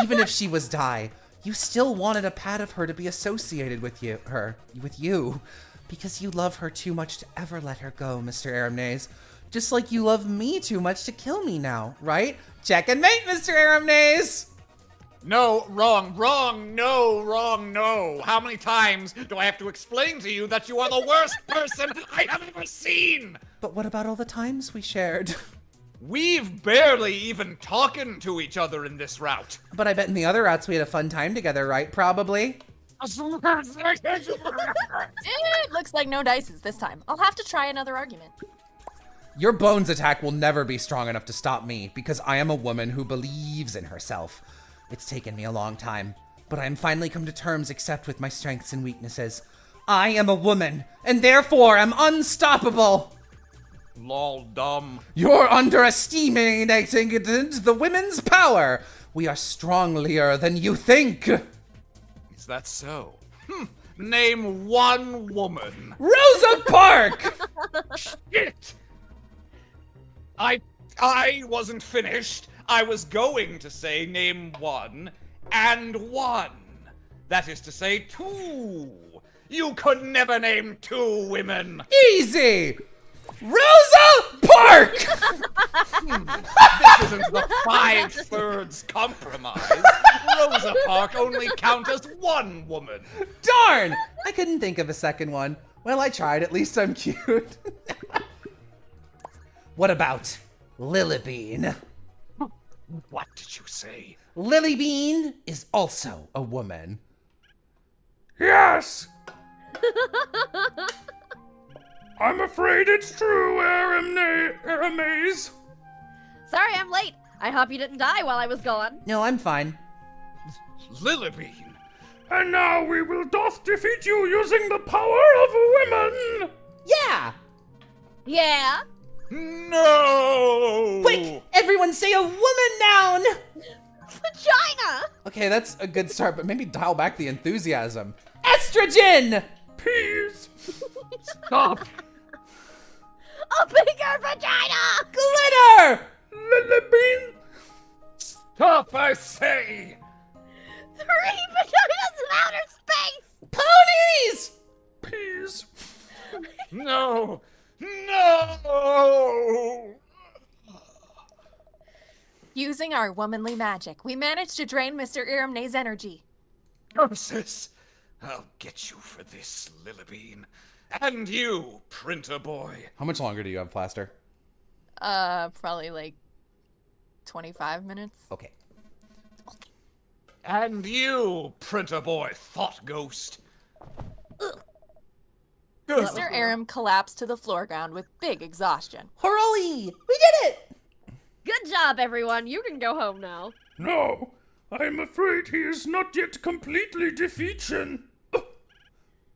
Even if she was die, you still wanted a part of her to be associated with you, because you love her too much to ever let her go, Mr. Aramnaze. Just like you love me too much to kill me now, right? Check and mate, Mr. Aramnaze! No, wrong, no. How many times do I have to explain to you that you are the worst person I have ever seen? But what about all the times we shared? We've barely even talking to each other in this route. But I bet in the other routes we had a fun time together, right? Probably. It looks like no dices this time. I'll have to try another argument. Your bones attack will never be strong enough to stop me because I am a woman who believes in herself. It's taken me a long time, but I am finally come to terms except with my strengths and weaknesses. I am a woman, and therefore am unstoppable. Lol, dumb. You're underestimating the women's power. We are stronglier than you think. Is that so? Name one woman. Rosa Parks! Shit! I wasn't finished. I was going to say name one and one. That is to say 2. You could never name 2 women. Easy! Rosa Parks! This isn't the 5/3 compromise. Rosa Parks only count as 1 woman. Darn! I couldn't think of a second one. Well, I tried. At least I'm cute. What about Lilybean? What did you say? Lilybean is also a woman. Yes! I'm afraid it's true, Aramaze. Sorry I'm late. I hope you didn't die while I was gone. No, I'm fine. Lilybean. And now we will doth defeat you using the power of women. Yeah! Yeah? No! Quick! Everyone say a woman noun! Vagina! Okay, that's a good start, but maybe dial back the enthusiasm. Estrogen! Peas. Stop! A bigger vagina! Glitter! Lilybean. Stop, I say! 3 vaginas in outer space! Ponies! Peas. No! No! Using our womanly magic, we managed to drain Mr. Iramne's energy. Curses! I'll get you for this, Lilybean. And you, printer boy. How much longer do you have, Plaster? Probably like 25 minutes. Okay. And you, printer boy, thought ghost. Mr. Aram collapsed to the floor ground with big exhaustion. Hooray! We did it! Good job, everyone. You can go home now. No, I'm afraid he is not yet completely defeated.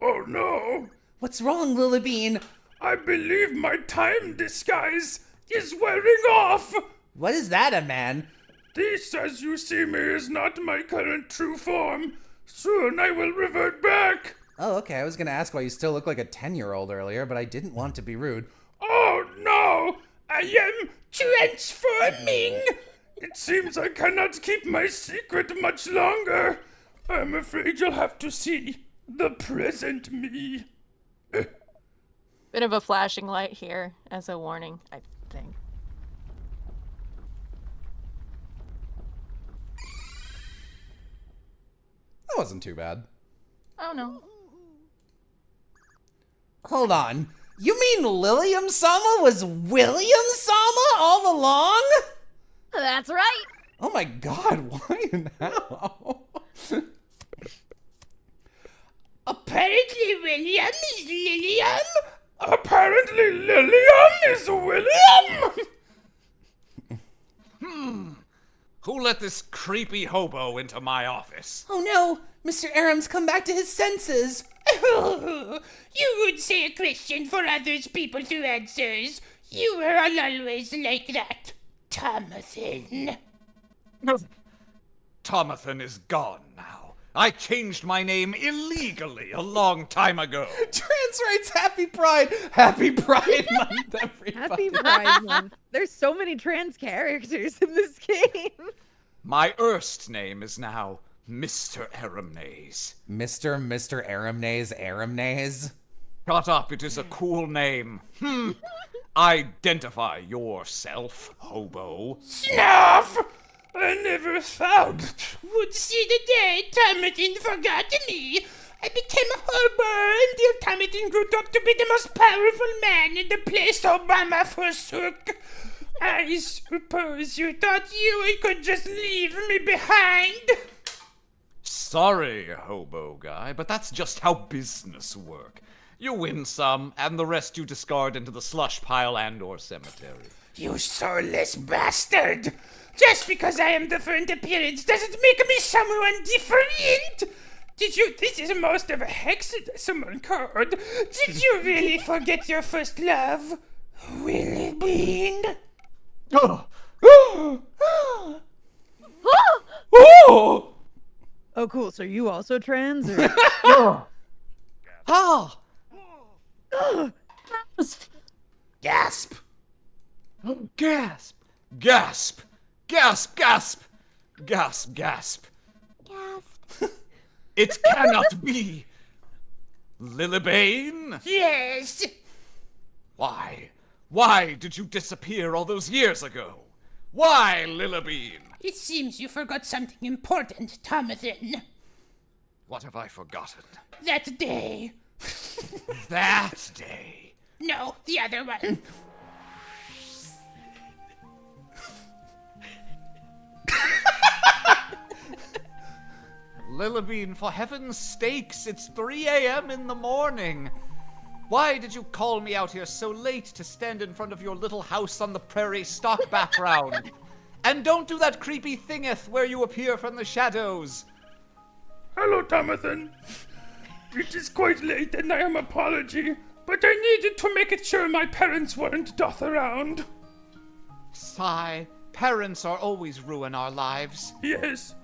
Oh no! What's wrong, Lilybean? I believe my time disguise is wearing off! What is that, a man? This, as you see me, is not my current true form. Soon I will revert back. Oh, okay. I was gonna ask why you still look like a 10-year-old earlier, but I didn't want to be rude. Oh no! I am transforming! It seems I cannot keep my secret much longer. I'm afraid you'll have to see the present me. Bit of a flashing light here as a warning, I think. That wasn't too bad. Oh no. Hold on. You mean Lilium Sama was William Sama all along? That's right. Oh my god, why now? Apparently William is Lilium. Apparently Lilium is William! Who let this creepy hobo into my office? Oh no, Mr. Aram's come back to his senses. You would say a question for others people to answers. You were always like that, Tomathan. Tomathan is gone now. I changed my name illegally a long time ago. Trans rights, happy Pride! Happy Pride Month, everybody! Happy Pride Month. There's so many trans characters in this game. My erst name is now Mr. Aramnaze. Mr. Aramnaze? Shut up, it is a cool name. Identify yourself, hobo. Snuff! I never thought would see the day Tomathan forgot me. I became a hobo until Tomathan grew up to be the most powerful man in the place Obama forsook. I suppose you thought you could just leave me behind? Sorry, hobo guy, but that's just how business work. You win some, and the rest you discard into the slush pile and/or cemetery. You soulless bastard! Just because I am different appearance doesn't make me someone different! Did you? This is most of a hexadecimal code. Did you really forget your first love, Willie Bean? Oh, Oh! Oh, cool. So you also trans? Or... ah! Gasp! Gasp! Gasp! Gasp! Gasp! Gasp! Gasp! Gasp. It cannot be! Lilibane? Yes. Why? Why did you disappear all those years ago? Why, Lilibane? It seems you forgot something important, Thomathan. What have I forgotten? That day. That day. No, the other one. Lilibane, for heaven's sakes, it's 3 a.m. in the morning. Why did you call me out here so late to stand in front of your little house on the prairie stock background? And don't do that creepy thingeth where you appear from the shadows. Hello, Thomathan. It is quite late and I am apology, but I needed to make it sure my parents weren't doth around. Sigh, parents are always ruin our lives. Yes.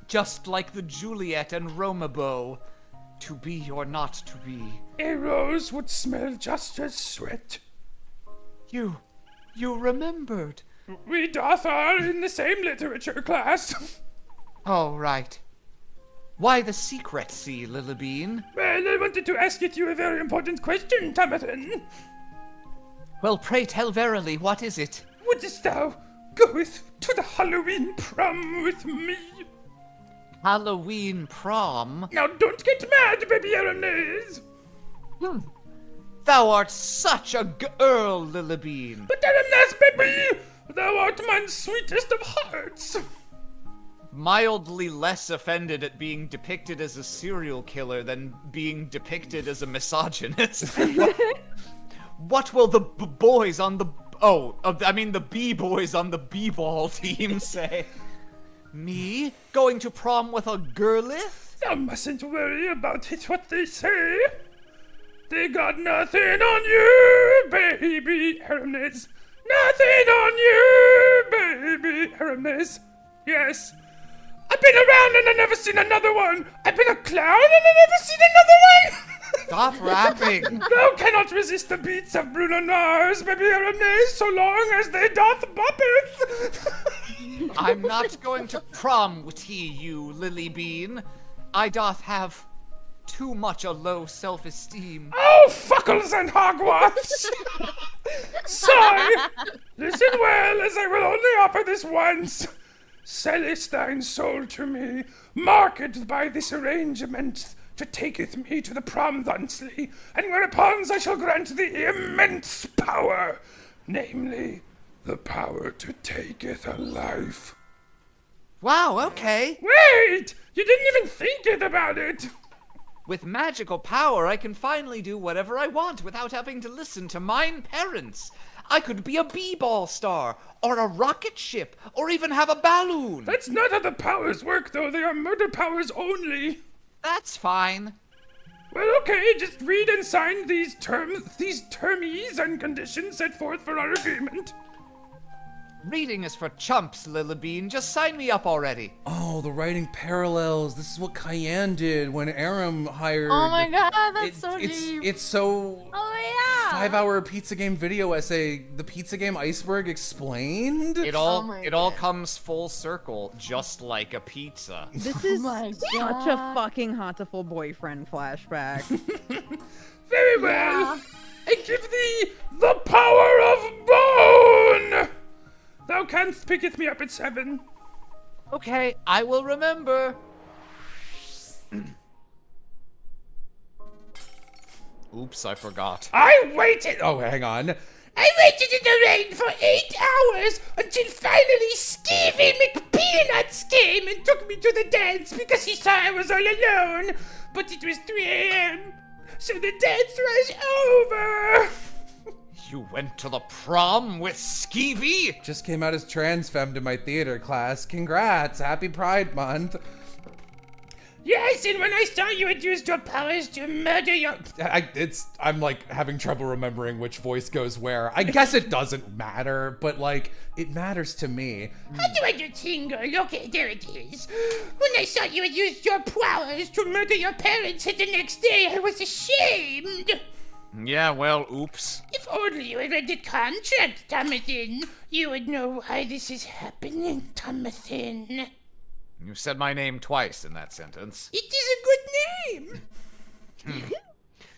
Just like the Juliet and Romabo. To be or not to be. A rose would smell just as sweet. You remembered. We doth are in the same literature class. Oh, right. Why the secrecy, Lilibane? Well, I wanted to ask you a very important question, Thomathan. Well, pray tell verily, what is it? Wouldst thou goeth to the Halloween prom with me? Halloween prom? Now don't get mad, baby Ernest. Thou art such a girl, Lilibane. But Ernest, baby, thou art mine sweetest of hearts. Mildly less offended at being depicted as a serial killer than being depicted as a misogynist. What will the boys on the... the B-boys on the B-ball team say? Me? Going to prom with a girlith? Thou mustn't worry about it, what they say. They got nothing on you, baby Hermes. Nothing on you, baby Hermes. Yes. I've been around and I've never seen another one. I've been a clown and I've never seen another one. Stop rapping. Thou cannot resist the beats of Bruno Mars, baby Hermes, so long as they doth boppeth. I'm not going to prom with you, Lilibane. I doth have too much a low self-esteem. Oh, fuckles and hogwash! Sigh! Listen well, as I will only offer this once. Sellest thine soul to me, marked by this arrangement, to taketh me to the prom thusly, and whereupon I shall grant thee immense power, namely, the power to taketh a life. Wow, okay. Wait! You didn't even think it about it! With magical power, I can finally do whatever I want without having to listen to mine parents. I could be a b-ball star, or a rocket ship, or even have a balloon. That's not how the powers work, though. They are murder powers only. That's fine. Well, okay, just read and sign these termies and conditions set forth for our agreement. Reading is for chumps, Lilibane. Just sign me up already. Oh, the writing parallels. This is what Cayenne did when Aram hired. Oh my god, that's so it's, deep. It's so. Oh yeah. 5-hour pizza game video essay. The pizza game Iceberg explained. It all my comes full circle, just like a pizza. This is my such a fucking Hauntiful boyfriend flashback. Very well. I give thee the power of bone. Thou canst picketh me up at 7. Okay, I will remember. Oops, I forgot. I waited. Oh, hang on. I waited in the rain for 8 hours until finally Stevie McPeanuts came and took me to the dance because he saw I was all alone. But it was 3 a.m., so the dance was over. You went to the prom with Skeevy? Just came out as trans femme to my theater class. Congrats. Happy Pride Month. Yes, and when I saw you had used your powers to murder your... I'm like having trouble remembering which voice goes where. I guess it doesn't matter, but like, it matters to me. How do I do tingle? Okay, there it is. When I saw you had used your powers to murder your parents the next day, I was ashamed. Yeah, well, oops. If only you had read the contract, Thomathan, you would know why this is happening, Thomathan. You said my name twice in that sentence. It is a good name.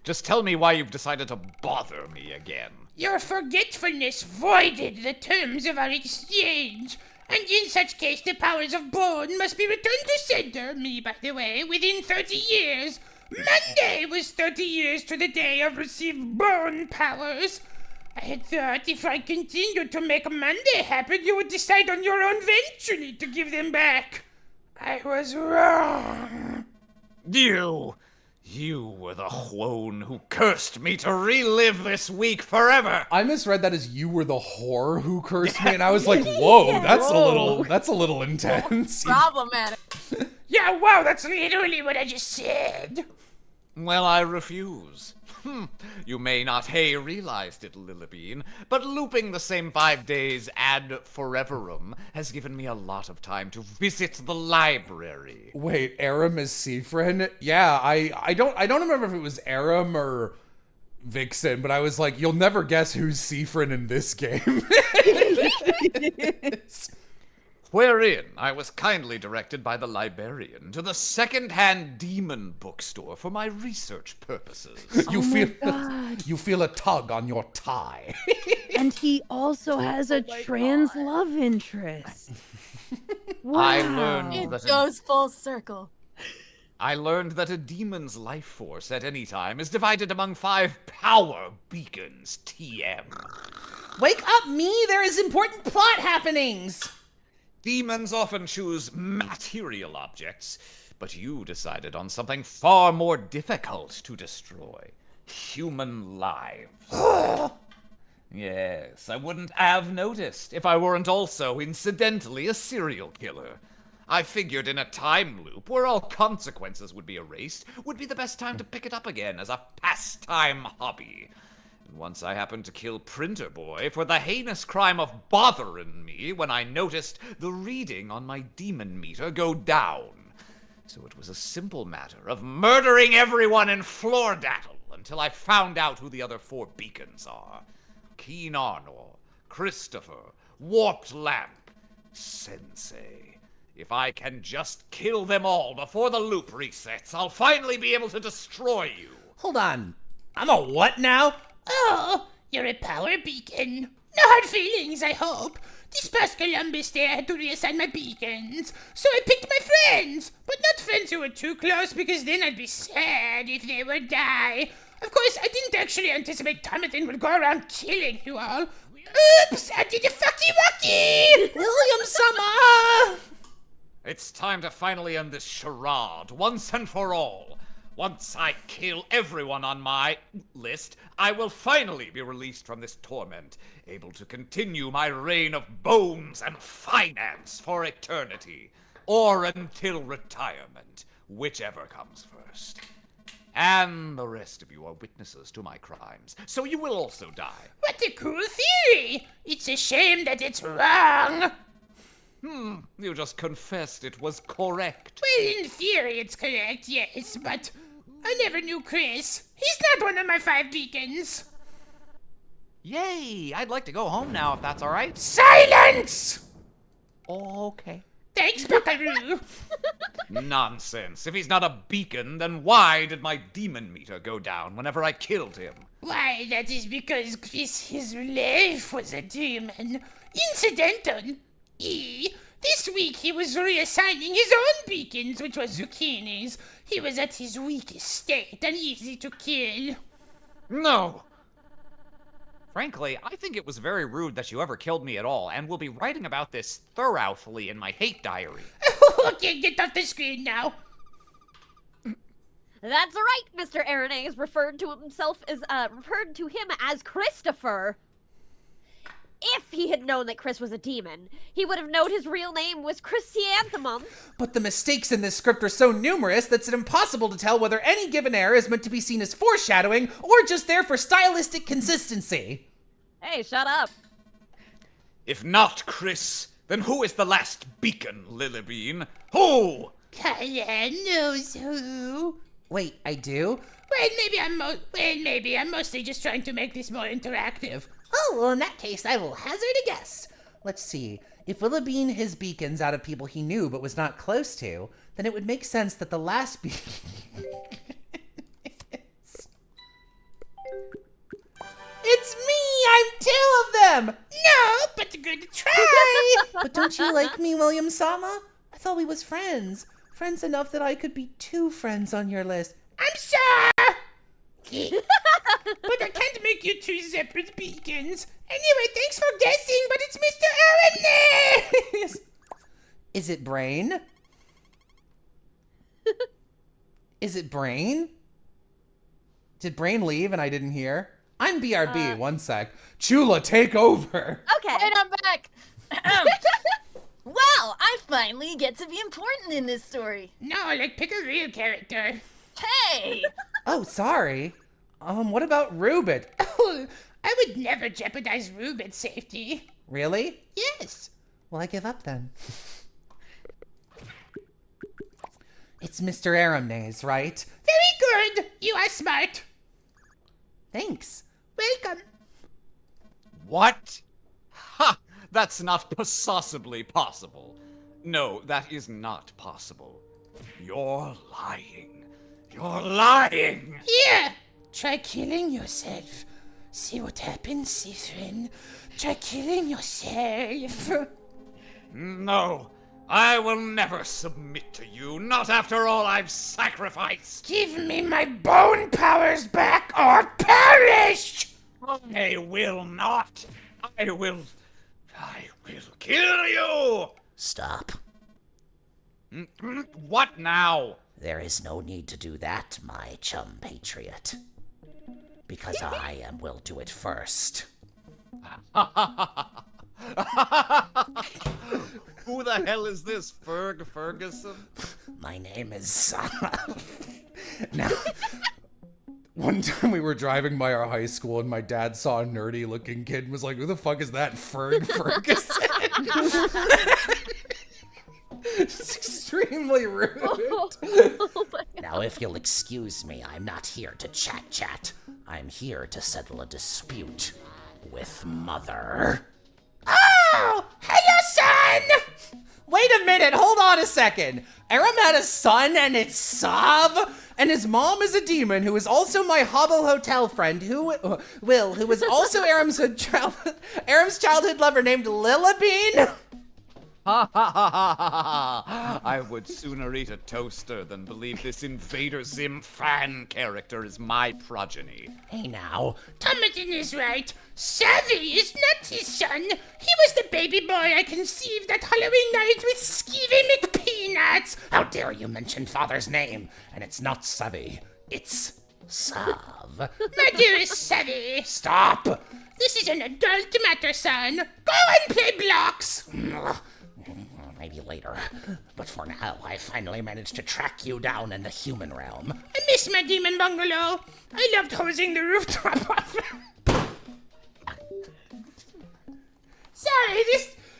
Just tell me why you've decided to bother me again. Your forgetfulness voided the terms of our exchange. And in such case, the powers of bone must be returned to sender, me by the way, within 30 years. Monday was 30 years to the day I've received bone powers. I had thought if I continued to make Monday happen, you would decide on your own eventually to give them back. I was wrong. You were the Huon who cursed me to relive this week forever. I misread that as you were the whore who cursed me, and I was like, whoa, that's a little intense. Problematic. Yeah, wow, that's literally what I just said. Well, I refuse. You may not have realized it, Lillibean, but looping the same 5 days ad foreverum has given me a lot of time to visit the library. Wait, Aram is Seafrin? Yeah, I don't remember if it was Aram or Vixen, but I was like, you'll never guess who's Seafrin in this game. Wherein I was kindly directed by the librarian to the second-hand demon bookstore for my research purposes. You feel a tug on your tie. And he also has a trans love interest. Wow. I learned It that goes full circle. I learned that a demon's life force at any time is divided among 5 power beacons, TM. Wake up, me! There is important plot happenings! Demons often choose material objects, but you decided on something far more difficult to destroy. Human lives. Yes, I wouldn't have noticed if I weren't also incidentally a serial killer. I figured in a time loop where all consequences would be erased would be the best time to pick it up again as a pastime hobby. And once I happened to kill Printer Boy for the heinous crime of bothering me when I noticed the reading on my demon meter go down. So it was a simple matter of murdering everyone in Floordattle until I found out who the other 4 beacons are. Keen Arnor, Christopher, Warped Lamp, Sensei. If I can just kill them all before the loop resets, I'll finally be able to destroy you. Hold on. I'm a what now? Oh, you're a power beacon. No hard feelings, I hope. This past Columbus Day, I had to reassign my beacons. So I picked my friends. But not friends who were too close, because then I'd be sad if they would die. Of course, I didn't actually anticipate Thomathan would go around killing you all. Oops, I did a fucky-wucky! William Summer! It's time to finally end this charade, once and for all. Once I kill everyone on my list, I will finally be released from this torment, able to continue my reign of bones and finance for eternity, or until retirement, whichever comes first. And the rest of you are witnesses to my crimes, so you will also die. What a cool theory! It's a shame that it's wrong. You just confessed it was correct. Well, in theory it's correct, yes, but I never knew Chris. He's not one of my 5 beacons. Yay! I'd like to go home now if that's all right. Silence! Okay. Thanks, Buckaroo. Nonsense. If he's not a beacon, then why did my demon meter go down whenever I killed him? Why, that is because Chris, his life was a demon. Incidental. This week he was reassigning his own beacons, which was Zucchini's. He was at his weakest state and easy to kill. No! Frankly, I think it was very rude that you ever killed me at all, and will be writing about this thoroughly in my hate diary. Okay, get off the screen now. That's right, Mr. Aranese referred to him as Christopher. if he had known that Chris was a demon, he would have known his real name was Chrysanthemum. But the mistakes in this script are so numerous that it's impossible to tell whether any given error is meant to be seen as foreshadowing or just there for stylistic consistency. Hey, shut up. If not Chris, then who is the last beacon, Lilybean? Who? Cayenne knows who. Wait, I do? Well, maybe I'm mostly just trying to make this more interactive. Oh, well, in that case, I will hazard a guess. Let's see. If Willoughby his beacons out of people he knew but was not close to, then it would make sense that the last beacon... It's me! I'm two of them! No, but good try. But don't you like me, William Sama? I thought we was friends. Friends enough that I could be two friends on your list. I'm sorry. But I can't make you two separate beacons. Anyway, thanks for guessing, but it's Mr. Aaron. Is it Brain? Is it Brain? Did Brain leave and I didn't hear? I'm BRB, one sec. Chula, take over! Okay. And I'm back. Well, I finally get to be important in this story. No, like pick a real character. Hey! Oh, sorry. What about Rubit? Oh, I would never jeopardize Rubit's safety. Really? Yes. Well, I give up then. It's Mr. Aramnaze, right? Very good. You are smart. Thanks. Welcome. What? Ha! That's not possibly possible. No, that is not possible. You're lying. You're lying! Here. Try killing yourself. See what happens, Sithrin. Try killing yourself. No, I will never submit to you, not after all I've sacrificed. Give me my bone powers back or perish! I will not. I will kill you! Stop. What now? There is no need to do that, my chum patriot. Because I will do it first. Who the hell is this, Ferguson? My name is... Now, one time we were driving by our high school and my dad saw a nerdy looking kid and was like, who the fuck is that, Ferguson? It's extremely rude. Now, if you'll excuse me, I'm not here to chat. I'm here to settle a dispute with Mother. Oh! Hello, son! Wait a minute, hold on a second. Aram had a son and it's Sav, and his mom is a demon who is also my Hobble Hotel friend, who was also Aram's childhood lover named Lilybean. Ha ha ha ha ha ha! I would sooner eat a toaster than believe this Invader Zim fan character is my progeny. Hey now, Tomatin is right. Savvy is not his son. He was the baby boy I conceived at Halloween night with Skeevy McPeanuts. how dare you mention father's name? And it's not Savvy, it's Sav. My dearest Savvy. Stop! This is an adult matter, son. Go and play blocks. Maybe later. But for now, I finally managed to track you down in the human realm. I miss my demon bungalow. I loved hosing the rooftop off. Sorry,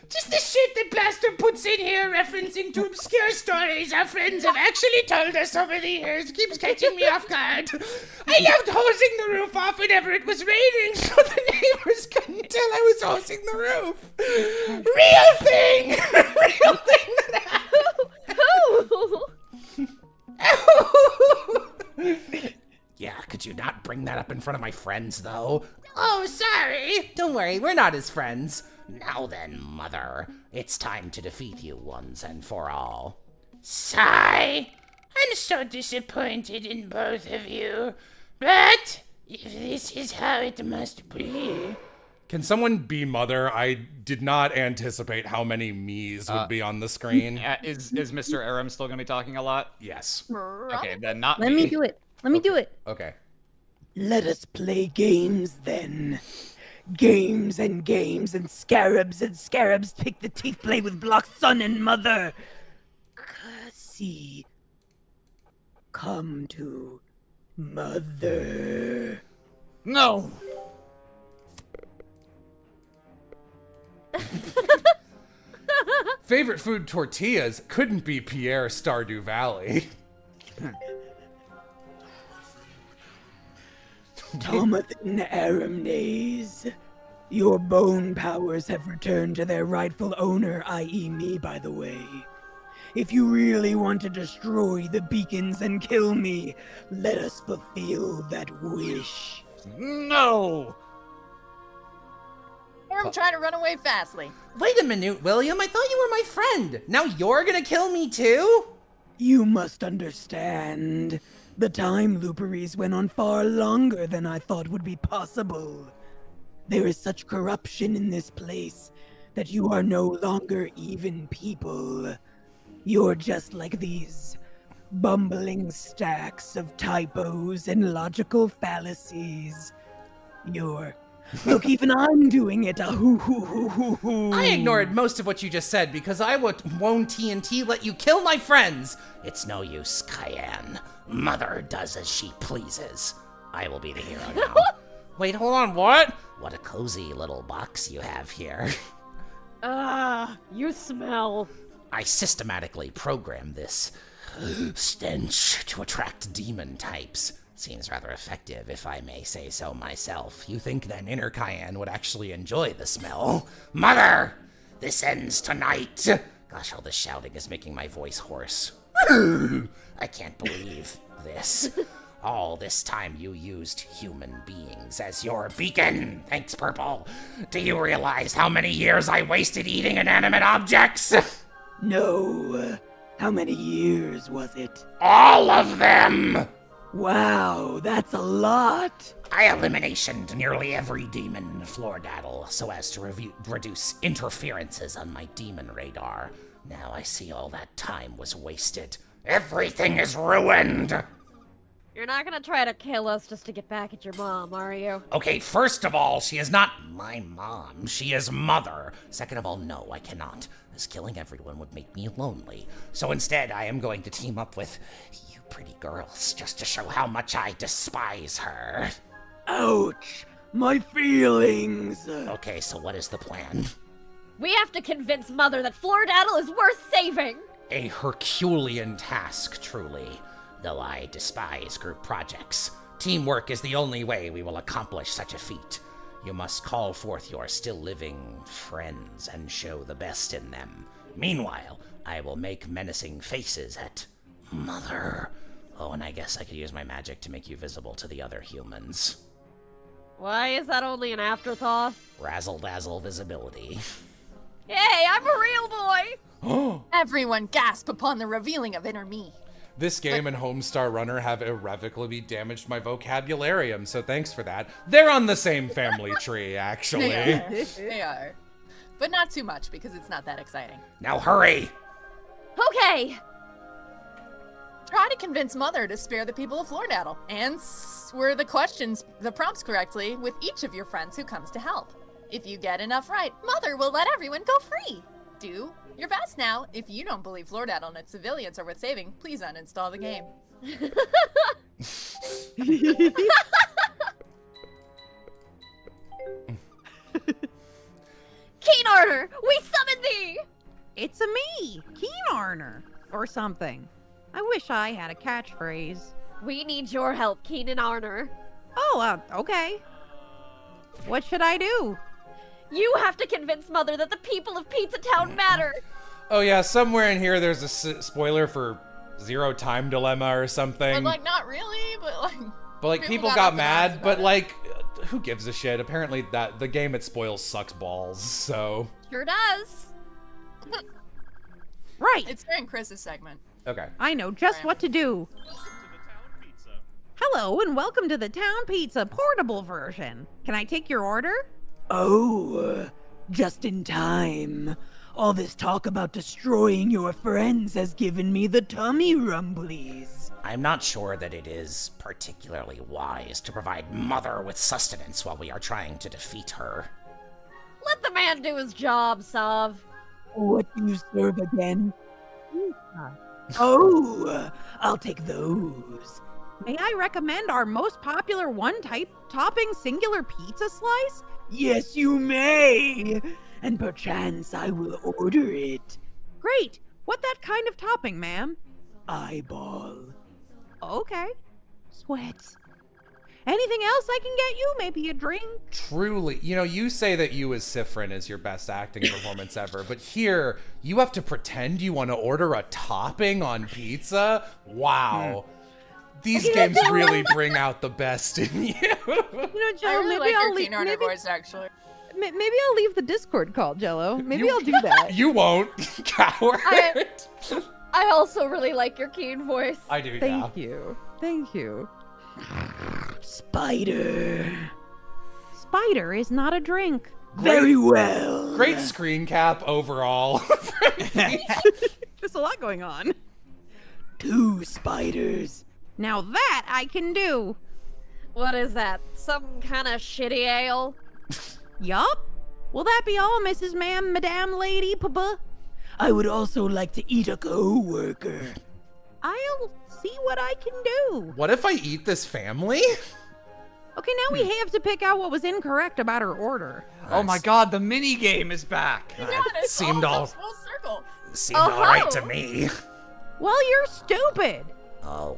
just the shit that Blaster puts in here referencing to obscure stories our friends have actually told us over the years keeps catching me off guard. I loved hosing the roof off whenever it was raining so the neighbors couldn't tell I was hosing the roof. Real thing! Real thing that happened. Yeah, could you not bring that up in front of my friends, though? Oh, sorry. Don't worry, we're not his friends. Now then, Mother, it's time to defeat you once and for all. Sigh. I'm so disappointed in both of you. But if this is how it must be. Can someone be Mother? I did not anticipate how many me's would be on the screen. Is Mr. Aram still gonna be talking a lot? Yes. Okay, then not Let me do it. Let me do it. Okay. Let us play games then. Games and games and scarabs pick the teeth play with block son and mother. See, come to mother. No! Favorite food tortillas couldn't be Pierre Stardew Valley. Tomathan Aramnaze, your bone powers have returned to their rightful owner, i.e. me, by the way. If you really want to destroy the beacons and kill me, let us fulfill that wish. No! Or I'm trying to run away fastly. Wait a minute, William. I thought you were my friend. Now you're gonna kill me too? You must understand. The time looperies went on far longer than I thought would be possible. There is such corruption in this place that you are no longer even people. You're just like these bumbling stacks of typos and logical fallacies. Look, even I'm doing it. I ignored most of what you just said because I won't TNT let you kill my friends. It's no use, Cayenne. Mother does as she pleases. I will be the hero now. Wait, hold on, what? What a cozy little box you have here. You smell. I systematically program this stench to attract demon types. Seems rather effective, if I may say so myself. You think that inner Cayenne would actually enjoy the smell? Mother! This ends tonight! Gosh, all this shouting is making my voice hoarse. I can't believe this. All this time you used human beings as your beacon. Thanks, Purple. Do you realize how many years I wasted eating inanimate objects? No. How many years was it? All of them! Wow, that's a lot. I eliminationed nearly every demon in Flordaddle so as to reduce interferences on my demon radar. Now I see all that time was wasted. Everything is ruined! You're not gonna try to kill us just to get back at your mom, are you? Okay, first of all, she is not my mom. She is mother. Second of all, no, I cannot, as killing everyone would make me lonely. So instead, I am going to team up with you pretty girls just to show how much I despise her. Ouch! My feelings! Okay, so what is the plan? We have to convince Mother that Flordaddle is worth saving! A Herculean task, truly. Though I despise group projects, teamwork is the only way we will accomplish such a feat. You must call forth your still living friends and show the best in them. Meanwhile, I will make menacing faces at Mother. Oh, and I guess I could use my magic to make you visible to the other humans. Why is that only an afterthought? Razzle-dazzle visibility. Hey, I'm a real boy! Everyone gasp upon the revealing of inner me. This game and Homestar Runner have irrevocably damaged my vocabularium, so thanks for that. They're on the same family tree, actually. They are. But not too much, because it's not that exciting. Now hurry! Okay! Try to convince Mother to spare the people of Flordaddle. Answer the prompts correctly with each of your friends who comes to help. If you get enough right, Mother will let everyone go free. Do your best now. If you don't believe Flordaddle and its civilians are worth saving, please uninstall the game. Keen Arter, we summon thee! It's a me, Keen Arner, or something. I wish I had a catchphrase. We need your help, Keenan Arner. Oh, okay. What should I do? You have to convince Mother that the people of Pizza Town matter. Oh yeah, somewhere in here there's a spoiler for Zero Time Dilemma or something. But like, not really, But like, people got mad, but like, who gives a shit? Apparently that the game it spoils sucks balls, so. Sure does. Right. It's during Chris's segment. Okay. I know just what to do. Hello and welcome to the Town Pizza portable version. Can I take your order? Oh, just in time. All this talk about destroying your friends has given me the tummy rumblies. I'm not sure that it is particularly wise to provide Mother with sustenance while we are trying to defeat her. Let the man do his job, Sav. What do you serve again? Oh, I'll take those. May I recommend our most popular one-type topping singular pizza slice? Yes, you may. And perchance I will order it. Great. What that kind of topping, ma'am? Eyeball. Okay. Sweat. Anything else I can get you? Maybe a drink? Truly, you say that you as Sifrin is your best acting performance ever, but here, you have to pretend you want to order a topping on pizza? Wow. These games really bring out the best in you. I Jello, really maybe like I'll your leave. keynote voice, actually. Maybe I'll leave the Discord call, Jello. Maybe I'll do that. You won't, coward. I also really like your keen voice. I do, Thank you. Thank you. Spider. Spider is not a drink. Very well. Great screen cap overall. There's a lot going on. 2 spiders. Now that I can do. What is that? Some kind of shitty ale? Yup. Will that be all, Mrs. Ma'am, Madame Lady, Papa? I would also like to eat a co-worker. I'll see what I can do. What if I eat this family? Okay, now we have to pick out what was incorrect about her order. Oh my god, the mini game is back. Yeah, it's Seemed all- full circle. Seemed alright to me. Well, you're stupid. Oh.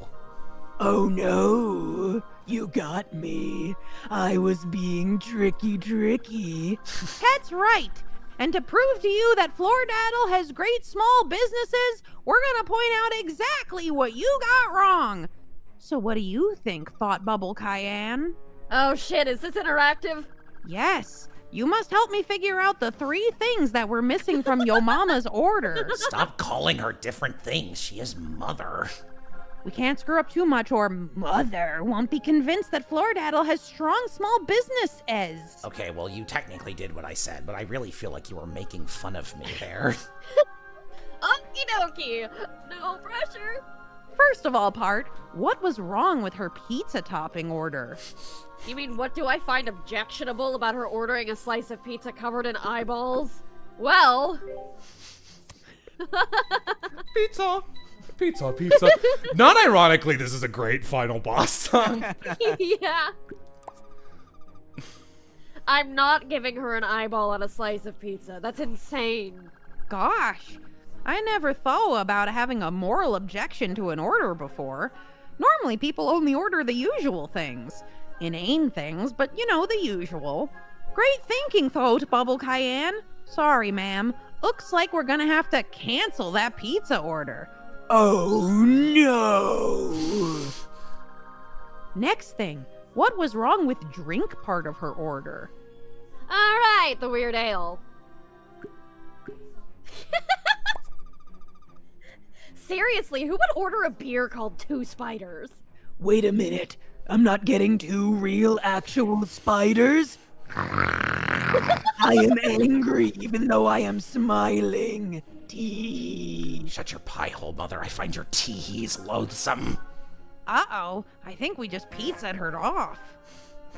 Oh no, you got me. I was being tricky. That's right. And to prove to you that Flordaddle has great small businesses, we're gonna point out exactly what you got wrong. So what do you think, Thought Bubble Cayenne? Oh shit, is this interactive? Yes. You must help me figure out the 3 things that were missing from Yo Mama's order. Stop calling her different things. She is Mother. We can't screw up too much or Mother won't be convinced that Flordaddle has strong small businesses. Okay, well, you technically did what I said, but I really feel like you were making fun of me there. Okie dokie. No pressure. First of all, Part, what was wrong with her pizza topping order? You mean, what do I find objectionable about her ordering a slice of pizza covered in eyeballs? Well... Pizza. Non-ironically, this is a great final boss song. Yeah. I'm not giving her an eyeball on a slice of pizza. That's insane. Gosh, I never thought about having a moral objection to an order before. Normally, people only order the usual things. Inane things, but the usual. Great thinking, Thought Bubble Cayenne. Sorry, ma'am. Looks like we're gonna have to cancel that pizza order. Oh, no! Next thing, what was wrong with drink part of her order? Alright, the weird ale. Seriously, who would order a beer called 2 Spiders? Wait a minute. I'm not getting 2 real actual spiders? I am angry even though I am smiling. Tea. Shut your pie hole, Mother. I find your teas loathsome. Uh-oh. I think we just pizzaed her off.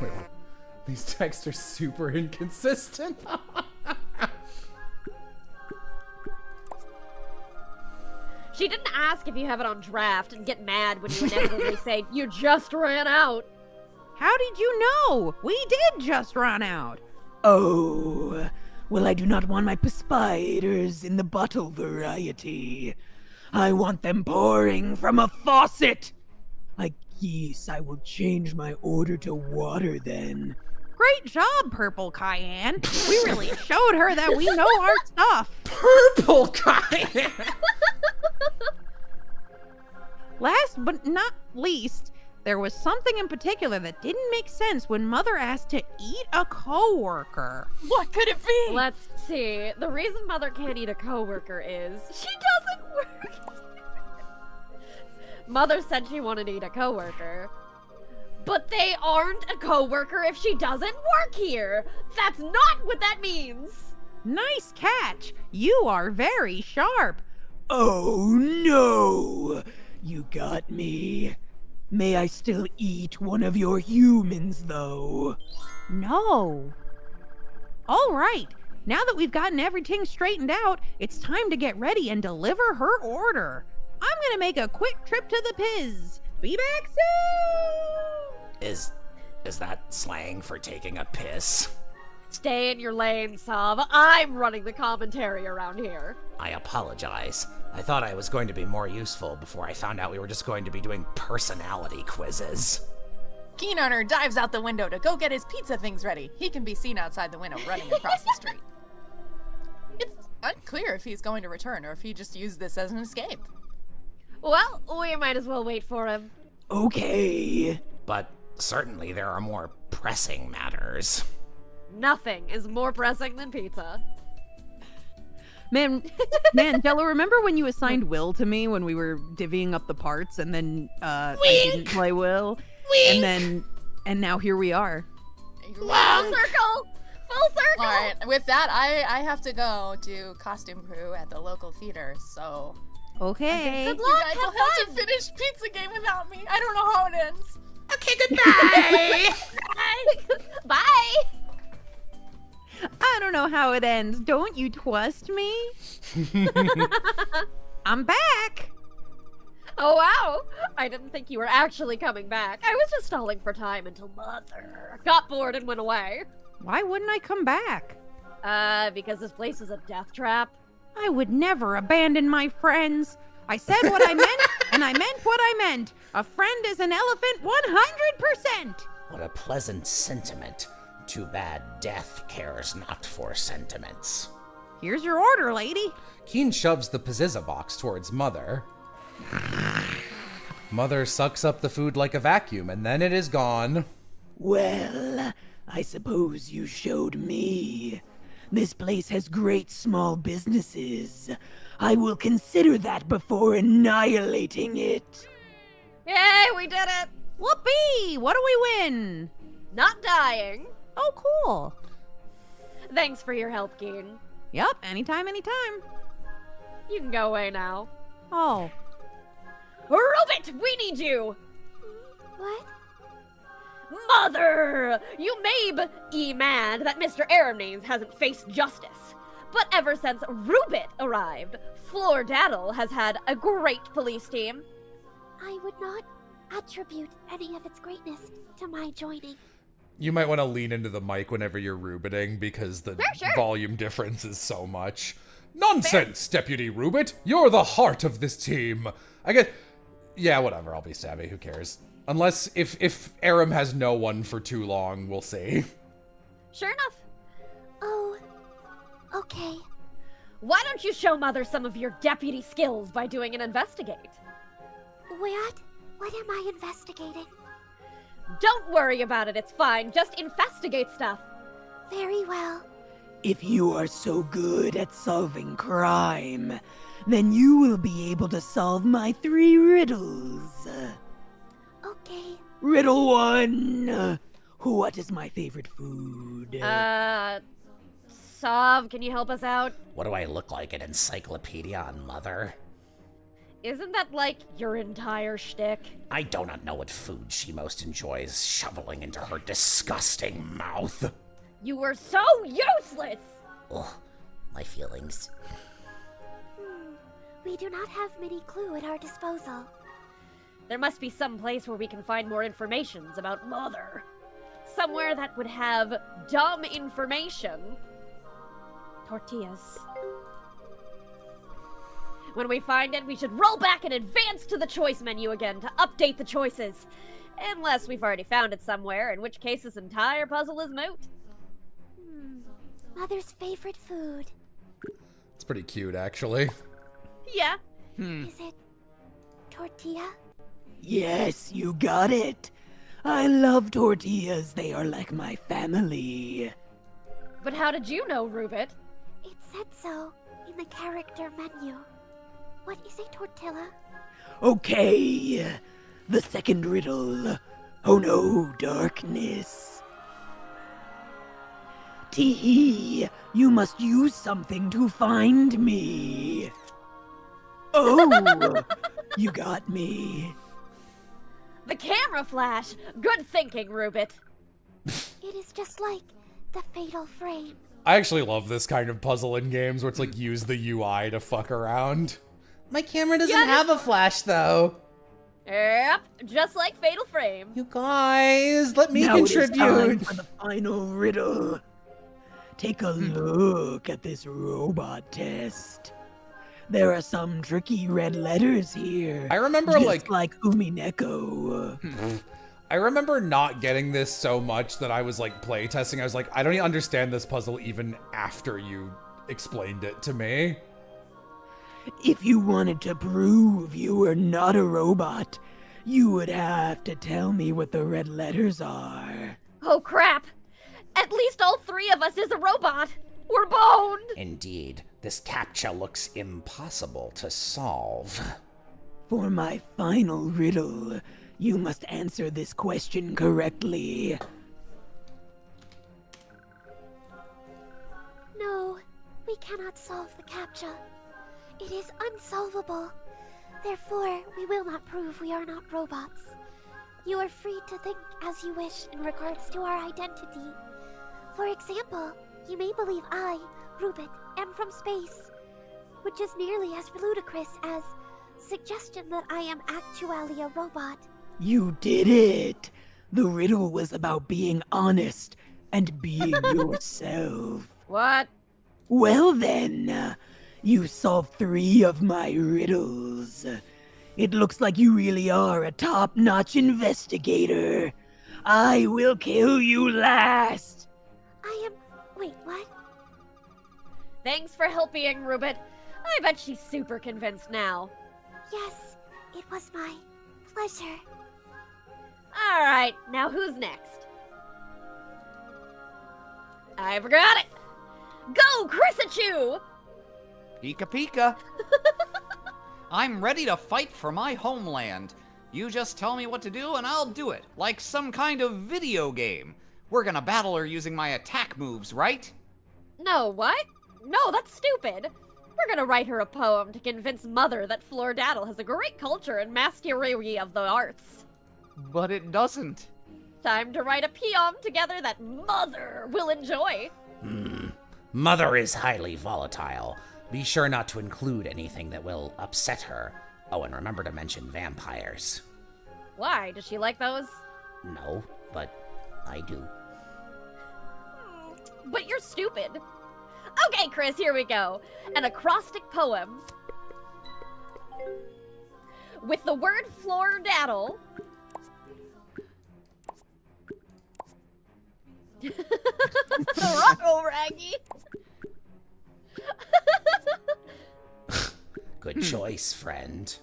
Wait, these texts are super inconsistent. She didn't ask if you have it on draft and get mad when you inevitably say, you just ran out. How did you know? We did just run out. Oh, well, I do not want my spiders in the bottle variety. I want them pouring from a faucet. I guess I will change my order to water then. Great job, Purple Cayenne. We really showed her that we know our stuff. Purple Cayenne! Last but not least, there was something in particular that didn't make sense when Mother asked to eat a coworker. What could it be? Let's see. The reason Mother can't eat a coworker is she doesn't work. Mother said she wanted to eat a coworker. But they aren't a coworker if she doesn't work here. That's not what that means. Nice catch. You are very sharp. Oh no! You got me. May I still eat one of your humans, though? No. All right. Now that we've gotten everything straightened out, it's time to get ready and deliver her order. I'm gonna make a quick trip to the Piz. Be back soon! Is that slang for taking a piss? Stay in your lane, Sav. I'm running the commentary around here. I apologize. I thought I was going to be more useful before I found out we were just going to be doing personality quizzes. Keen Owner dives out the window to go get his pizza things ready. He can be seen outside the window running across the street. It's unclear if he's going to return or if he just used this as an escape. Well, we might as well wait for him. Okay. But certainly there are more pressing matters. Nothing is more pressing than pizza. Man, Jello, remember when you assigned Will to me when we were divvying up the parts and then I didn't play Will? Wink. And now here we are. Full circle! Full circle! Alright, with that, I have to go do costume crew at the local theater, so... Okay. Good You luck, guys have will have to fun! finish Pizza Game without me. I don't know how it ends. Okay, goodbye. Bye! Bye! I don't know how it ends. Don't you trust me? I'm back. Oh wow! I didn't think you were actually coming back. I was just stalling for time until Mother got bored and went away. Why wouldn't I come back? Because this place is a death trap. I would never abandon my friends. I said what I meant, and I meant what I meant. A friend is an elephant 100%. What a pleasant sentiment. Too bad death cares not for sentiments. Here's your order, lady. Keen shoves the pizza box towards Mother. Mother sucks up the food like a vacuum, and then it is gone. Well, I suppose you showed me. This place has great small businesses. I will consider that before annihilating it. Yay, we did it! Whoopee! What do we win? Not dying. Oh, cool. Thanks for your help, Keen. Yup, anytime, anytime. You can go away now. Oh. Rubit, we need you! What? Mother! You may be mad that Mr. Aramnanes hasn't faced justice. But ever since Rubit arrived, Floordaddle has had a great police team. I would not attribute any of its greatness to my joining. You might want to lean into the mic whenever you're rubiting because the Sure. volume difference is so much. Nonsense, Deputy Rubit! You're the heart of this team! I guess... Yeah, whatever, I'll be stabby, who cares? Unless, if Aram has no one for too long, we'll see. Sure enough. Oh, okay. Why don't you show Mother some of your deputy skills by doing an investigate? What? What am I investigating? Don't worry about it, it's fine. Just investigate stuff. Very well. If you are so good at solving crime, then you will be able to solve my 3 riddles. Okay. Riddle 1. What is my favorite food? Sav, can you help us out? What do I look like, an encyclopedia on Mother? Isn't that like your entire shtick? I do not know what food she most enjoys shoveling into her disgusting mouth. You were so useless! Ugh, my feelings. We do not have many clue at our disposal. There must be some place where we can find more information about Mother. Somewhere that would have dumb information. Tortillas. When we find it, we should roll back and advance to the choice menu again to update the choices. Unless we've already found it somewhere, in which case this entire puzzle is moot. Mother's favorite food. It's pretty cute, actually. Yeah. Is it tortilla? Yes, you got it. I love tortillas. They are like my family. But how did you know, Rubit? It said so in the character menu. What is a tortilla? Okay, the second riddle. Oh no, darkness. Tee, you must use something to find me. Oh, You got me. The camera flash! Good thinking, Rubit. It is just like the fatal frame. I actually love this kind of puzzle in games where it's like use the UI to fuck around. My camera doesn't have a flash, though. Yep, just like Fatal Frame. You guys, let me Now it is time contribute. for the final riddle. Take a look at this robot test. There are some tricky red letters here. I remember just like Umineko. I remember not getting this so much that I was like playtesting. I was like, I don't even understand this puzzle even after you explained it to me. If you wanted to prove you were not a robot, you would have to tell me what the red letters are. Oh crap! At least all three of us is a robot. We're boned. Indeed, this CAPTCHA looks impossible to solve. For my final riddle, you must answer this question correctly. No, we cannot solve the CAPTCHA. It is unsolvable. Therefore, we will not prove we are not robots. You are free to think as you wish in regards to our identity. For example, you may believe I, Rubit, am from space, which is nearly as ludicrous as suggestion that I am actually a robot. You did it! The riddle was about being honest and being yourself. What? Well then, you solved 3 of my riddles. It looks like you really are a top-notch investigator. I will kill you last. Wait, what? Thanks for helping, Rubit. I bet she's super convinced now. Yes, it was my pleasure. Alright, now who's next? I forgot it! Go, Chrisachu! Pika Pika. I'm ready to fight for my homeland. You just tell me what to do and I'll do it, like some kind of video game. We're gonna battle her using my attack moves, right? No, what? No, that's stupid. We're gonna write her a poem to convince Mother that Flordaddle has a great culture and mastery of the arts. But it doesn't. Time to write a poem together that Mother will enjoy. Mother is highly volatile. Be sure not to include anything that will upset her. Oh, and remember to mention vampires. Why? Does she like those? No, but I do. But you're stupid. Okay, Chris, here we go. An acrostic poem with the word Flordaddle. Ruh-oh, Raggy. Good choice, friend.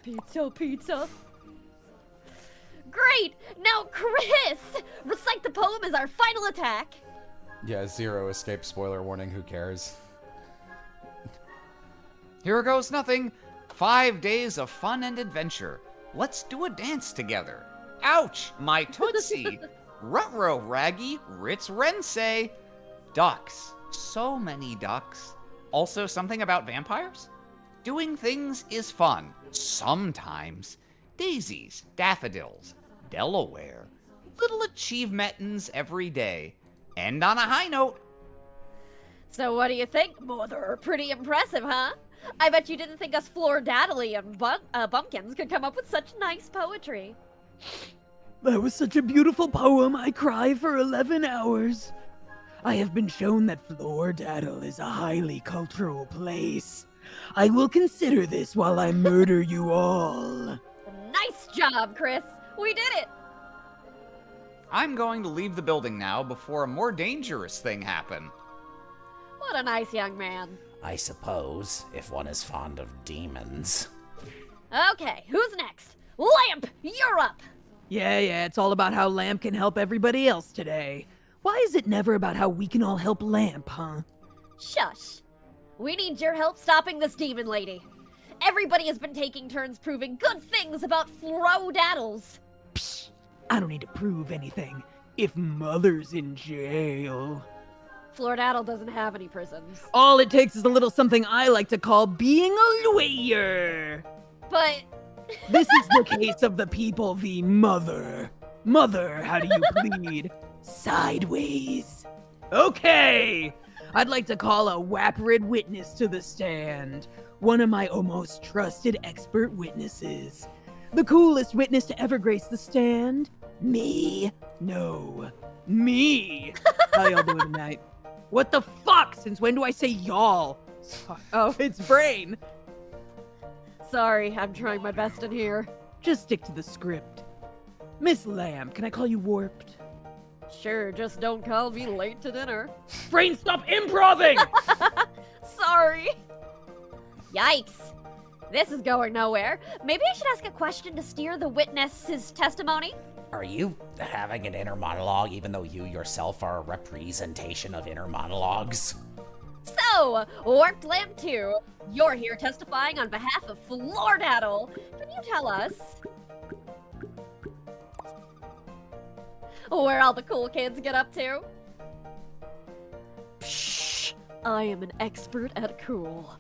Pizza, pizza. Great! Now, Chris! Recite the poem as our final attack. Yeah, 0 escape spoiler warning, who cares? Here goes nothing. 5 days of fun and adventure. Let's do a dance together. Ouch, my tootsie. Ruh-roh, Raggy, Ritz Rensei. Ducks. So many ducks. Also something about vampires? Doing things is fun. Sometimes. Daisies, daffodils, Delaware. Little achievements every day. End on a high note. So what do you think, Mother? Pretty impressive, huh? I bet you didn't think us Flordaddle and bumpkins could come up with such nice poetry. That was such a beautiful poem, I cry for 11 hours. I have been shown that Flordaddle is a highly cultural place. I will consider this while I murder you all. Nice job, Chris. We did it. I'm going to leave the building now before a more dangerous thing happen. What a nice young man. I suppose, if one is fond of demons. Okay, who's next? Lamp, you're up. Yeah, it's all about how Lamp can help everybody else today. Why is it never about how we can all help Lamp, huh? Shush. We need your help stopping this demon lady. Everybody has been taking turns proving good things about Flordaddles. Psh, I don't need to prove anything if Mother's in jail. Floridaddle doesn't have any prisons. All it takes is a little something I like to call being a lawyer. But This is the case of the people v. Mother. Mother, how do you plead? Sideways. Okay! I'd like to call a waprid witness to the stand. One of my almost trusted expert witnesses. The coolest witness to ever grace the stand? Me? No. Me! How y'all doing tonight? What the fuck? Since when do I say y'all? Oh, it's Brain. sorry, I'm trying my best in here. Just stick to the script. Miss Lamb, can I call you Warped? Sure, just don't call me late to dinner. Brain, stop improving! Sorry. Yikes. This is going nowhere. Maybe I should ask a question to steer the witness's testimony? Are you having an inner monologue even though you yourself are a representation of inner monologues? So, Warped Lamp 2, you're here testifying on behalf of Floridaddle. Can you tell us where all the cool kids get up to? Psh, I am an expert at cool.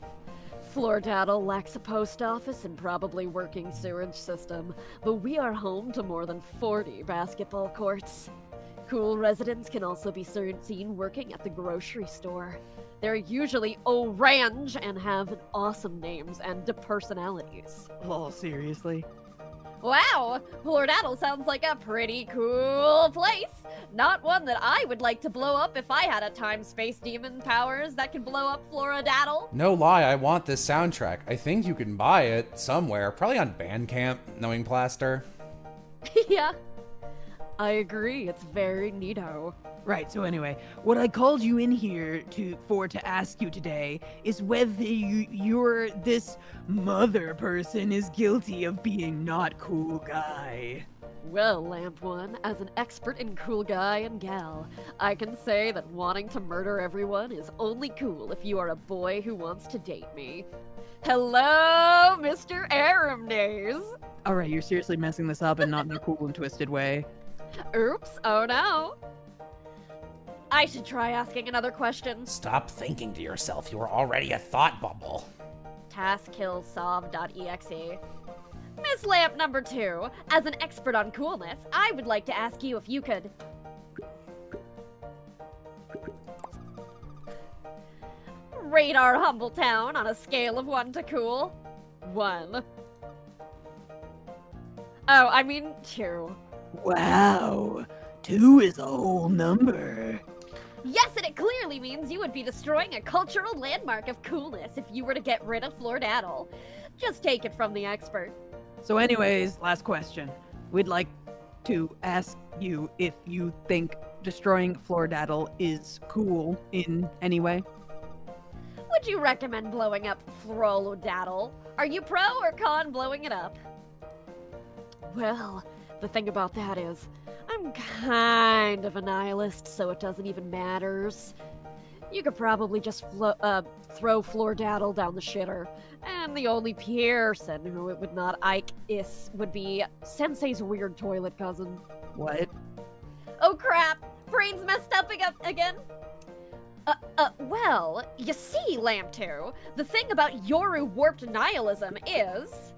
Floridaddle lacks a post office and probably working sewage system, but we are home to more than 40 basketball courts. Cool residents can also be seen working at the grocery store. They're usually orange and have awesome names and personalities. Lol, seriously? Wow, Floridaddle sounds like a pretty cool place. Not one that I would like to blow up if I had a time-space demon powers that could blow up Floridaddle. No lie, I want this soundtrack. I think you can buy it somewhere, probably on Bandcamp, knowing Plaster. Yeah, I agree. It's very neato. Right, so anyway, what I called you in here to ask you today is whether this mother person is guilty of being not cool guy. Well, Lamp One, as an expert in cool guy and gal, I can say that wanting to murder everyone is only cool if you are a boy who wants to date me. Hello, Mr. Aramdaze. Alright, you're seriously messing this up and not in a cool and twisted way. Oops, oh no. I should try asking another question. Stop thinking to yourself, you are already a thought bubble. taskkillsolve.exe. Miss Lamp number 2, as an expert on coolness, I would like to ask you if you could rate our humble town on a scale of 1 to cool. 1. Oh, I mean 2. Wow, 2 is a whole number. Yes, and it clearly means you would be destroying a cultural landmark of coolness if you were to get rid of Floridaddle. Just take it from the expert. So anyways, last question. We'd like to ask you if you think destroying Floridaddle is cool in any way. Would you recommend blowing up Floridaddle? Are you pro or con blowing it up? Well, the thing about that is, I'm kind of a nihilist, so it doesn't even matters. You could probably just throw Floridaddle down the shitter, and the only person who it would not would be Sensei's weird toilet cousin. What? Oh crap! Brain's messed up again! Well, you see, Lamp 2, the thing about Yoru warped nihilism is...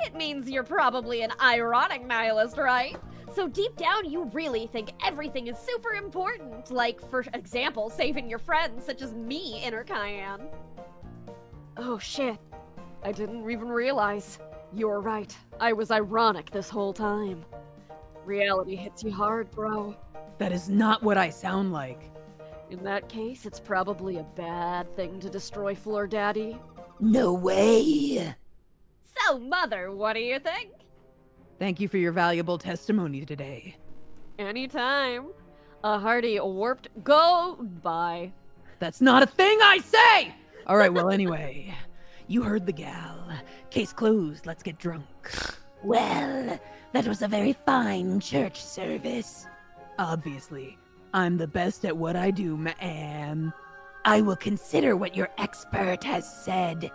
it means you're probably an ironic nihilist, right? So deep down, you really think everything is super important, like, for example, saving your friends, such as me, Inner Cayenne. Oh shit, I didn't even realize. You were right, I was ironic this whole time. Reality hits you hard, bro. That is not what I sound like. In that case, it's probably a bad thing to destroy Floor Daddy. No way! So, Mother, what do you think? Thank you for your valuable testimony today. Anytime. A hearty warped goodbye. That's not a thing I say! Alright, well anyway, you heard the gal. Case closed, let's get drunk. Well, that was a very fine church service. Obviously, I'm the best at what I do, ma'am. I will consider what your expert has said.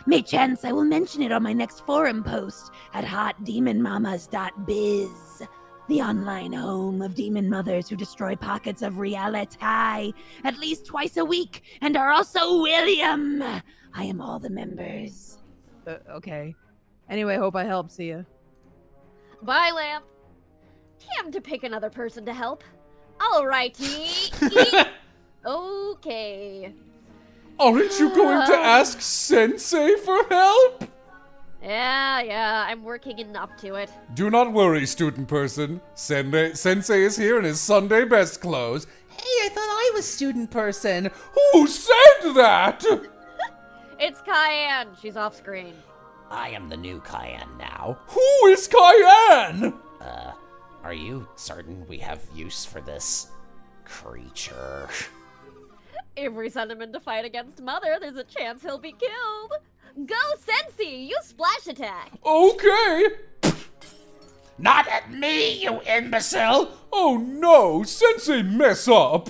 May chance I will mention it on my next forum post at hotdemonmamas.biz. the online home of demon mothers who destroy pockets of reality at least twice a week and are also William. I am all the members. Okay. Anyway, hope I help. See ya. Bye, Lamp. Time to pick another person to help. Alrighty. Okay. Aren't you going to ask Sensei for help? Yeah, I'm working up to it. Do not worry, student person. Sensei is here in his Sunday best clothes. Hey, I thought I was student person. Who said that? It's Cayenne. She's off screen. I am the new Cayenne now. Who is Cayenne? Are you certain we have use for this creature? If we send him in to fight against Mother, there's a chance he'll be killed. Go, Sensi! Use splash attack! Okay. Not at me, you imbecile! Oh no, Sensei mess up.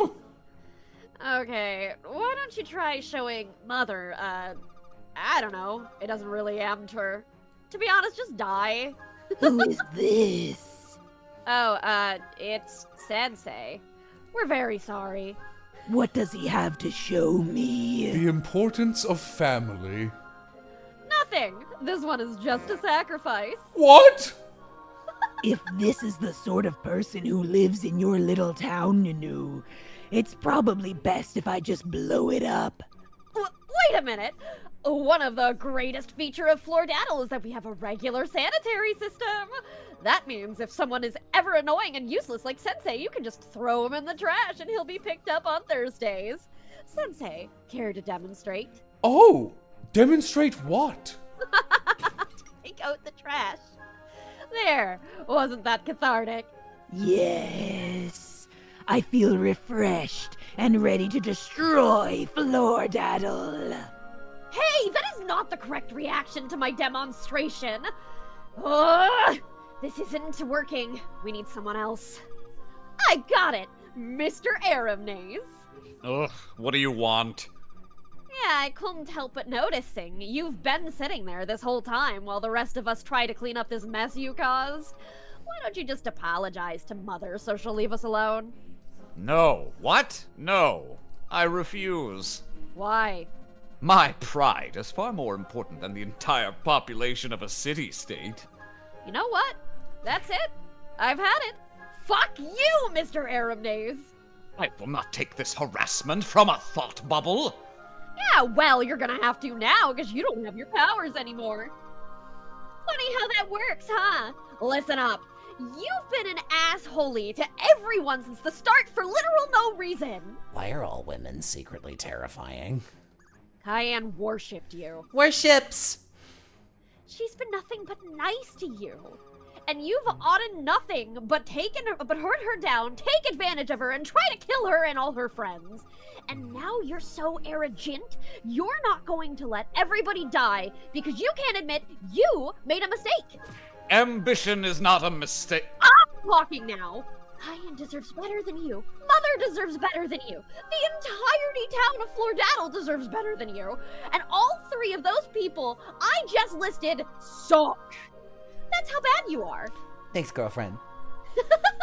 Okay, why don't you try showing Mother, I don't know. It doesn't really amp her. To be honest, just die. Who is this? Oh, it's Sensei. We're very sorry. What does he have to show me? The importance of family. Nothing! This one is just a sacrifice. What? If this is the sort of person who lives in your little town, Nunu, it's probably best if I just blow it up. Wait a minute! One of the greatest features of Flordaddle is that we have a regular sanitary system. That means if someone is ever annoying and useless like Sensei, you can just throw him in the trash and he'll be picked up on Thursdays. Sensei, care to demonstrate? Oh, demonstrate what? Take out the trash. There, wasn't that cathartic? Yes, I feel refreshed and ready to destroy Flordaddle. Hey, that is not the correct reaction to my demonstration. Ugh, this isn't working. We need someone else. I got it, Mr. Aramnaze. Ugh, what do you want? Yeah, I couldn't help but noticing. You've been sitting there this whole time while the rest of us try to clean up this mess you caused. Why don't you just apologize to Mother so she'll leave us alone? No. What? No. I refuse. Why? My pride is far more important than the entire population of a city-state. You know what? That's it. I've had it. Fuck you, Mr. Aramnaze. I will not take this harassment from a thought bubble. Yeah, well, you're gonna have to now, because you don't have your powers anymore. Funny how that works, huh? Listen up. You've been an assholey to everyone since the start for literal no reason. Why are all women secretly terrifying? Cayenne worshipped you. Worships. She's been nothing but nice to you. And you've done nothing but hurt her down, take advantage of her, and try to kill her and all her friends. And now you're so arrogant, you're not going to let everybody die because you can't admit you made a mistake. Ambition is not a mistake. I'm talking now. Cayenne deserves better than you. Mother deserves better than you. The entirety town of Flordaddle deserves better than you. And all three of those people I just listed suck. That's how bad you are. Thanks, girlfriend.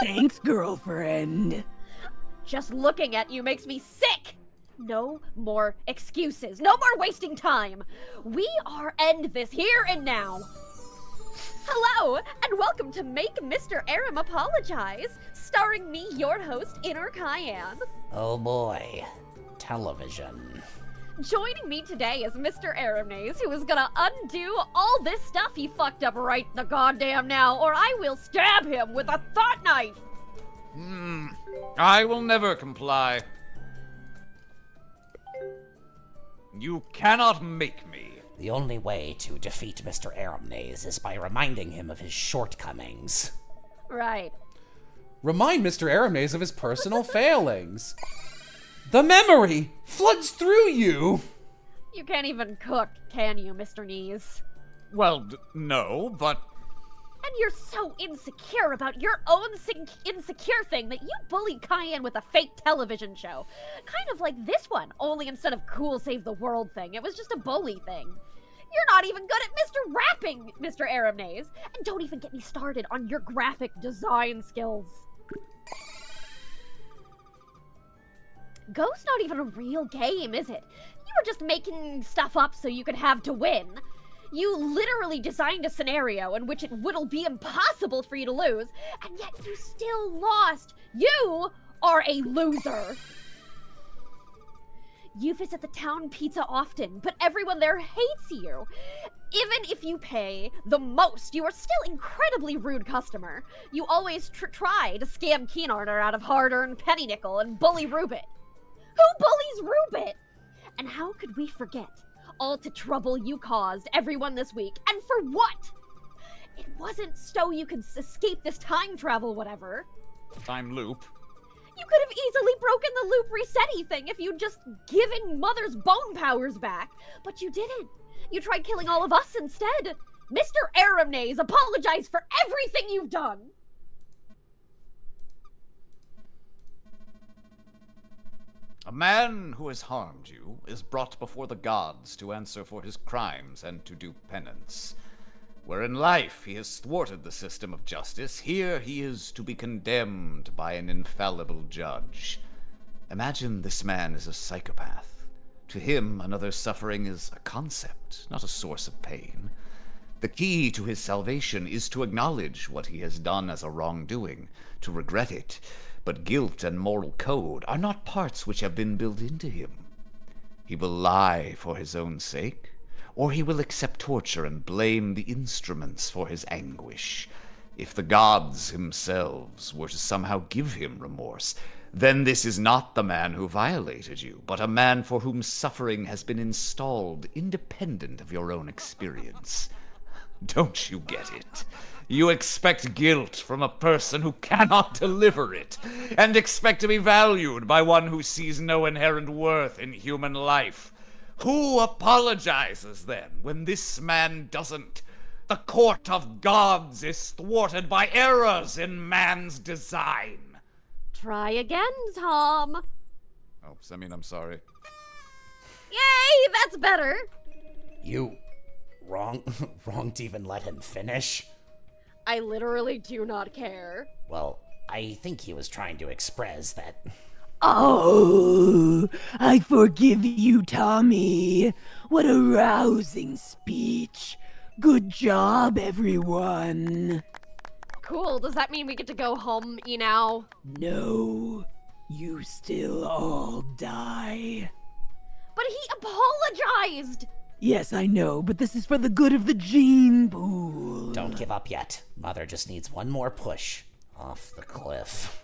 Thanks, girlfriend. Just looking at you makes me sick. No more excuses. No more wasting time. We are end this here and now. Hello, and welcome to Make Mr. Aram Apologize, starring me, your host, Inner Cayenne. Oh boy. Television. Joining me today is Mr. Aramnaze, who is gonna undo all this stuff he fucked up right the goddamn now, or I will stab him with a thought knife! I will never comply. You cannot make me. The only way to defeat Mr. Aramnaze is by reminding him of his shortcomings. Right. Remind Mr. Aramnaze of his personal failings. The memory floods through you. You can't even cook, can you, Mr. Knees? Well, no, but... And you're so insecure about your own insecure thing that you bullied Cayenne with a fake television show. Kind of like this one, only instead of cool save the world thing, it was just a bully thing. You're not even good at Mr. Rapping, Mr. Aramnaze. And don't even get me started on your graphic design skills. Go's not even a real game, is it? You were just making stuff up so you could have to win. You literally designed a scenario in which it would be impossible for you to lose, and yet you still lost. You are a loser. You visit the town pizza often, but everyone there hates you. Even if you pay the most, you are still incredibly rude customer. You always try to scam Keenarner out of hard-earned penny nickel and bully Rubit. Who bullies Rubit? And how could we forget all the trouble you caused everyone this week, and for what? It wasn't so you could escape this time travel whatever. Time loop? You could have easily broken the loop resetty thing if you'd just given Mother's bone powers back, but you didn't. You tried killing all of us instead. Mr. Aramnaze, apologize for everything you've done. A man who has harmed you is brought before the gods to answer for his crimes and to do penance. Where in life he has thwarted the system of justice, here he is to be condemned by an infallible judge. Imagine this man is a psychopath. To him, another's suffering is a concept, not a source of pain. The key to his salvation is to acknowledge what he has done as a wrongdoing, to regret it, but guilt and moral code are not parts which have been built into him. He will lie for his own sake, or he will accept torture and blame the instruments for his anguish. If the gods themselves were to somehow give him remorse, then this is not the man who violated you, but a man for whom suffering has been installed independent of your own experience. Don't you get it? You expect guilt from a person who cannot deliver it, and expect to be valued by one who sees no inherent worth in human life. Who apologizes then when this man doesn't? The court of gods is thwarted by errors in man's design. Try again, Tom. Oh, I mean, I'm sorry. Yay, that's better. You wrong to even let him finish? I literally do not care. Well, I think he was trying to express that. Oh, I forgive you, Tommy. What a rousing speech. Good job, everyone. Cool, does that mean we get to go home now? No, you still all die. But he apologized! Yes, I know, but this is for the good of the gene pool. Don't give up yet. Mother just needs one more push off the cliff.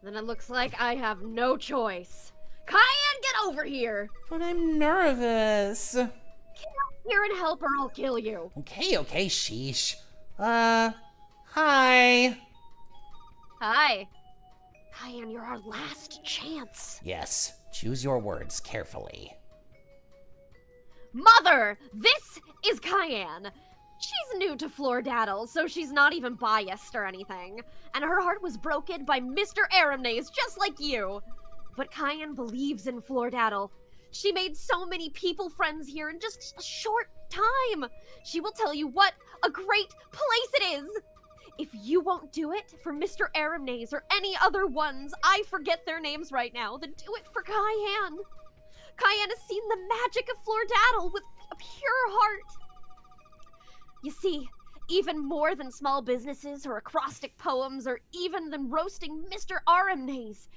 Then it looks like I have no choice. Cayenne, get over here! But I'm nervous. Get out here and help or I'll kill you. Okay, sheesh. Hi. Hi. Cayenne, you're our last chance. Yes, choose your words carefully. Mother, this is Cayenne. She's new to Flordaddle, so she's not even biased or anything. And her heart was broken by Mr. Aramnaze, just like you. But Cayenne believes in Flordaddle. She made so many people friends here in just a short time. She will tell you what a great place it is. If you won't do it for Mr. Aramnaze or any other ones, I forget their names right now, then do it for Cayenne. Cayenne has seen the magic of Flordaddle with a pure heart. You see, even more than small businesses or acrostic poems or even than roasting Mr. Aramnaze,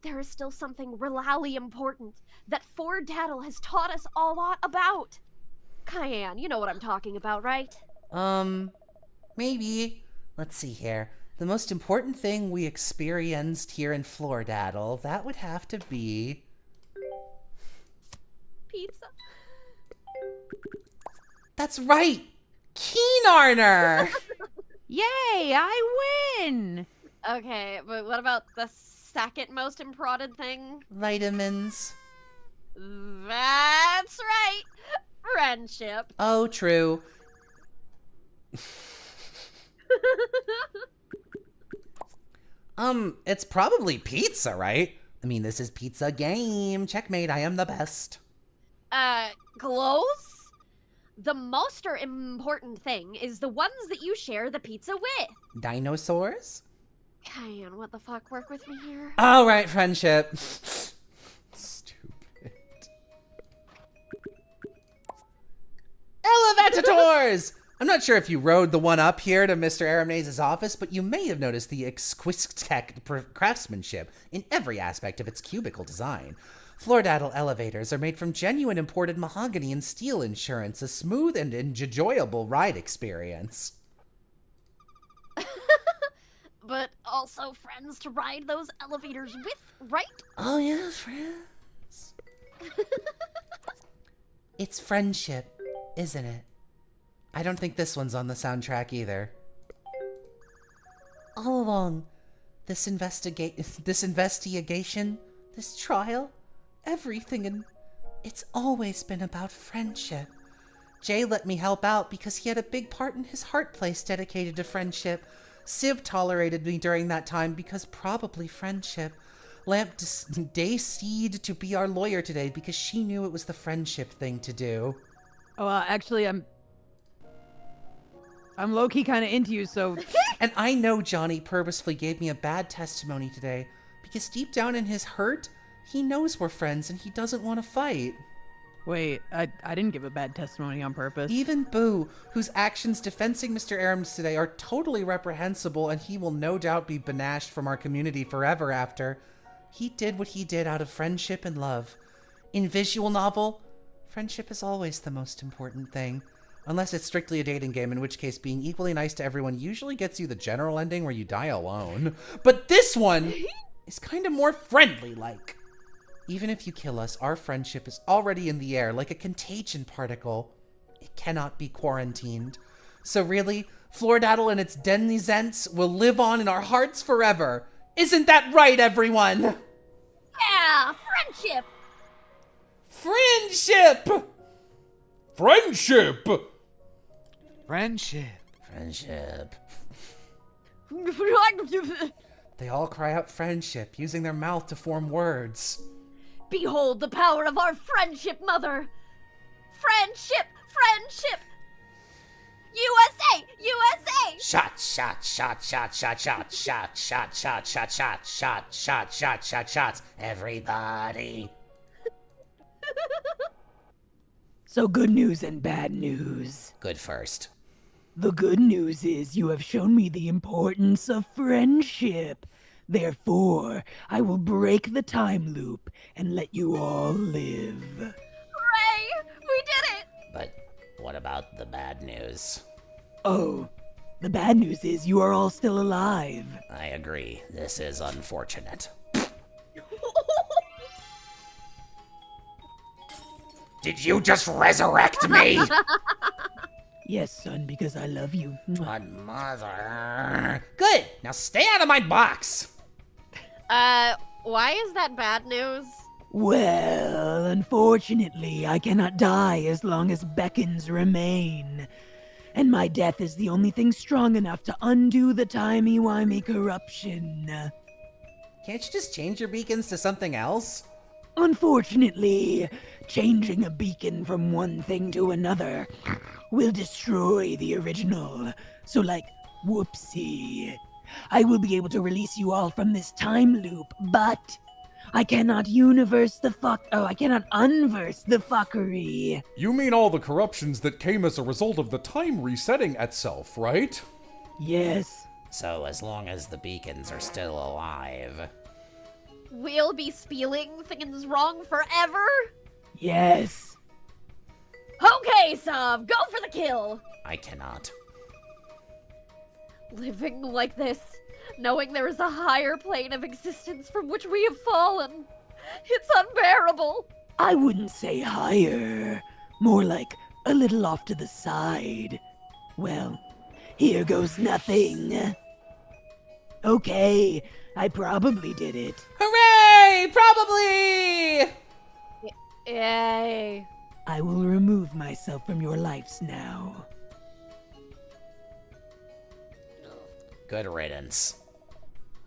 there is still something really important that Flordaddle has taught us a lot about. Cayenne, you know what I'm talking about, right? Maybe. Let's see here. The most important thing we experienced here in Flordaddle, that would have to be... Pizza. That's right! Keenarner! Yay, I win! Okay, but what about the second most important thing? Vitamins. That's right! Friendship. Oh, true. It's probably pizza, right? I mean, this is pizza game. Checkmate, I am the best. Close? The most important thing is the ones that you share the pizza with. Dinosaurs? Cayenne, what the fuck? Work with me here? All right, friendship. Stupid. Elevators! I'm not sure if you rode the one up here to Mr. Aramnaze's office, but you may have noticed the exquisite craftsmanship in every aspect of its cubicle design. Floordaddle elevators are made from genuine imported mahogany and steel insurance, a smooth and enjoyable ride experience. But also friends to ride those elevators with, right? Oh yeah, friends. It's friendship, isn't it? I don't think this one's on the soundtrack either. All along, this investigation, this trial, everything, and it's always been about friendship. Jay let me help out because he had a big part in his heart place dedicated to friendship. Civ tolerated me during that time because probably friendship. Lamp dayseed to be our lawyer today because she knew it was the friendship thing to do. Oh, actually, I'm low-key kind of into you, so... And I know Johnny purposefully gave me a bad testimony today because deep down in his hurt, he knows we're friends and he doesn't want to fight. Wait, I didn't give a bad testimony on purpose. Even Boo, whose actions defending Mr. Arams today are totally reprehensible and he will no doubt be banished from our community forever after, he did what he did out of friendship and love. In visual novel, friendship is always the most important thing. Unless it's strictly a dating game, in which case being equally nice to everyone usually gets you the general ending where you die alone. But this one is kind of more friendly-like. Even if you kill us, our friendship is already in the air like a contagion particle. It cannot be quarantined. So really, Floordaddle and its denizens will live on in our hearts forever. Isn't that right, everyone? Yeah, friendship! Friendship! Friendship! Friendship. Friendship. They all cry out friendship, using their mouth to form words. Behold the power of our friendship, mother! Friendship! Friendship! USA! USA! Shot, shot, shot, shot, shot, shot, shot, shot, shot, shot, shot, shot, shot, shot, shot, shots. Everybody. So good news and bad news. Good first. The good news is you have shown me the importance of friendship. Therefore, I will break the time loop and let you all live. Hooray! We did it! But what about the bad news? Oh, the bad news is you are all still alive. I agree. This is unfortunate. Did you just resurrect me? Yes, son, because I love you. But mother... Good! Now stay out of my box! Why is that bad news? Well, unfortunately, I cannot die as long as beacons remain. And my death is the only thing strong enough to undo the timey-wimey corruption. Can't you just change your beacons to something else? Unfortunately, changing a beacon from one thing to another will destroy the original. So whoopsie. I will be able to release you all from this time loop, but I cannot unverse the fuckery. You mean all the corruptions that came as a result of the time resetting itself, right? Yes. So as long as the beacons are still alive... We'll be spieling things wrong forever? Yes. Okay, Sav, go for the kill! I cannot. Living like this, knowing there is a higher plane of existence from which we have fallen. It's unbearable. I wouldn't say higher. More like a little off to the side. Well, here goes nothing. Okay, I probably did it. Hooray! Probably! Yay. I will remove myself from your lives now. Good riddance.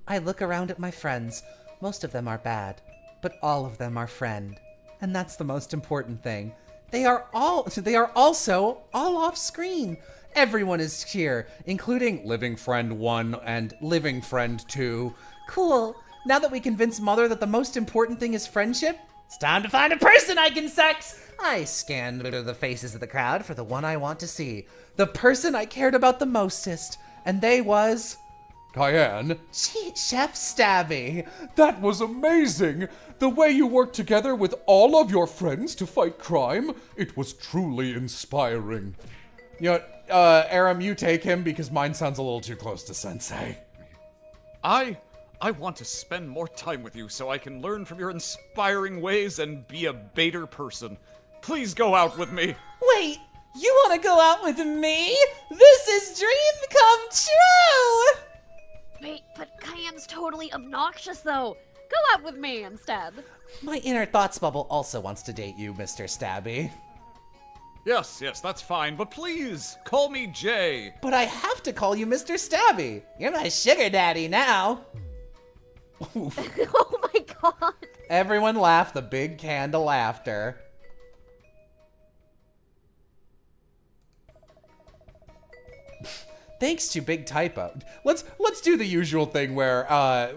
I look around at my friends. Most of them are bad, but all of them are friend. And that's the most important thing. They are also all off screen. Everyone is here, including Living Friend 1 and Living Friend 2. Cool. Now that we convinced Mother that the most important thing is friendship, it's time to find a person I can sex. I scanned the faces of the crowd for the one I want to see. The person I cared about the mostest. And they was... Cayenne, Chef Stabby. that was amazing! The way you worked together with all of your friends to fight crime, it was truly inspiring. You know, Aram, you take him because mine sounds a little too close to Sensei. I want to spend more time with you so I can learn from your inspiring ways and be a better person. Please go out with me. Wait, you want to go out with me? This is dream come true! Wait, but Cayenne's totally obnoxious, though. Go out with me instead. My inner thoughts bubble also wants to date you, Mr. Stabby. Yes, that's fine, but please, call me Jay. But I have to call you Mr. Stabby. You're my sugar daddy now. Oh my god. Everyone laughed the big can to laughter. Thanks to Big Typo. Let's do the usual thing where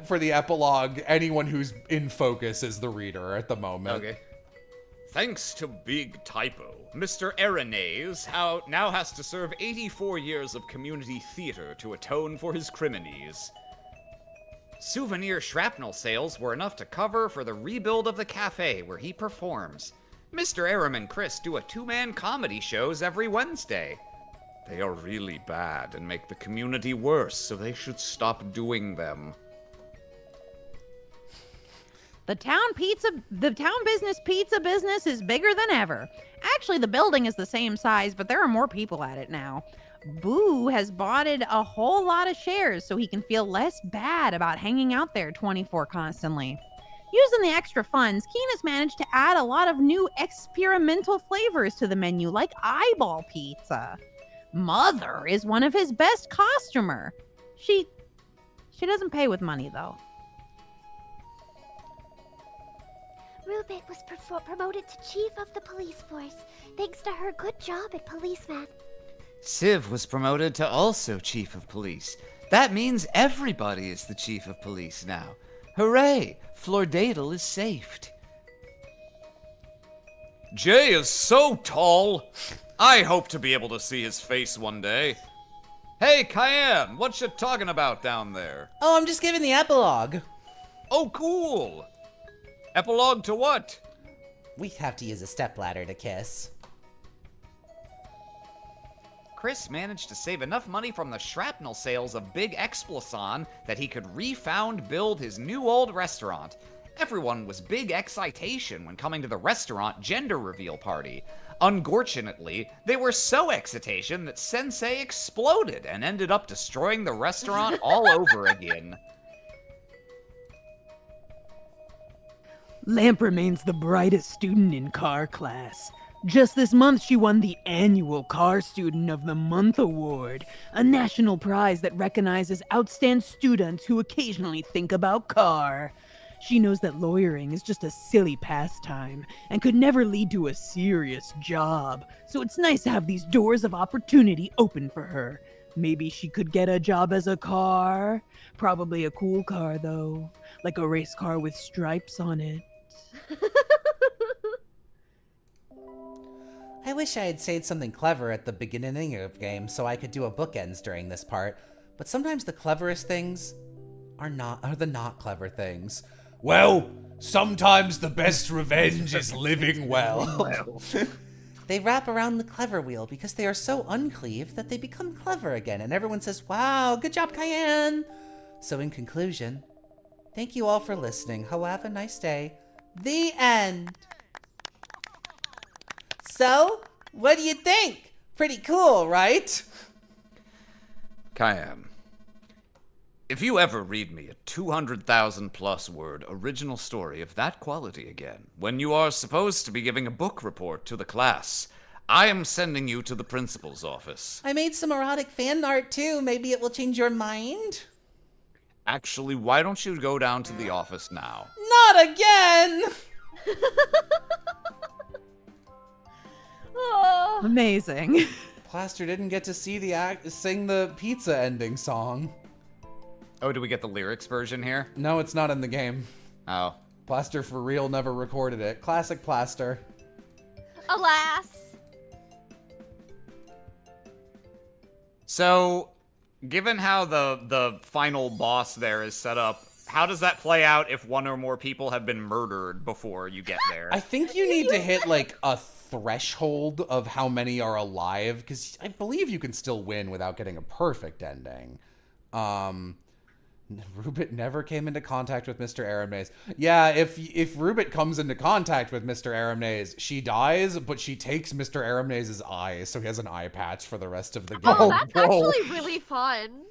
for the epilogue, anyone who's in focus is the reader at the moment. Okay. Thanks to Big Typo, Mr. Arenaise now has to serve 84 years of community theater to atone for his criminies. Souvenir shrapnel sales were enough to cover for the rebuild of the cafe where he performs. Mr. Aram and Chris do a two-man comedy shows every Wednesday. They are really bad and make the community worse, so they should stop doing them. The town business pizza business is bigger than ever. Actually, the building is the same size, but there are more people at it now. Boo has bought it a whole lot of shares so he can feel less bad about hanging out there 24 constantly. Using the extra funds, Keen has managed to add a lot of new experimental flavors to the menu, like eyeball pizza. Mother is one of his best costumer. She doesn't pay with money, though. Rubit was promoted to chief of the police force, thanks to her good job at policeman. Civ was promoted to also chief of police. That means everybody is the chief of police now. Hooray! Flordadel is saved. Jay is so tall. I hope to be able to see his face one day. Hey, Cayenne, what you talking about down there? Oh, I'm just giving the epilogue. Oh, cool. Epilogue to what? We have to use a stepladder to kiss. Chris managed to save enough money from the shrapnel sales of Big Exploson that he could build his new old restaurant. Everyone was big excitation when coming to the restaurant gender reveal party. Unfortunately, they were so excitation that Sensei exploded and ended up destroying the restaurant all over again. Lamp remains the brightest student in car class. Just this month, she won the annual Car Student of the Month award, a national prize that recognizes outstanding students who occasionally think about car. She knows that lawyering is just a silly pastime and could never lead to a serious job, so it's nice to have these doors of opportunity open for her. Maybe she could get a job as a car. Probably a cool car, though, like a race car with stripes on it. I wish I had said something clever at the beginning of the game so I could do a bookends during this part, but sometimes the cleverest things are the not clever things. Well, sometimes the best revenge is living well. They wrap around the clever wheel because they are so uncleaved that they become clever again, and everyone says, wow, good job, Cayenne! So in conclusion, thank you all for listening. Have a nice day. The end! So, what do you think? Pretty cool, right? Cayenne, if you ever read me a 200,000 plus word original story of that quality again, when you are supposed to be giving a book report to the class, I am sending you to the principal's office. I made some erotic fan art too. Maybe it will change your mind? Actually, why don't you go down to the office now? Not again! Oh. Amazing. Plaster didn't get to see sing the pizza ending song. Oh, do we get the lyrics version here? No, it's not in the game. Oh. Plaster for real never recorded it. Classic Plaster. Alas. So, given how the final boss there is set up, how does that play out if one or more people have been murdered before you get there? I think you need to hit like a threshold of how many are alive, because I believe you can still win without getting a perfect ending. Rubit never came into contact with Mr. Aramnaze. Yeah, if Rubit comes into contact with Mr. Aramnaze, she dies, but she takes Mr. Aramnaze's eye, so he has an eye patch for the rest of the game. Oh, that's actually really fun.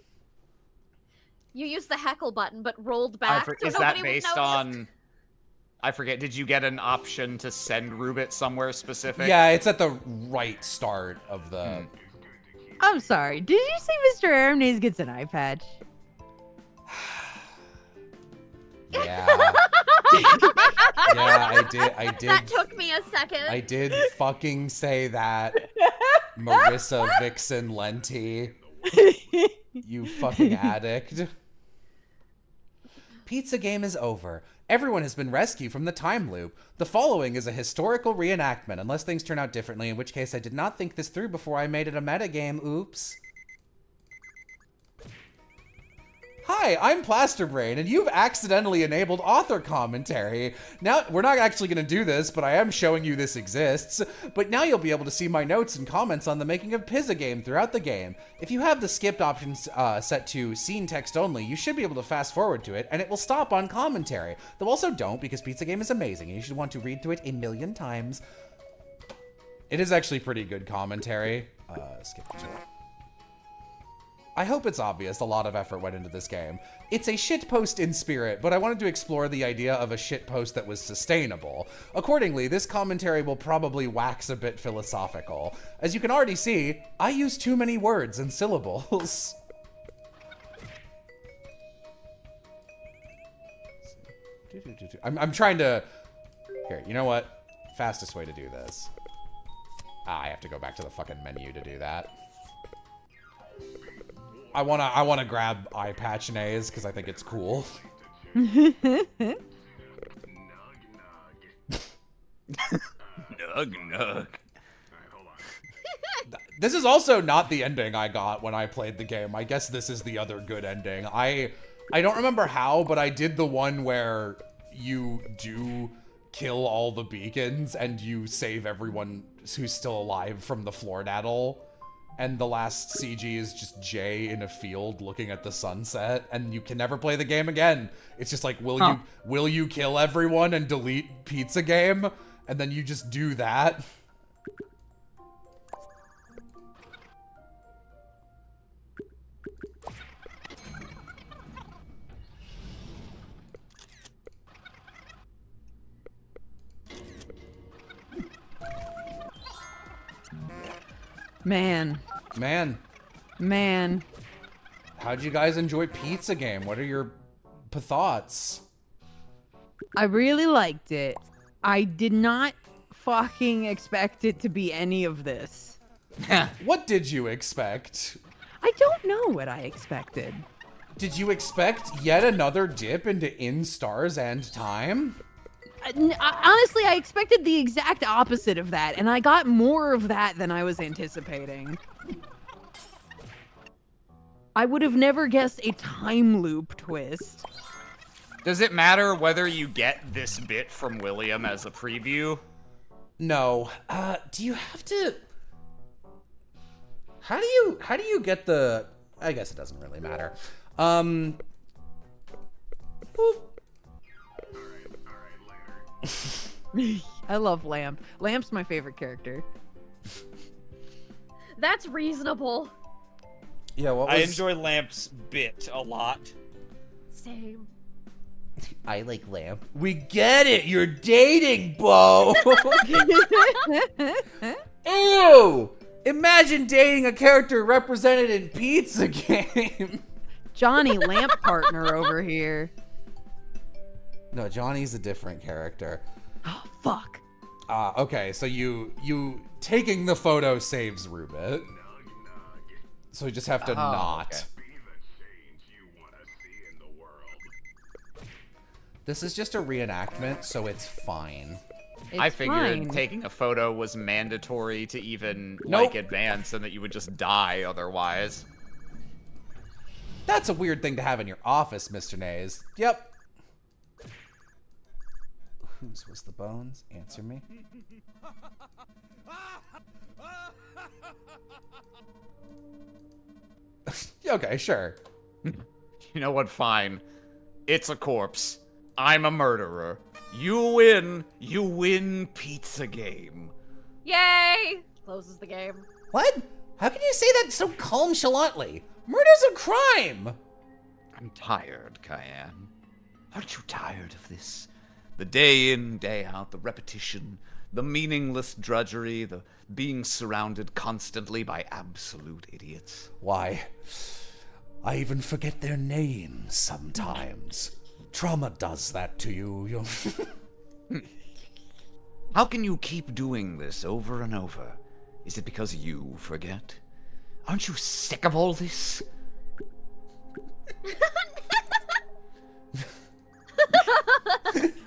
You use the heckle button, but rolled back. So is that based on... I forget, did you get an option to send Rubit somewhere specific? Yeah, it's at the right start of the... I'm sorry. Did you say Mr. Aramnaze gets an eye patch? Yeah. Yeah, I did. That took me a second. I did fucking say that. Marissa Vixen Lenti. You fucking addict. Pizza game is over. Everyone has been rescued from the time loop. The following is a historical reenactment, unless things turn out differently, in which case I did not think this through before I made it a metagame. Oops. Hi, I'm Plasterbrain, and you've accidentally enabled author commentary. Now, we're not actually going to do this, but I am showing you this exists. But now you'll be able to see my notes and comments on the making of Pizza Game throughout the game. If you have the skipped options set to scene text only, you should be able to fast forward to it, and it will stop on commentary. Though also don't, because Pizza Game is amazing, and you should want to read through it 1,000,000 times. It is actually pretty good commentary. Skip to it. I hope it's obvious a lot of effort went into this game. It's a shitpost in spirit, but I wanted to explore the idea of a shitpost that was sustainable. Accordingly, this commentary will probably wax a bit philosophical. As you can already see, I use too many words and syllables. I'm trying to... Here, you know what? Fastest way to do this. I have to go back to the fucking menu to do that. I wanna grab eye patch nays because I think it's cool. Nug nug. This is also not the ending I got when I played the game. I guess this is the other good ending. I don't remember how, but I did the one where you do kill all the beacons and you save everyone who's still alive from the floor daddle. And the last CG is just Jay in a field looking at the sunset, and you can never play the game again. It's just like, will you kill everyone and delete Pizza Game? And then you just do that. Man. How'd you guys enjoy Pizza Game? What are your thoughts? I really liked it. I did not fucking expect it to be any of this. What did you expect? I don't know what I expected. Did you expect yet another dip into In Stars and Time? Honestly, I expected the exact opposite of that, and I got more of that than I was anticipating. I would have never guessed a time loop twist. Does it matter whether you get this bit from William as a preview? No. Do you have to... How do you get the... I guess it doesn't really matter. I love Lamp. Lamp's my favorite character. That's reasonable. Yeah, I enjoy Lamp's bit a lot. Same. I like Lamp. We get it! You're dating, Bo! Ew! Imagine dating a character represented in Pizza Game! Johnny Lamp partner over here. No, Johnny's a different character. Oh, fuck. Okay, so you taking the photo saves Rubit. So you just have to not. Okay. This is just a reenactment, so it's fine. I It's figured fine. taking a photo was mandatory to even, Nope. like, advance, and that you would just die otherwise. That's a weird thing to have in your office, Mr. Nays. Yep. Whose was the bones? Answer me. Okay, sure. You know what? Fine. It's a corpse. I'm a murderer. You win. You win pizza game. Yay! Closes the game. What? How can you say that so nonchalantly? Murder's a crime! I'm tired, Cayenne. Aren't you tired of this? The day in, day out, the repetition, the meaningless drudgery, the being surrounded constantly by absolute idiots. Why, I even forget their names sometimes. Trauma does that to you. How can you keep doing this over and over? Is it because you forget? Aren't you sick of all this?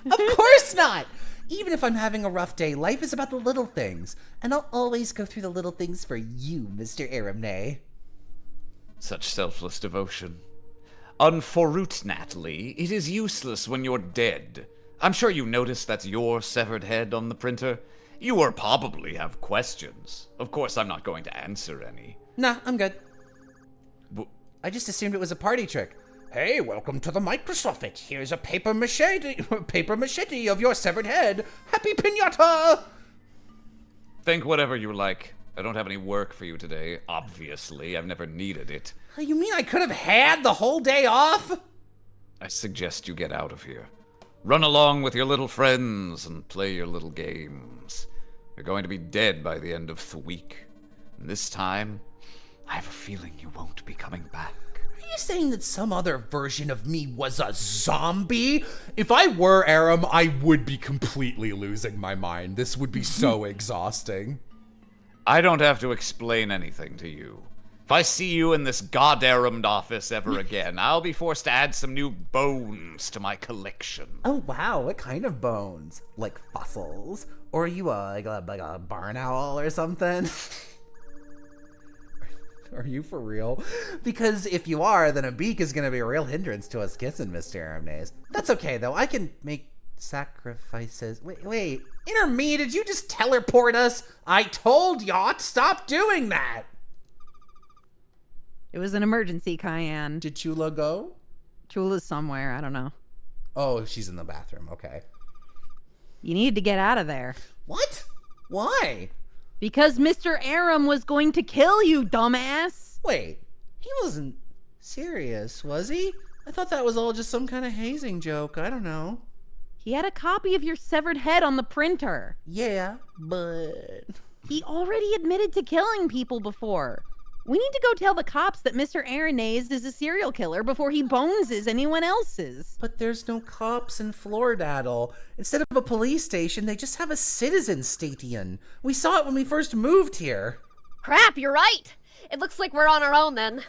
Of course not! Even if I'm having a rough day, life is about the little things. And I'll always go through the little things for you, Mr. Aramne. Such selfless devotion. Unfortunately, it is useless when you're dead. I'm sure you noticed that's your severed head on the printer. You will probably have questions. Of course, I'm not going to answer any. Nah, I'm good. W- I just assumed it was a party trick. Hey, welcome to the Microsoft. Here's a paper machete of your severed head. Happy pinata! Think whatever you like. I don't have any work for you today, obviously. I've never needed it. You mean I could have had the whole day off? I suggest you get out of here. Run along with your little friends and play your little games. You're going to be dead by the end of the week. And this time, I have a feeling you won't be coming back. Are you saying that some other version of me was a zombie? If I were Aram, I would be completely losing my mind. This would be so exhausting. I don't have to explain anything to you. If I see you in this goddamned office ever again, I'll be forced to add some new bones to my collection. Oh wow, what kind of bones? Like fossils? Or are you like a barn owl or something? Are you for real? Because if you are, then a beak is gonna be a real hindrance to us kissing, Mr. Aramnaze. That's okay though, I can make sacrifices. Wait, Inner Me, did you just teleport us? I told Yacht, stop doing that! It was an emergency, Cayenne. Did Chula go? Chula's somewhere. I don't know. Oh, she's in the bathroom. Okay. You need to get out of there. What? Why? Because Mr. Aram was going to kill you, dumbass. Wait, he wasn't serious, was he? I thought that was all just some kind of hazing joke. I don't know. He had a copy of your severed head on the printer. Yeah, but... He already admitted to killing people before. We need to go tell the cops that Mr. Aranese is a serial killer before he boneses anyone else's. But there's no cops in Floridaddle. Instead of a police station, they just have a citizen station. We saw it when we first moved here. Crap, you're right! It looks like we're on our own then.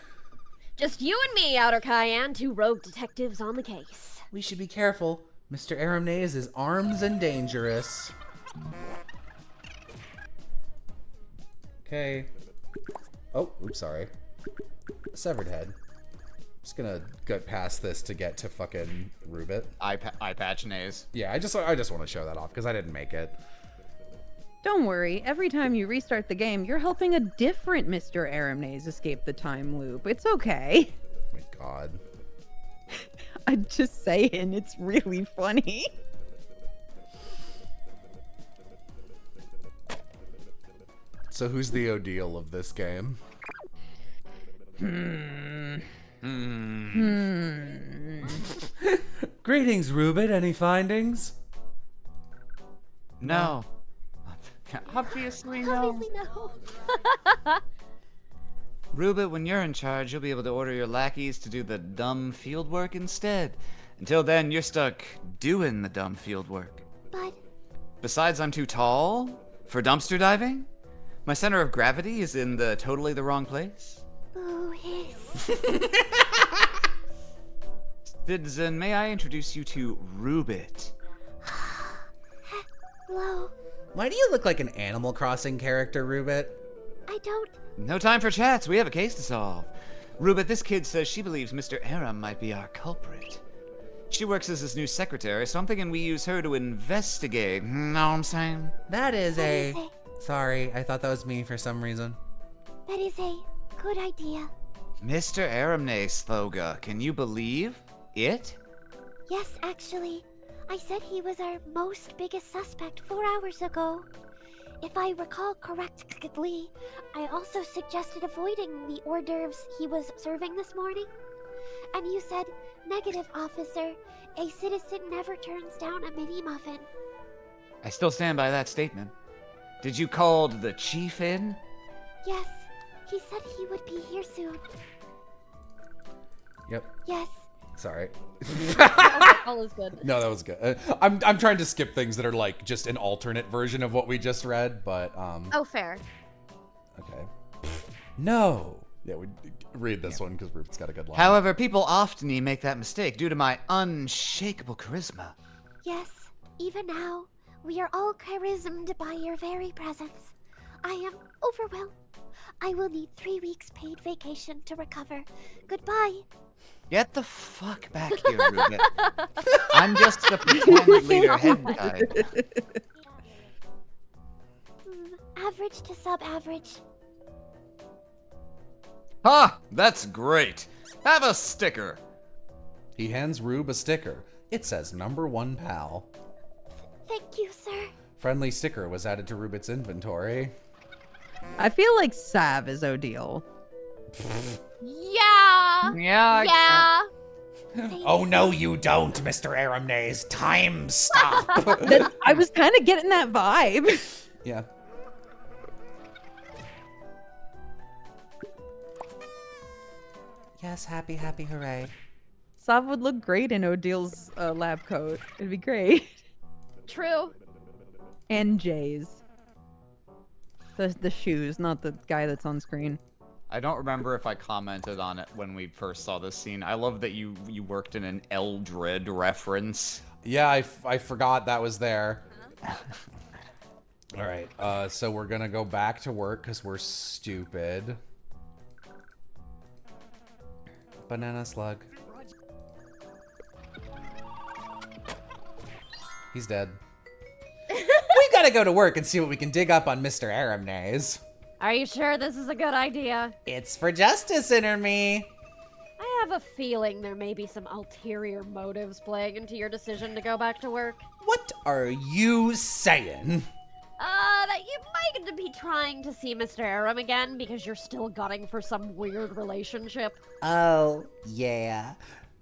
Just you and me, Outer Cayenne, 2 rogue detectives on the case. We should be careful. Mr. Aramnaze is armed and dangerous. Okay. Oh, oops, sorry. Severed head. Just gonna get past this to get to fucking Rubit. Eye patch nays. Yeah, I just want to show that off because I didn't make it. Don't worry, every time you restart the game, you're helping a different Mr. Aramnaze escape the time loop. It's okay. Oh my god. I'm just saying, it's really funny. So who's the Odile of this game? Greetings, Rubit. Any findings? No. Obviously no. Obviously no. Rubit, when you're in charge, you'll be able to order your lackeys to do the dumb field work instead. Until then, you're stuck doing the dumb field work. But Besides, I'm too tall for dumpster diving. My center of gravity is in totally the wrong place. Ooh, hiss. Citizen, may I introduce you to Rubit? Hello. Why do you look like an Animal Crossing character, Rubit? I don't. No time for chats. We have a case to solve. Rubit, this kid says she believes Mr. Aram might be our culprit. She works as his new secretary, so I'm thinking we use her to investigate. Know what I'm saying? That is a... Sorry, I thought that was me for some reason. That is a good idea. Mr. Aramne, Sloga, can you believe it? Yes, actually. I said he was our most biggest suspect 4 hours ago. If I recall correctly, I also suggested avoiding the hors d'oeuvres he was serving this morning. And you said, negative, officer. A citizen never turns down a mini muffin. I still stand by that statement. Did you call the chief in? Yes, he said he would be here soon. Yep. Yes. Sorry. All is good. No, that was good. I'm trying to skip things that are like just an alternate version of what we just read, but Oh, fair. okay. No. Yeah, we read this one because Rupert's got a good line. However, people often make that mistake due to my unshakable charisma. Yes, even now, we are all charismed by your very presence. I am overwhelmed. I will need 3 weeks paid vacation to recover. Goodbye. Get the fuck back here, Rubit. I'm just the pretend leader head type. Average to sub-average. Ha! That's great. Have a sticker. He hands Rube a sticker. It says #1 pal. Thank you, sir. Friendly sticker was added to Rubit's inventory. I feel like Sav is Odile. Yeah. Yeah. Oh, no, you don't, Mr. Aramnaze. Time stop. I was kind of getting that vibe. Yeah. Yes, happy, happy, hooray. Sav would look great in Odile's lab coat. It'd be great. True. And Jay's. The shoes, not the guy that's on screen. I don't remember if I commented on it when we first saw this scene. I love that you worked in an Eldred reference. Yeah, I forgot that was there. All right, so we're gonna go back to work because we're stupid. Banana slug. He's dead. We gotta go to work and see what we can dig up on Mr. Aramnaze. Are you sure this is a good idea? It's for justice, Interme. I have a feeling there may be some ulterior motives playing into your decision to go back to work. What are you saying? That you might be trying to see Mr. Aram again because you're still gunning for some weird relationship. Oh, yeah.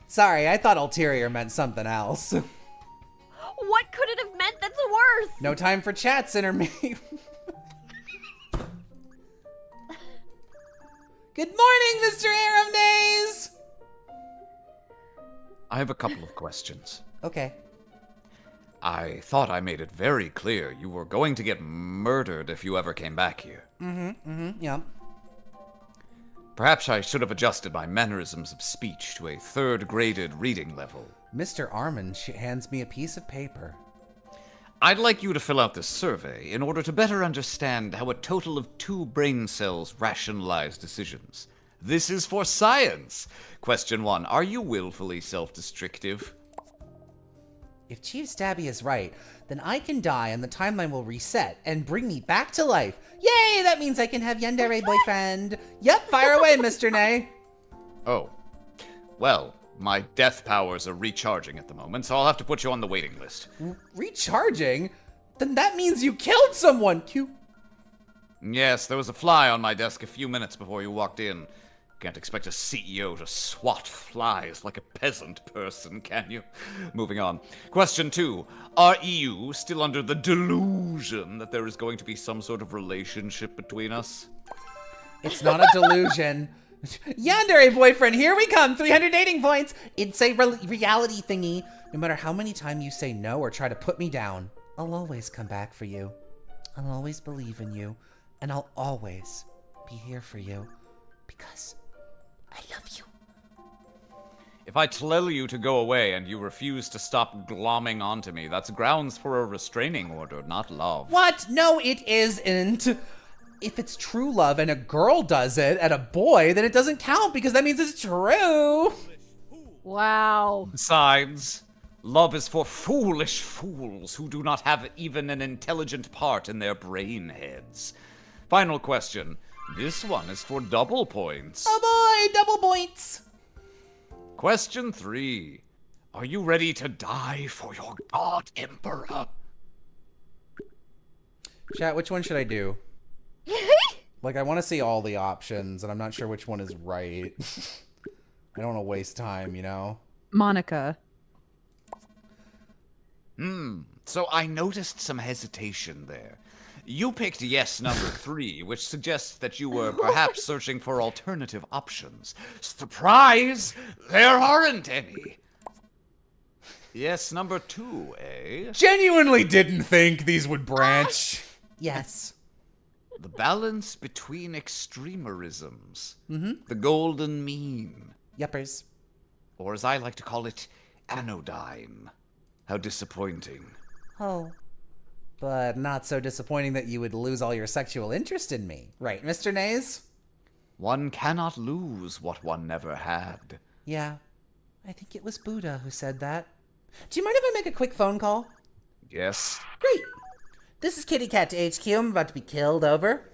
Sorry, I thought ulterior meant something else. What could it have meant that's worse? No time for chats, Interme. Good morning, Mr. Aramnaze! I have a couple of questions. Okay. I thought I made it very clear you were going to get murdered if you ever came back here. Yeah. Perhaps I should have adjusted my mannerisms of speech to a third-graded reading level. Mr. Armand hands me a piece of paper. I'd like you to fill out this survey in order to better understand how a total of 2 brain cells rationalize decisions. This is for science. Question 1. Are you willfully self-destructive? If Chief Stabby is right, then I can die and the timeline will reset and bring me back to life. Yay! That means I can have Yandere boyfriend. Yep, fire away, Mr. Nay. Oh. Well, my death powers are recharging at the moment, so I'll have to put you on the waiting list. Recharging? Then that means you killed someone. Yes, there was a fly on my desk a few minutes before you walked in. Can't expect a CEO to swat flies like a peasant person, can you? Moving on. Question 2. Are EU still under the delusion that there is going to be some sort of relationship between us? It's not a delusion. Yandere boyfriend, here we come. 300 dating points. It's a reality thingy. No matter how many times you say no or try to put me down. I'll always come back for you. I'll always believe in you, and I'll always be here for you because I love you. If I tell you to go away and you refuse to stop glomming onto me, that's grounds for a restraining order, not love. What? No, it isn't. If it's true love and a girl does it at a boy, then it doesn't count because that means it's true. Wow. Besides, love is for foolish fools who do not have even an intelligent part in their brain heads. Final question. This one is for double points. Oh boy, double points. Question 3. Are you ready to die for your god emperor? Chat, which one should I do? Like, I want to see all the options, and I'm not sure which one is right. I don't want to waste time, you know? Monica. So I noticed some hesitation there. You picked yes number 3, which suggests that you were perhaps searching for alternative options. Surprise! There aren't any. Yes number 2, eh? Genuinely didn't think these would branch. Yes. The balance between extremerisms. The golden mean. Yuppers. Or as I like to call it, anodyne. How disappointing. Oh. But not so disappointing that you would lose all your sexual interest in me. Right, Mr. Nays? One cannot lose what one never had. Yeah. I think it was Buddha who said that. Do you mind if I make a quick phone call? Yes. Great. This is Kitty Cat to HQ. I'm about to be killed. Over.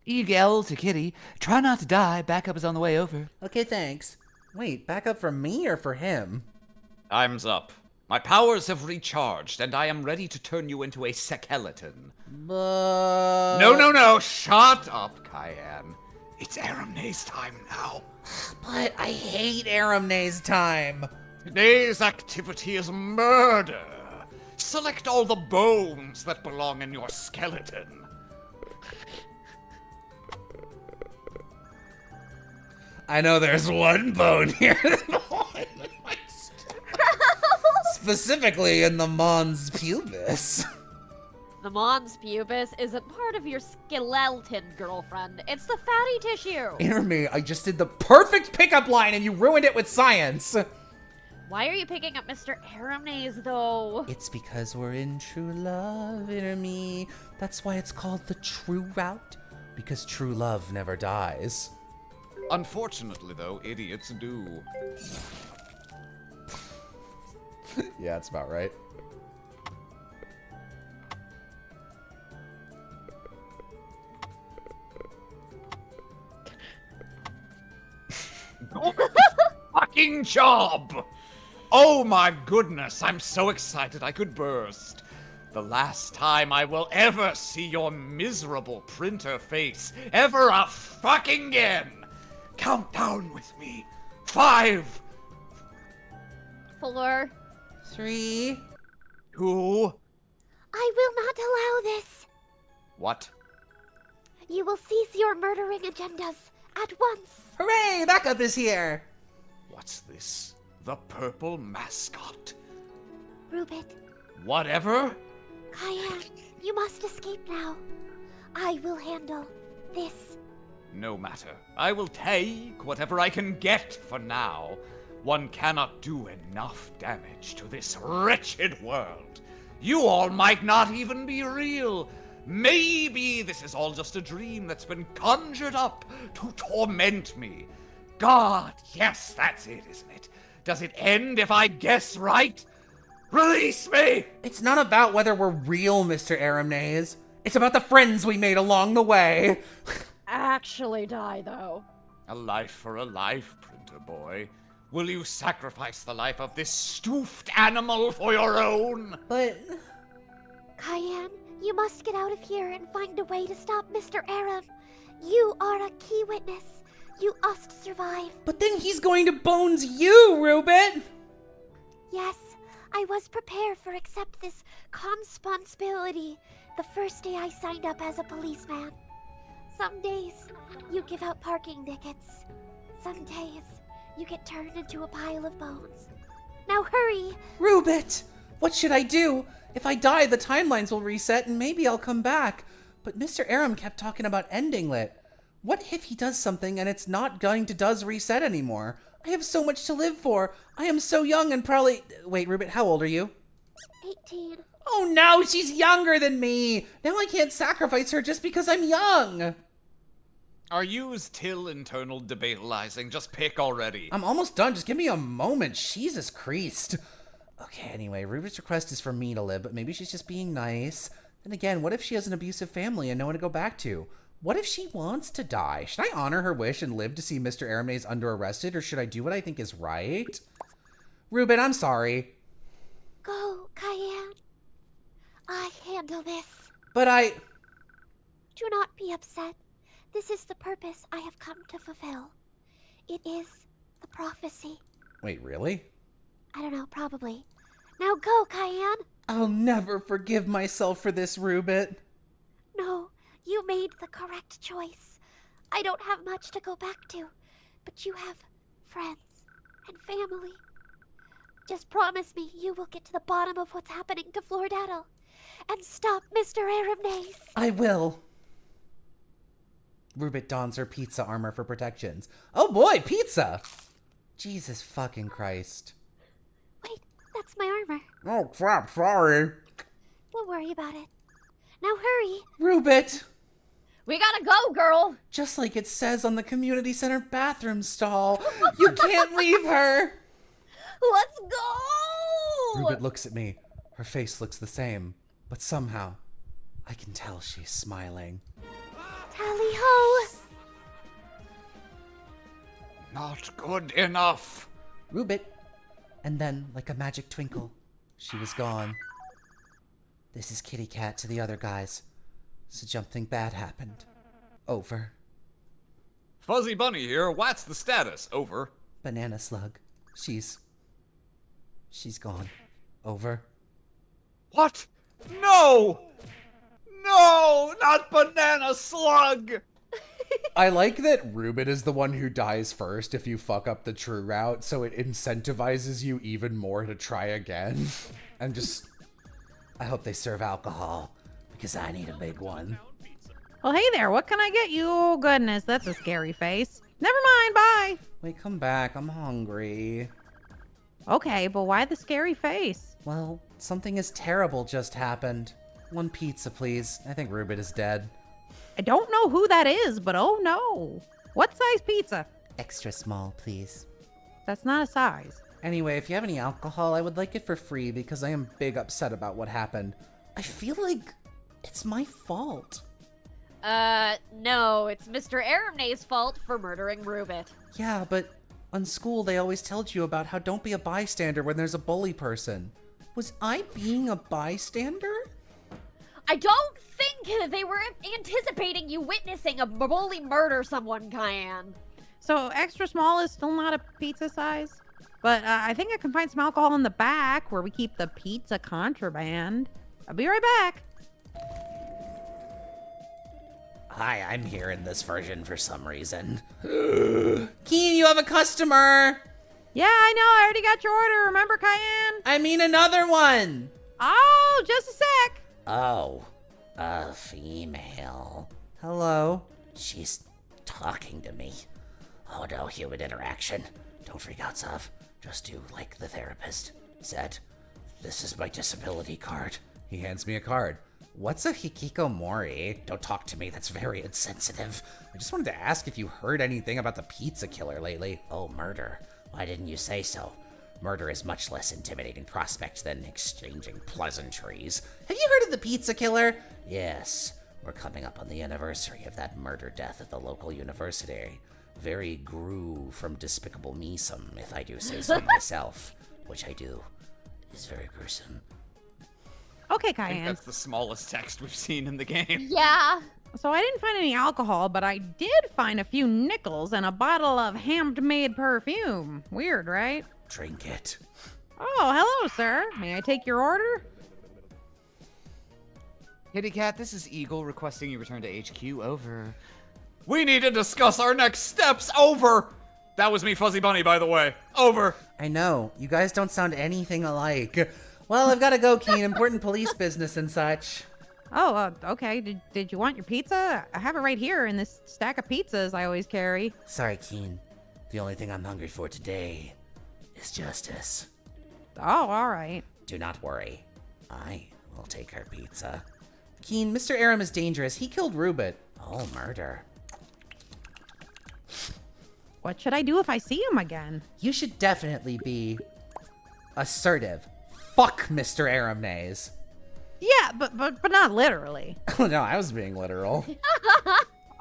Eagle to Kitty. Try not to die. Backup is on the way over. Okay, thanks. Wait, back up for me or for him? Time's up. My powers have recharged, and I am ready to turn you into a skeleton. But... No. Shut up, Cayenne. It's Aramne's time now. But I hate Aramne's time. Today's activity is murder. Select all the bones that belong in your skeleton. I know there's one bone here. Specifically in the mons pubis. The mons pubis isn't part of your skeleton, girlfriend. It's the fatty tissue. Aramne, I just did the perfect pickup line and you ruined it with science. Why are you picking up Mr. Aramnes, though? It's because we're in true love, Aramne. That's why it's called the true route. Because true love never dies. Unfortunately, though, idiots do. Yeah, that's about right. Fucking job! Oh my goodness, I'm so excited I could burst. The last time I will ever see your miserable printer face ever a fucking again. Count down with me. 5, 4, 3. 2. I will not allow this. What? You will cease your murdering agendas at once. Hooray! Backup is here. What's this? The purple mascot? Rubit, Whatever? Cayenne, you must escape now. I will handle this. No matter. I will take whatever I can get for now. One cannot do enough damage to this wretched world. You all might not even be real. Maybe this is all just a dream that's been conjured up to torment me. God, yes, that's it, isn't it? Does it end if I guess right? Release me! It's not about whether we're real, Mr. Aramnes. It's about the friends we made along the way. Actually die, though. A life for a life, printer boy. Will you sacrifice the life of this stuffed animal for your own? But... Cayenne, you must get out of here and find a way to stop Mr. Aram. You are a key witness. You must survive. But then he's going to bones you, Rubit! Yes, I was prepared for accept this consponsibility the first day I signed up as a policeman. Some days, you give out parking tickets. Some days, you get turned into a pile of bones. Now hurry! Rubit! What should I do? If I die, the timelines will reset and maybe I'll come back. But Mr. Aram kept talking about ending lit. What if he does something and it's not going to does reset anymore? I have so much to live for. I am so young and probably... Wait, Rubit, how old are you? 18. Oh no, she's younger than me. Now I can't sacrifice her just because I'm young. Are you still internal debatalizing? Just pick already. I'm almost done. Just give me a moment. Jesus Christ. Okay, anyway, Rubit's request is for me to live, but maybe she's just being nice. Then again, what if she has an abusive family and no one to go back to? What if she wants to die? Should I honor her wish and live to see Mr. Aramnes under arrested, or should I do what I think is right? Rubit, I'm sorry. Go, Cayenne. I handle this. But Do not be upset. This is the purpose I have come to fulfill. It is the prophecy. Wait, really? I don't know, probably. Now go, Cayenne. I'll never forgive myself for this, Rubit. No, you made the correct choice. I don't have much to go back to, but you have friends and family. Just promise me you will get to the bottom of what's happening to Flordaddle and stop Mr. Aramnes. I will. Rubit dons her pizza armor for protections. Oh boy, pizza! Jesus fucking Christ. Wait, that's my armor. Oh crap, sorry. Don't worry about it. Now hurry. Rubit! We gotta go, girl. Just like it says on the community center bathroom stall. You can't leave her! Let's go. Rubit looks at me. Her face looks the same, but somehow I can tell she's smiling. Tally-ho! Not good enough. Rubit. And then, like a magic twinkle, she was gone. This is Kitty Cat to the other guys. So something bad happened. Over. Fuzzy Bunny here. What's the status? Over. Banana Slug. She's gone. Over. What? No! No! Not Banana Slug! I like that Rubit is the one who dies first if you fuck up the true route, so it incentivizes you even more to try again. And just... I hope they serve alcohol, because I need a big one. Well, hey there, what can I get you? Oh, goodness, that's a scary face. Never mind, bye. Wait, come back. I'm hungry. Okay, but why the scary face? Well, something as terrible just happened. One pizza, please. I think Rubit is dead. I don't know who that is, but oh no. What size pizza? Extra small, please. That's not a size. Anyway, if you have any alcohol, I would like it for free because I am big upset about what happened. I feel like it's my fault. No, it's Mr. Aramnes' fault for murdering Rubit. Yeah, but on school they always told you about how don't be a bystander when there's a bully person. Was I being a bystander? I don't think they were anticipating you witnessing a bully murder someone, Cayenne. So extra small is still not a pizza size? But I think I can find some alcohol in the back where we keep the pizza contraband. I'll be right back. Hi, I'm here in this version for some reason. Keen, you have a customer! Yeah, I know. I already got your order. Remember, Cayenne? I mean another one! Oh, just a sec. Oh, a female. Hello? She's talking to me. Oh no, human interaction. Don't freak out, Sav. Just do like the therapist said. This is my disability card. he hands me a card. What's a hikikomori? Don't talk to me, that's very insensitive. I just wanted to ask if you heard anything about the pizza killer lately. Oh, murder. Why didn't you say so? Murder is much less intimidating prospect than exchanging pleasantries. Have you heard of the pizza killer? Yes, we're coming up on the anniversary of that murder death at the local university. Very grew from Despicable Me-some, if I do say so myself, which I do. Is very gruesome. Okay, I think Cayenne. that's the smallest text we've seen in the game. Yeah. So I didn't find any alcohol, but I did find a few nickels and a bottle of handmade perfume. Weird, right? Drink it. Oh, hello, sir. May I take your order? Kitty Cat, this is Eagle requesting you return to HQ. Over. We need to discuss our next steps. Over. That was me, Fuzzy Bunny, by the way. Over. I know. You guys don't sound anything alike. Well, I've got to go, Keen. Important police business and such. Oh, okay. Did you want your pizza? I have it right here in this stack of pizzas I always carry. Sorry, Keen. The only thing I'm hungry for today is justice. Oh, all right. Do not worry. I will take her pizza. Keen, Mr. Aram is dangerous. He killed Rubit. Oh, murder. What should I do if I see him again? You should definitely be assertive. Fuck Mr. Aram Maze. Yeah, but not literally. No, I was being literal.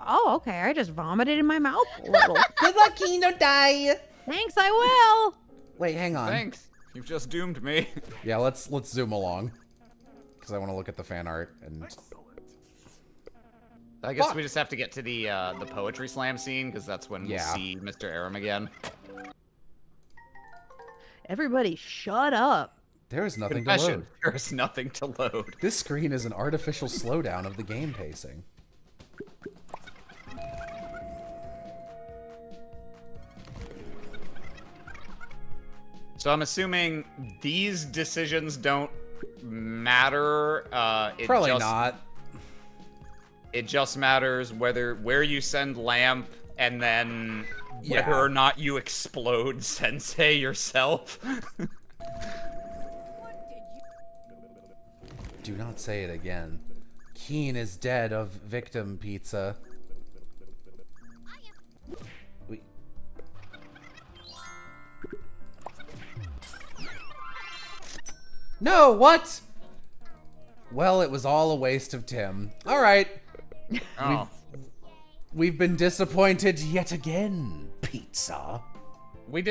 Oh, okay. I just vomited in my mouth a little. Good luck, Keen. Don't die. Thanks, I will. Wait, hang on. Thanks. You've just doomed me. Yeah, let's zoom along. Because I want to look at the fan art and... I guess we just have to get to the poetry slam scene, because that's when Yeah. we'll see Mr. Aram again. Everybody shut up. There is nothing to Confession, load. there's nothing to load. This screen is an artificial slowdown of the game pacing. So I'm assuming these decisions don't matter. Probably not. It just matters where you send Lamp and then Yeah. whether or not you explode Sensei yourself. Do not say it again. Keen is dead of victim pizza. No, what? Well, it was all a waste of Tim. All right. Oh. We've been disappointed yet again, pizza.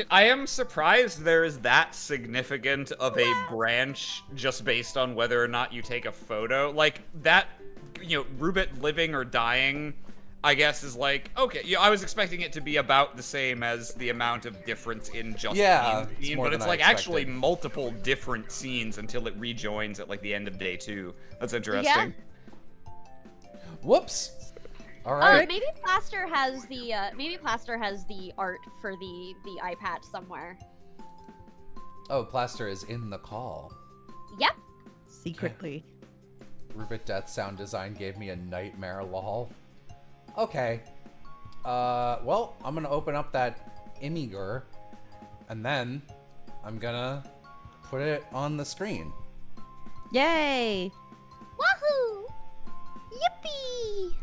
I am surprised there is that significant of a branch just based on whether or not you take a photo. Like, that, Rubit living or dying, I guess, is like, okay, I was expecting it to be about the same as the amount of difference in just Yeah, Keen's it's scene, more but than it's I like actually expected. multiple different scenes until it rejoins at like the end of day 2. That's interesting. Whoops. All right. Maybe Plaster has the art for the eye patch somewhere. Oh, Plaster is in the call. Yep. Secretly. Rubit Death sound design gave me a nightmare, lol. Okay. Well, I'm gonna open up that Imgur, and then I'm gonna put it on the screen. Yay! Wahoo! Yippee!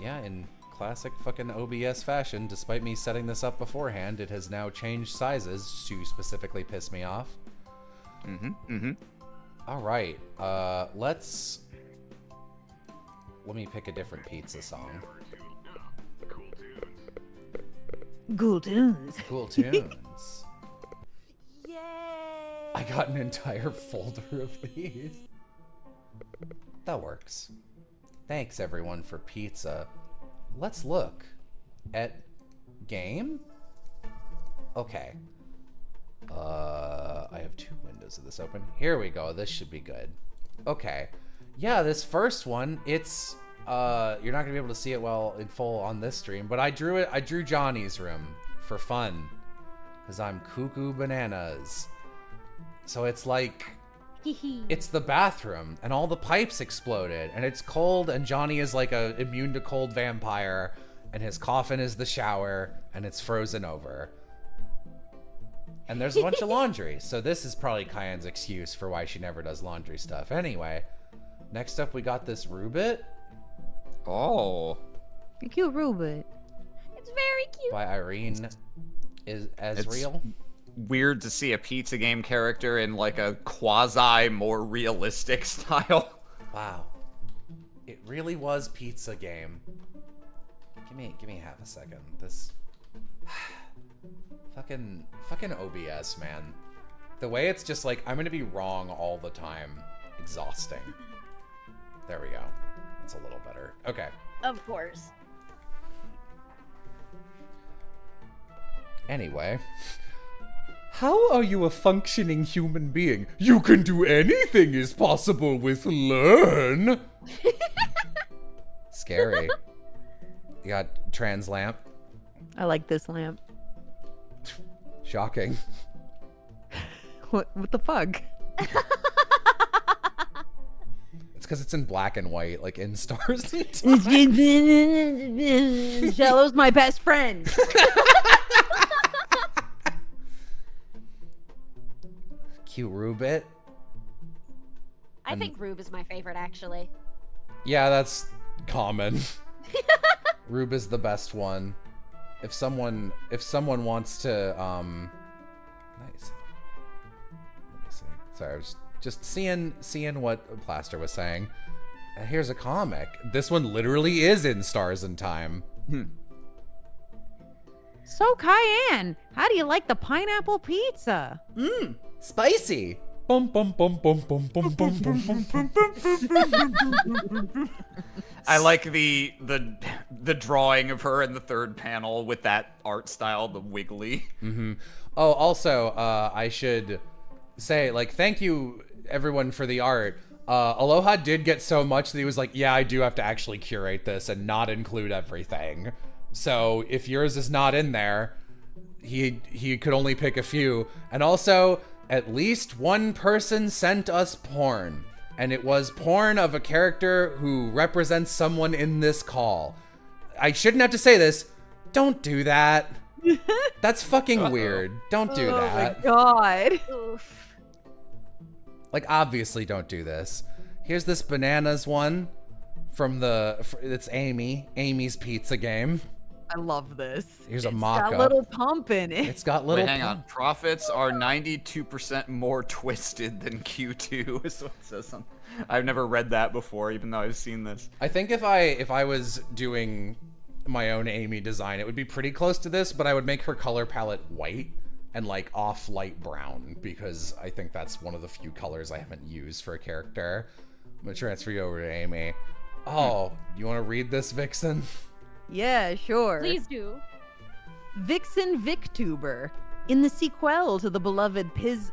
Yeah, in classic fucking OBS fashion, despite me setting this up beforehand, it has now changed sizes to specifically piss me off. All right, let me pick a different pizza song. Cool tunes. Cool tunes. Yay! I got an entire folder of these. That works. Thanks everyone for pizza. Let's look at game. Okay. I have 2 windows of this open. Here we go. This should be good. Okay. Yeah, this first one, it's you're not gonna be able to see it well in full on this stream, but I drew Johnny's room for fun. Cause I'm cuckoo bananas. So it's like it's the bathroom and all the pipes exploded and it's cold and Johnny is like a immune to cold vampire and his coffin is the shower and it's frozen over. And there's a bunch of laundry. So this is probably Cayenne's excuse for why she never does laundry stuff. Anyway, next up we got this Rubit. Oh. A cute Rubit. It's very cute. By Irene is Asriel. Weird to see a pizza game character in like a quasi more realistic style. Wow. It really was pizza game. Give me half a second. This fucking OBS, man. The way it's just like I'm gonna be wrong all the time. Exhausting. There we go. It's a little better. Okay. Of course. Anyway. How are you a functioning human being? You can do anything is possible with learn. Scary. You got trans lamp. I like this lamp. Shocking. What the fuck? It's because it's in black and white, like in Stars. Jello's my best friend. Cute Rubit. I think Rube is my favorite, actually. Yeah, that's common. Rube is the best one. If someone wants to, nice. Let me see. Sorry, I was just seeing what Plaster was saying. Here's a comic. This one literally is in Stars and Time. So Cayenne, how do you like the pineapple pizza? Spicy. Bum bum bum bum bum bum bum bum bum bum. I like the drawing of her in the third panel with that art style, the wiggly. Oh, also, I should say, like, thank you everyone for the art. Aloha did get so much that he was like, yeah, I do have to actually curate this and not include everything. So if yours is not in there, he could only pick a few. And also, at least one person sent us porn. And it was porn of a character who represents someone in this call. I shouldn't have to say this. Don't do that. That's fucking weird. Don't do that. Oh my god. Oof. Like, obviously don't do this. Here's this bananas one from it's Amy's pizza game. I love this. Here's a It's mock-up. got little pump in it. It's got little Wait, hang on. Profits are 92% more twisted than Q2 is what it says on. I've never read that before, even though I've seen this. I think if I was doing my own Amy design, it would be pretty close to this, but I would make her color palette white and like off light brown, because I think that's one of the few colors I haven't used for a character. I'm gonna transfer you over to Amy. Oh, you want to read this, Vixen? Yeah, sure. Please do. Vixen VicTuber. In the sequel to the beloved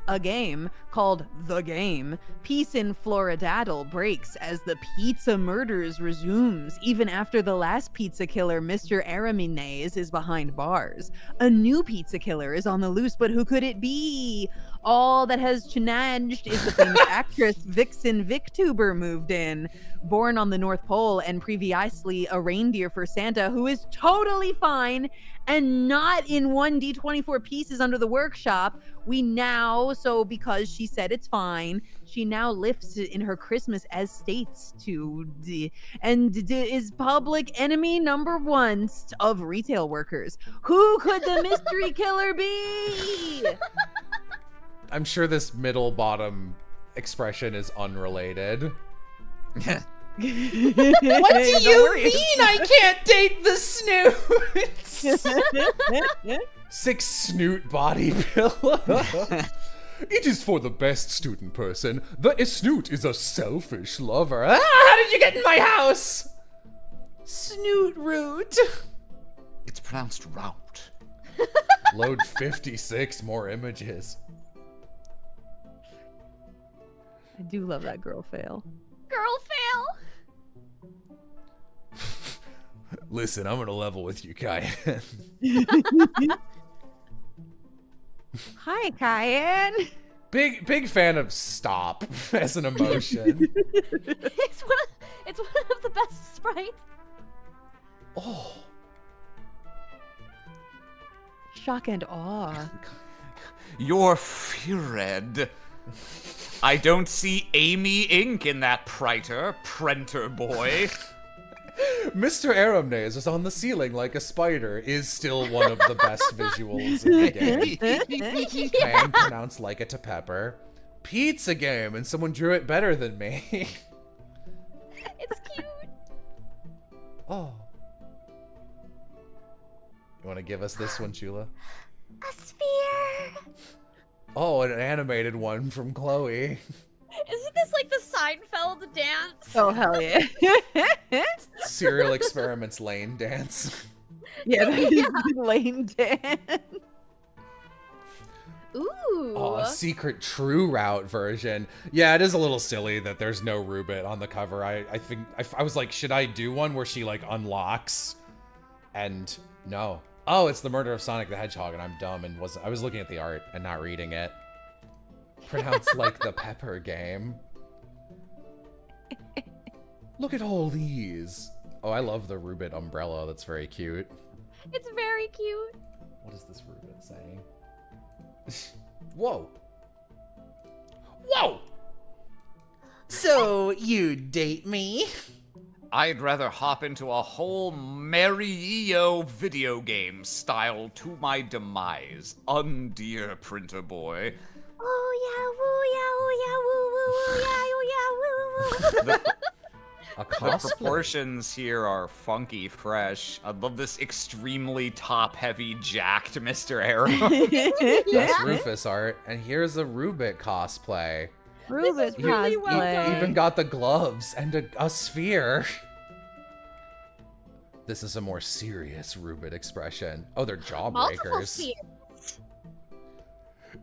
a game called The Game, peace in Floridadle breaks as the pizza murders resumes, even after the last pizza killer, Mr. Araminez, is behind bars. A new pizza killer is on the loose, but who could it be? All that has changed is the famous actress Vixen VicTuber moved in. Born on the North Pole and previously a reindeer for Santa, who is totally fine and not in 1D24 pieces under the workshop, because she said it's fine, she now lives in her Christmas estates is public enemy number one of retail workers. Who could the mystery killer be? I'm sure this middle bottom expression is unrelated. What do you mean I can't date the snoot? 6 snoot body pillow. It is for the best student person. The snoot is a selfish lover. Ah, how did you get in my house? Snoot root. It's pronounced route. Load 56 more images. I do love that girl fail. Girl fail. Listen, I'm gonna level with you, Cayenne. Hi, Cayenne. Big fan of stop as an emotion. It's one of the best sprites. Oh. Shock and awe. You're feared. I don't see Amy Ink in that prenter boy. Mr. Aramnes is on the ceiling like a spider is still one of the best visuals in the game. Cayenne pronounced like it to pepper. Pizza game, and someone drew it better than me. It's cute. Oh. You want to give us this one, Chula? A sphere. Oh, an animated one from Chloe. Isn't this like the Seinfeld dance? Oh, hell yeah. Serial Experiments Lane Dance. Yeah, that is Lane Dan. Ooh. Oh, a secret true route version. Yeah, it is a little silly that there's no Rubit on the cover. I think I was like, should I do one where she like unlocks? And no. Oh, it's the murder of Sonic the Hedgehog, and I'm dumb and I was looking at the art and not reading it. Pronounced like the pepper game. Look at all these. Oh, I love the Rubit umbrella. That's very cute. It's very cute. What is this Rubit saying? Whoa. Whoa! So, you date me? I'd rather hop into a whole Mario video game style to my demise. Dear printer boy. Oh yeah, woo, yeah, woo, yeah, oh yeah, woo, yeah, woo, woo. A The cosplay. proportions here are funky fresh. I love this extremely top-heavy, jacked Mr. Arrow. That's Rufus art. And here's a Rubit cosplay. Rubit really well cosplay. Even got the gloves and a sphere. This is a more serious Rubit expression. Oh, they're Multiple jawbreakers. spheres.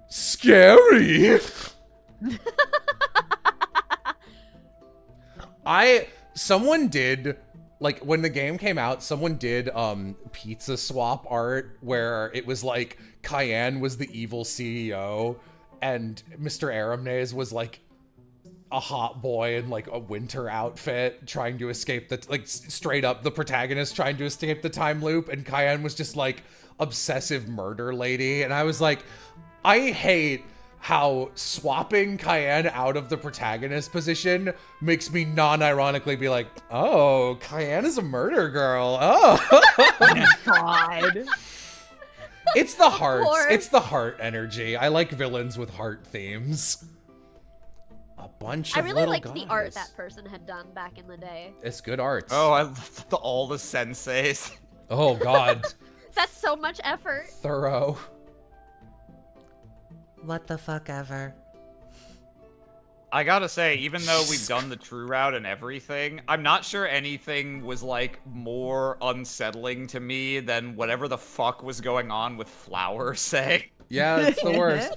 Scary. Someone did, like, when the game came out, someone did pizza swap art where it was like Cayenne was the evil CEO and Mr. Aramnaze was like a hot boy in like a winter outfit trying to escape the, like, straight up the protagonist trying to escape the time loop, and Cayenne was just like obsessive murder lady. And I was like, I hate how swapping Cayenne out of the protagonist position makes me non-ironically be like, oh, Cayenne is a murder girl. Oh. God. It's the hearts. course. It's the heart energy. I like villains with heart themes. A bunch I of really little liked guys. the art that person had done back in the day. It's good art. Oh, I love all the senseis. Oh, God. That's so much effort. Thorough. What the fuck ever? I gotta say, even though we've done the true route and everything, I'm not sure anything was, like, more unsettling to me than whatever the fuck was going on with Flower say. Yeah, it's the worst.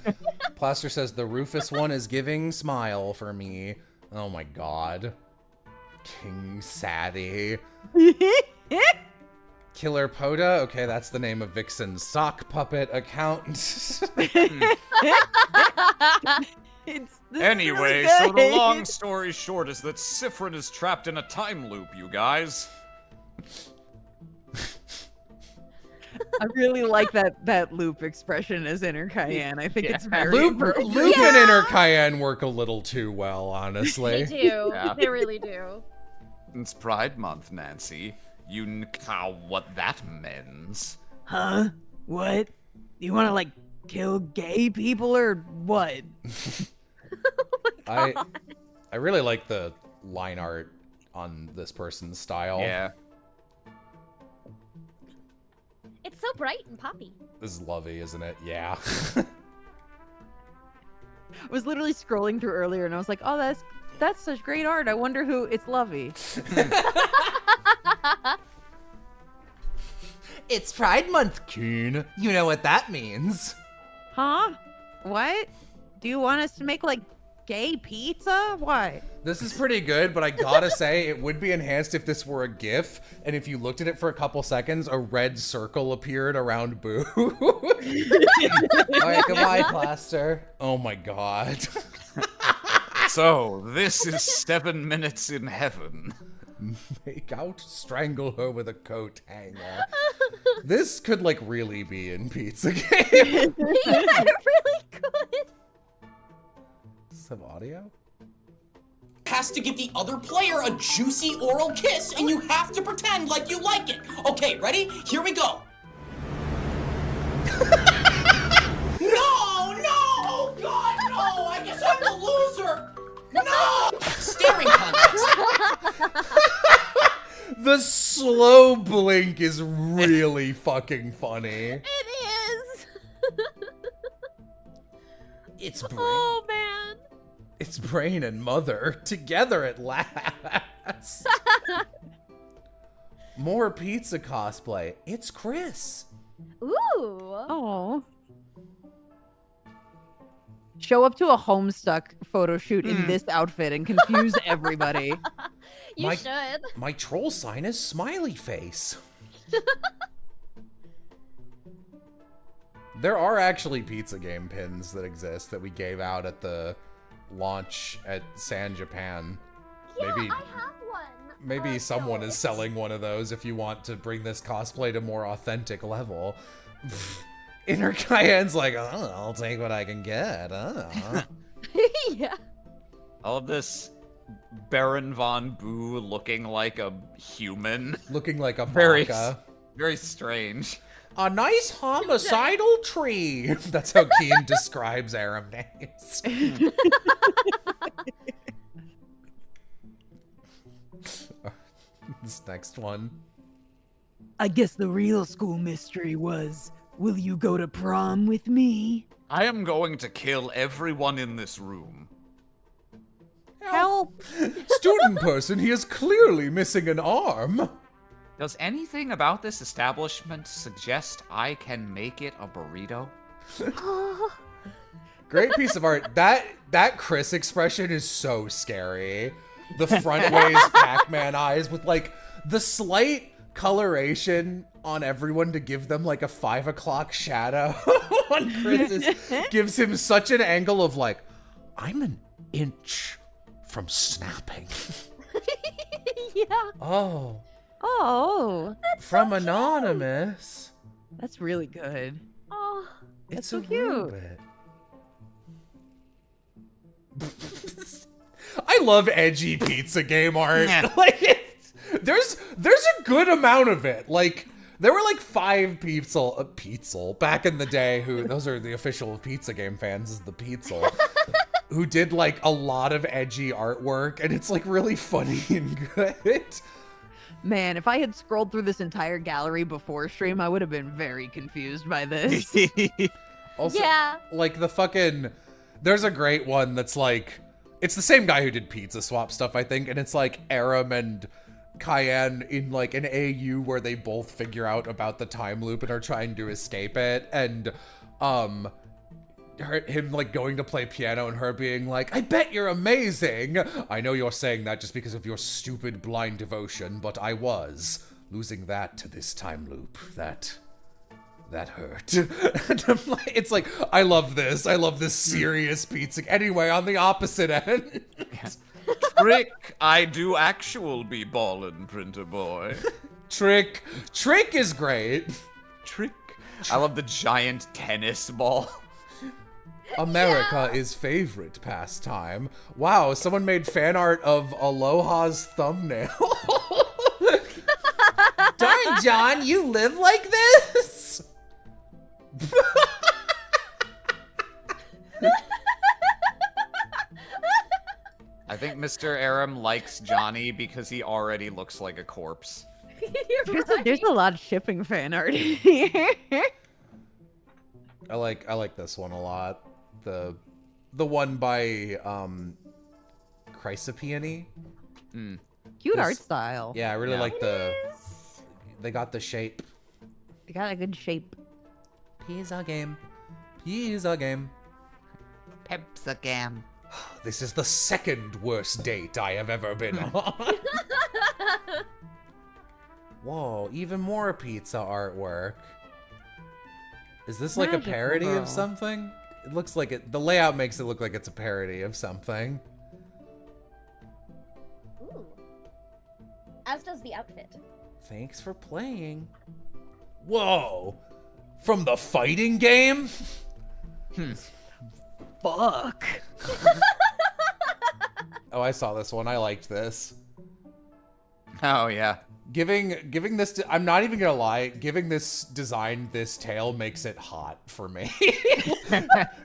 Plaster says the Rufus one is giving smile for me. Oh my god. King Sadie. Killer Poda? Okay, that's the name of Vixen's sock puppet account. It's this Anyway, is so the really long good. story short is that Sifrin is trapped in a time loop, you guys. I really like that loop expression as inner Cayenne. I think it's very Loop appropriate. and Inner Cayenne work a little too well, honestly. They do. Yeah. They really do. It's Pride Month, Nancy. You know what that means. Huh? What? You want to like kill gay people or what? I really like the line art on this person's style. Yeah. It's so bright and poppy. This is lovey, isn't it? Yeah. I was literally scrolling through earlier and I was like, oh, that's such great art. I wonder who it's Lovey. It's Pride Month, Coon. You know what that means. Huh? What? Do you want us to make like gay pizza? Why? This is pretty good, but I gotta say, it would be enhanced if this were a GIF, and if you looked at it for a couple seconds, a red circle appeared around Boo. Alright, goodbye, Plaster. Oh my god. So, this is 7 minutes in heaven. Make out, strangle her with a coat hanger. This could, like, really be in Pizza Game. Yeah, it really could. Some audio? Has to give the other player a juicy oral kiss, and you have to pretend like you like it. Okay, ready? Here we go. No! Oh God, no! I guess I'm the loser. No! Staring contest. The slow blink is really fucking funny. It is. It's Brain. Oh man. It's Brain and Mother together at last. More pizza cosplay. It's Chris. Ooh. Oh. Show up to a Homestuck photo shoot in this outfit and confuse everybody. You should. My troll sign is smiley face. There are actually pizza game pins that exist that we gave out at the launch at San Japan. Yeah, Maybe I have one. maybe someone is it's- selling one of those if you want to bring this cosplay to more authentic level. Inner Cayenne's like, oh, I'll take what I can get. Oh. Yeah. All of this Baron von Boo looking like a human. Looking like a Very, baka. very strange. A nice homicidal tree. That's how Keen describes Aram names. This next one. I guess the real school mystery was, will you go to prom with me? I am going to kill everyone in this room. Help! Student person, he is clearly missing an arm. Does anything about this establishment suggest I can make it a burrito? Great piece of art. That Chris expression is so scary. The front ways Pac-Man eyes with like the slight coloration on everyone to give them like a 5 o'clock shadow on Chris gives him such an angle of like, I'm an inch from snapping. Yeah. Oh, Oh, from Anonymous. that's really good. Oh. It's so a cute. Rubit. I love edgy pizza game art. Like, there's a good amount of it. Like, there were like 5 Pizzel back in the day who, those are the official pizza game fans, is the Pizzel, who did like a lot of edgy artwork, and it's like really funny and good. Man, if I had scrolled through this entire gallery before stream, I would have been very confused by this. Also, Yeah. like the fucking, there's a great one that's like, it's the same guy who did Pizza Swap stuff, I think, and it's like Aram and Cayenne in like an AU where they both figure out about the time loop and are trying to escape it, and him like going to play piano and her being like, I bet you're amazing. I know you're saying that just because of your stupid blind devotion, but I was. Losing that to this time loop, that hurt. And I'm like, it's like, I love this serious pizza. Anyway, on the opposite end. Trick, I do actual be ballin', printer boy. Trick is great. Trick. I love the giant tennis ball. America is favorite pastime. Wow, someone made fan art of Aloha's thumbnail. Darn, John, you live like this? I think Mr. Aram likes Johnny because he already looks like a corpse. There's a lot of shipping fan art in here. I like this one a lot. The one by Chrysopeony. Cute art style. Yeah, I really like they got the shape. They got a good shape. Pizza game. Pizza game. Pizza game. This is the second worst date I have ever been on. Whoa, even more pizza artwork. Is this like Magical a parody girl. of something? It looks like it. The layout makes it look like it's a parody of something. Ooh. As does the outfit. Thanks for playing. Whoa! From the fighting game? Fuck. Oh, I saw this one. I liked this. Oh, yeah. Giving this, I'm not even gonna lie, giving this design, this tail makes it hot for me.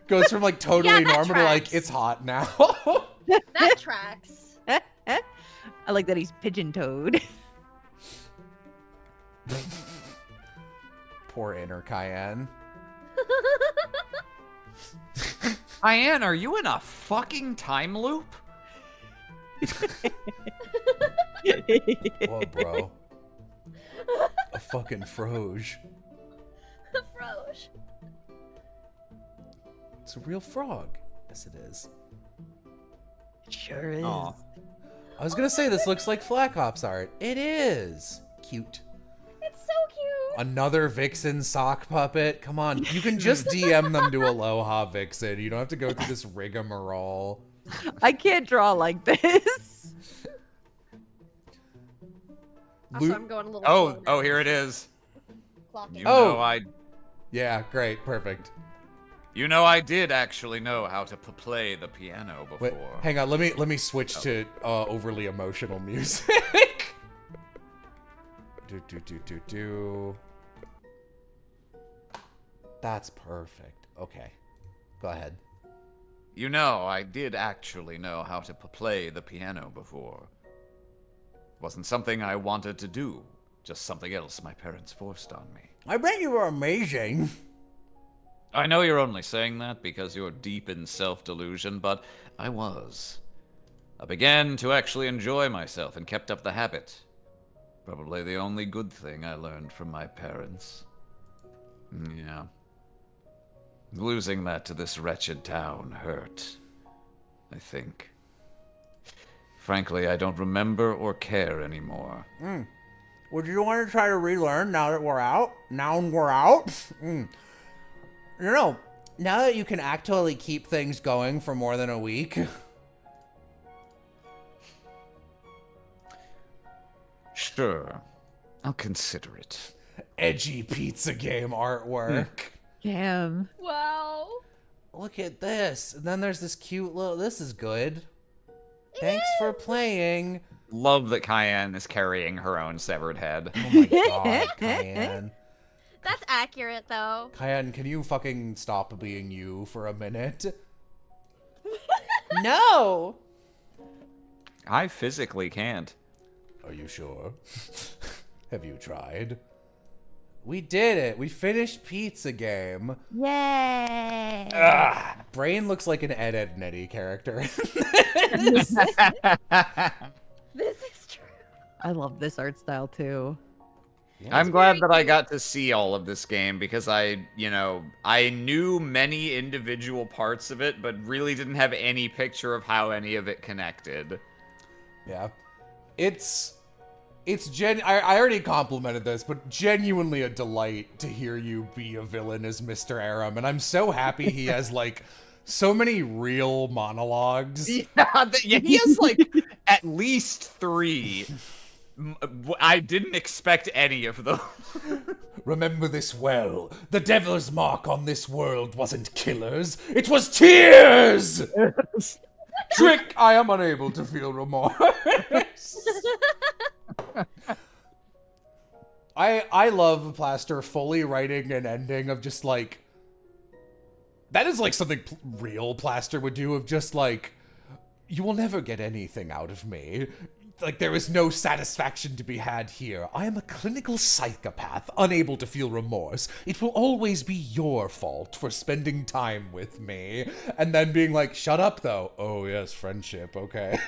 Goes from like totally Yeah, that normal to like, tracks. it's hot now. That tracks. I like that he's pigeon-toed. Poor inner Cayenne. Cayenne, are you in a fucking time loop? Whoa, bro. A fucking froge. Froge. It's a real frog. Yes, it is. Sure is. Aw. I was gonna say this looks like Flack Ops art. It is. Cute. It's so cute. Another Vixen sock puppet? Come on, you can just DM them to Aloha Vixen. You don't have to go through this rigmarole. I can't draw like this. Also, I'm going a little Oh, slow now. here it is. Clocking. You Oh. know I Yeah, great, perfect. You know, I did actually know how to play the piano before. Wait, hang on. Let me switch to overly emotional music. do. That's perfect. Okay, go ahead. You know, I did actually know how to play the piano before. Wasn't something I wanted to do, just something else my parents forced on me. I bet you were amazing. I know you're only saying that because you're deep in self-delusion, but I was. I began to actually enjoy myself and kept up the habit. Probably the only good thing I learned from my parents. Yeah. Losing that to this wretched town hurt, I think. Frankly, I don't remember or care anymore. Would you want to try to relearn now that we're out? Now we're out? No. Now that you can actually keep things going for more than a week. Sure. I'll consider it. Edgy pizza game artwork. Damn. Wow. Look at this. And then there's this cute little... This is good. Thanks for playing. Love that Cayenne is carrying her own severed head. Oh my god, Cayenne. That's accurate, though. Cayenne, can you fucking stop being you for a minute? No! I physically can't. Are you sure? Have you tried? We did it. We finished Pizza Game. Yay! Brain looks like an Ed Netty character. This is true. I love this art style too. I'm glad that I got to see all of this game because I knew many individual parts of it, but really didn't have any picture of how any of it connected. Yeah. I already complimented this, but genuinely a delight to hear you be a villain as Mr. Aram, and I'm so happy he has, like, so many real monologues. Yeah, he has, like, at least 3. I didn't expect any of them. Remember this well. The devil's mark on this world wasn't killers, it was tears! Trick, I am unable to feel remorse. I love Plaster fully writing an ending of just like... That is like something real Plaster would do, of just like, you will never get anything out of me. Like, there is no satisfaction to be had here. I am a clinical psychopath, unable to feel remorse. It will always be your fault for spending time with me. And then being like, shut up, though. Oh, yes, friendship, okay.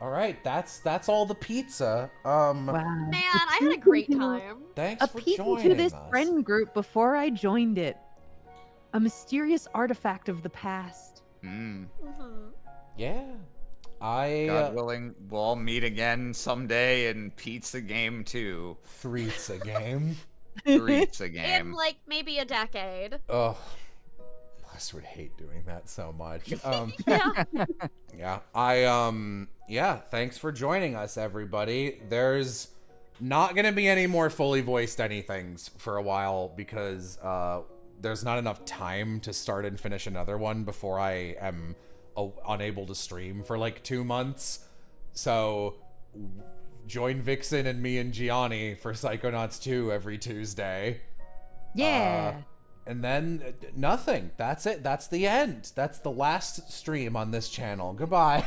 All right, that's all the pizza. Wow. Man, I had a great time. Thanks A for peek joining into this us. friend group before I joined it. A mysterious artifact of the past. Yeah. God willing, we'll all meet again someday in Pizza Game 2. Pizza Game. Pizza In, Game. like, maybe a decade. Ugh. Plaster would hate doing that so much. Yeah. Yeah. Thanks for joining us, everybody. There's not gonna be any more fully voiced anythings for a while because there's not enough time to start and finish another one before I am unable to stream for like 2 months. So join Vixen and me and Gianni for Psychonauts 2 every Tuesday. Yeah. And then nothing. That's it. That's the end. That's the last stream on this channel. Goodbye.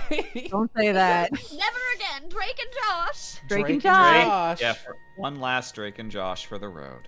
Don't say that. Never again. Drake and Josh. Drake and Josh. Josh. Yeah, one last Drake and Josh for the road.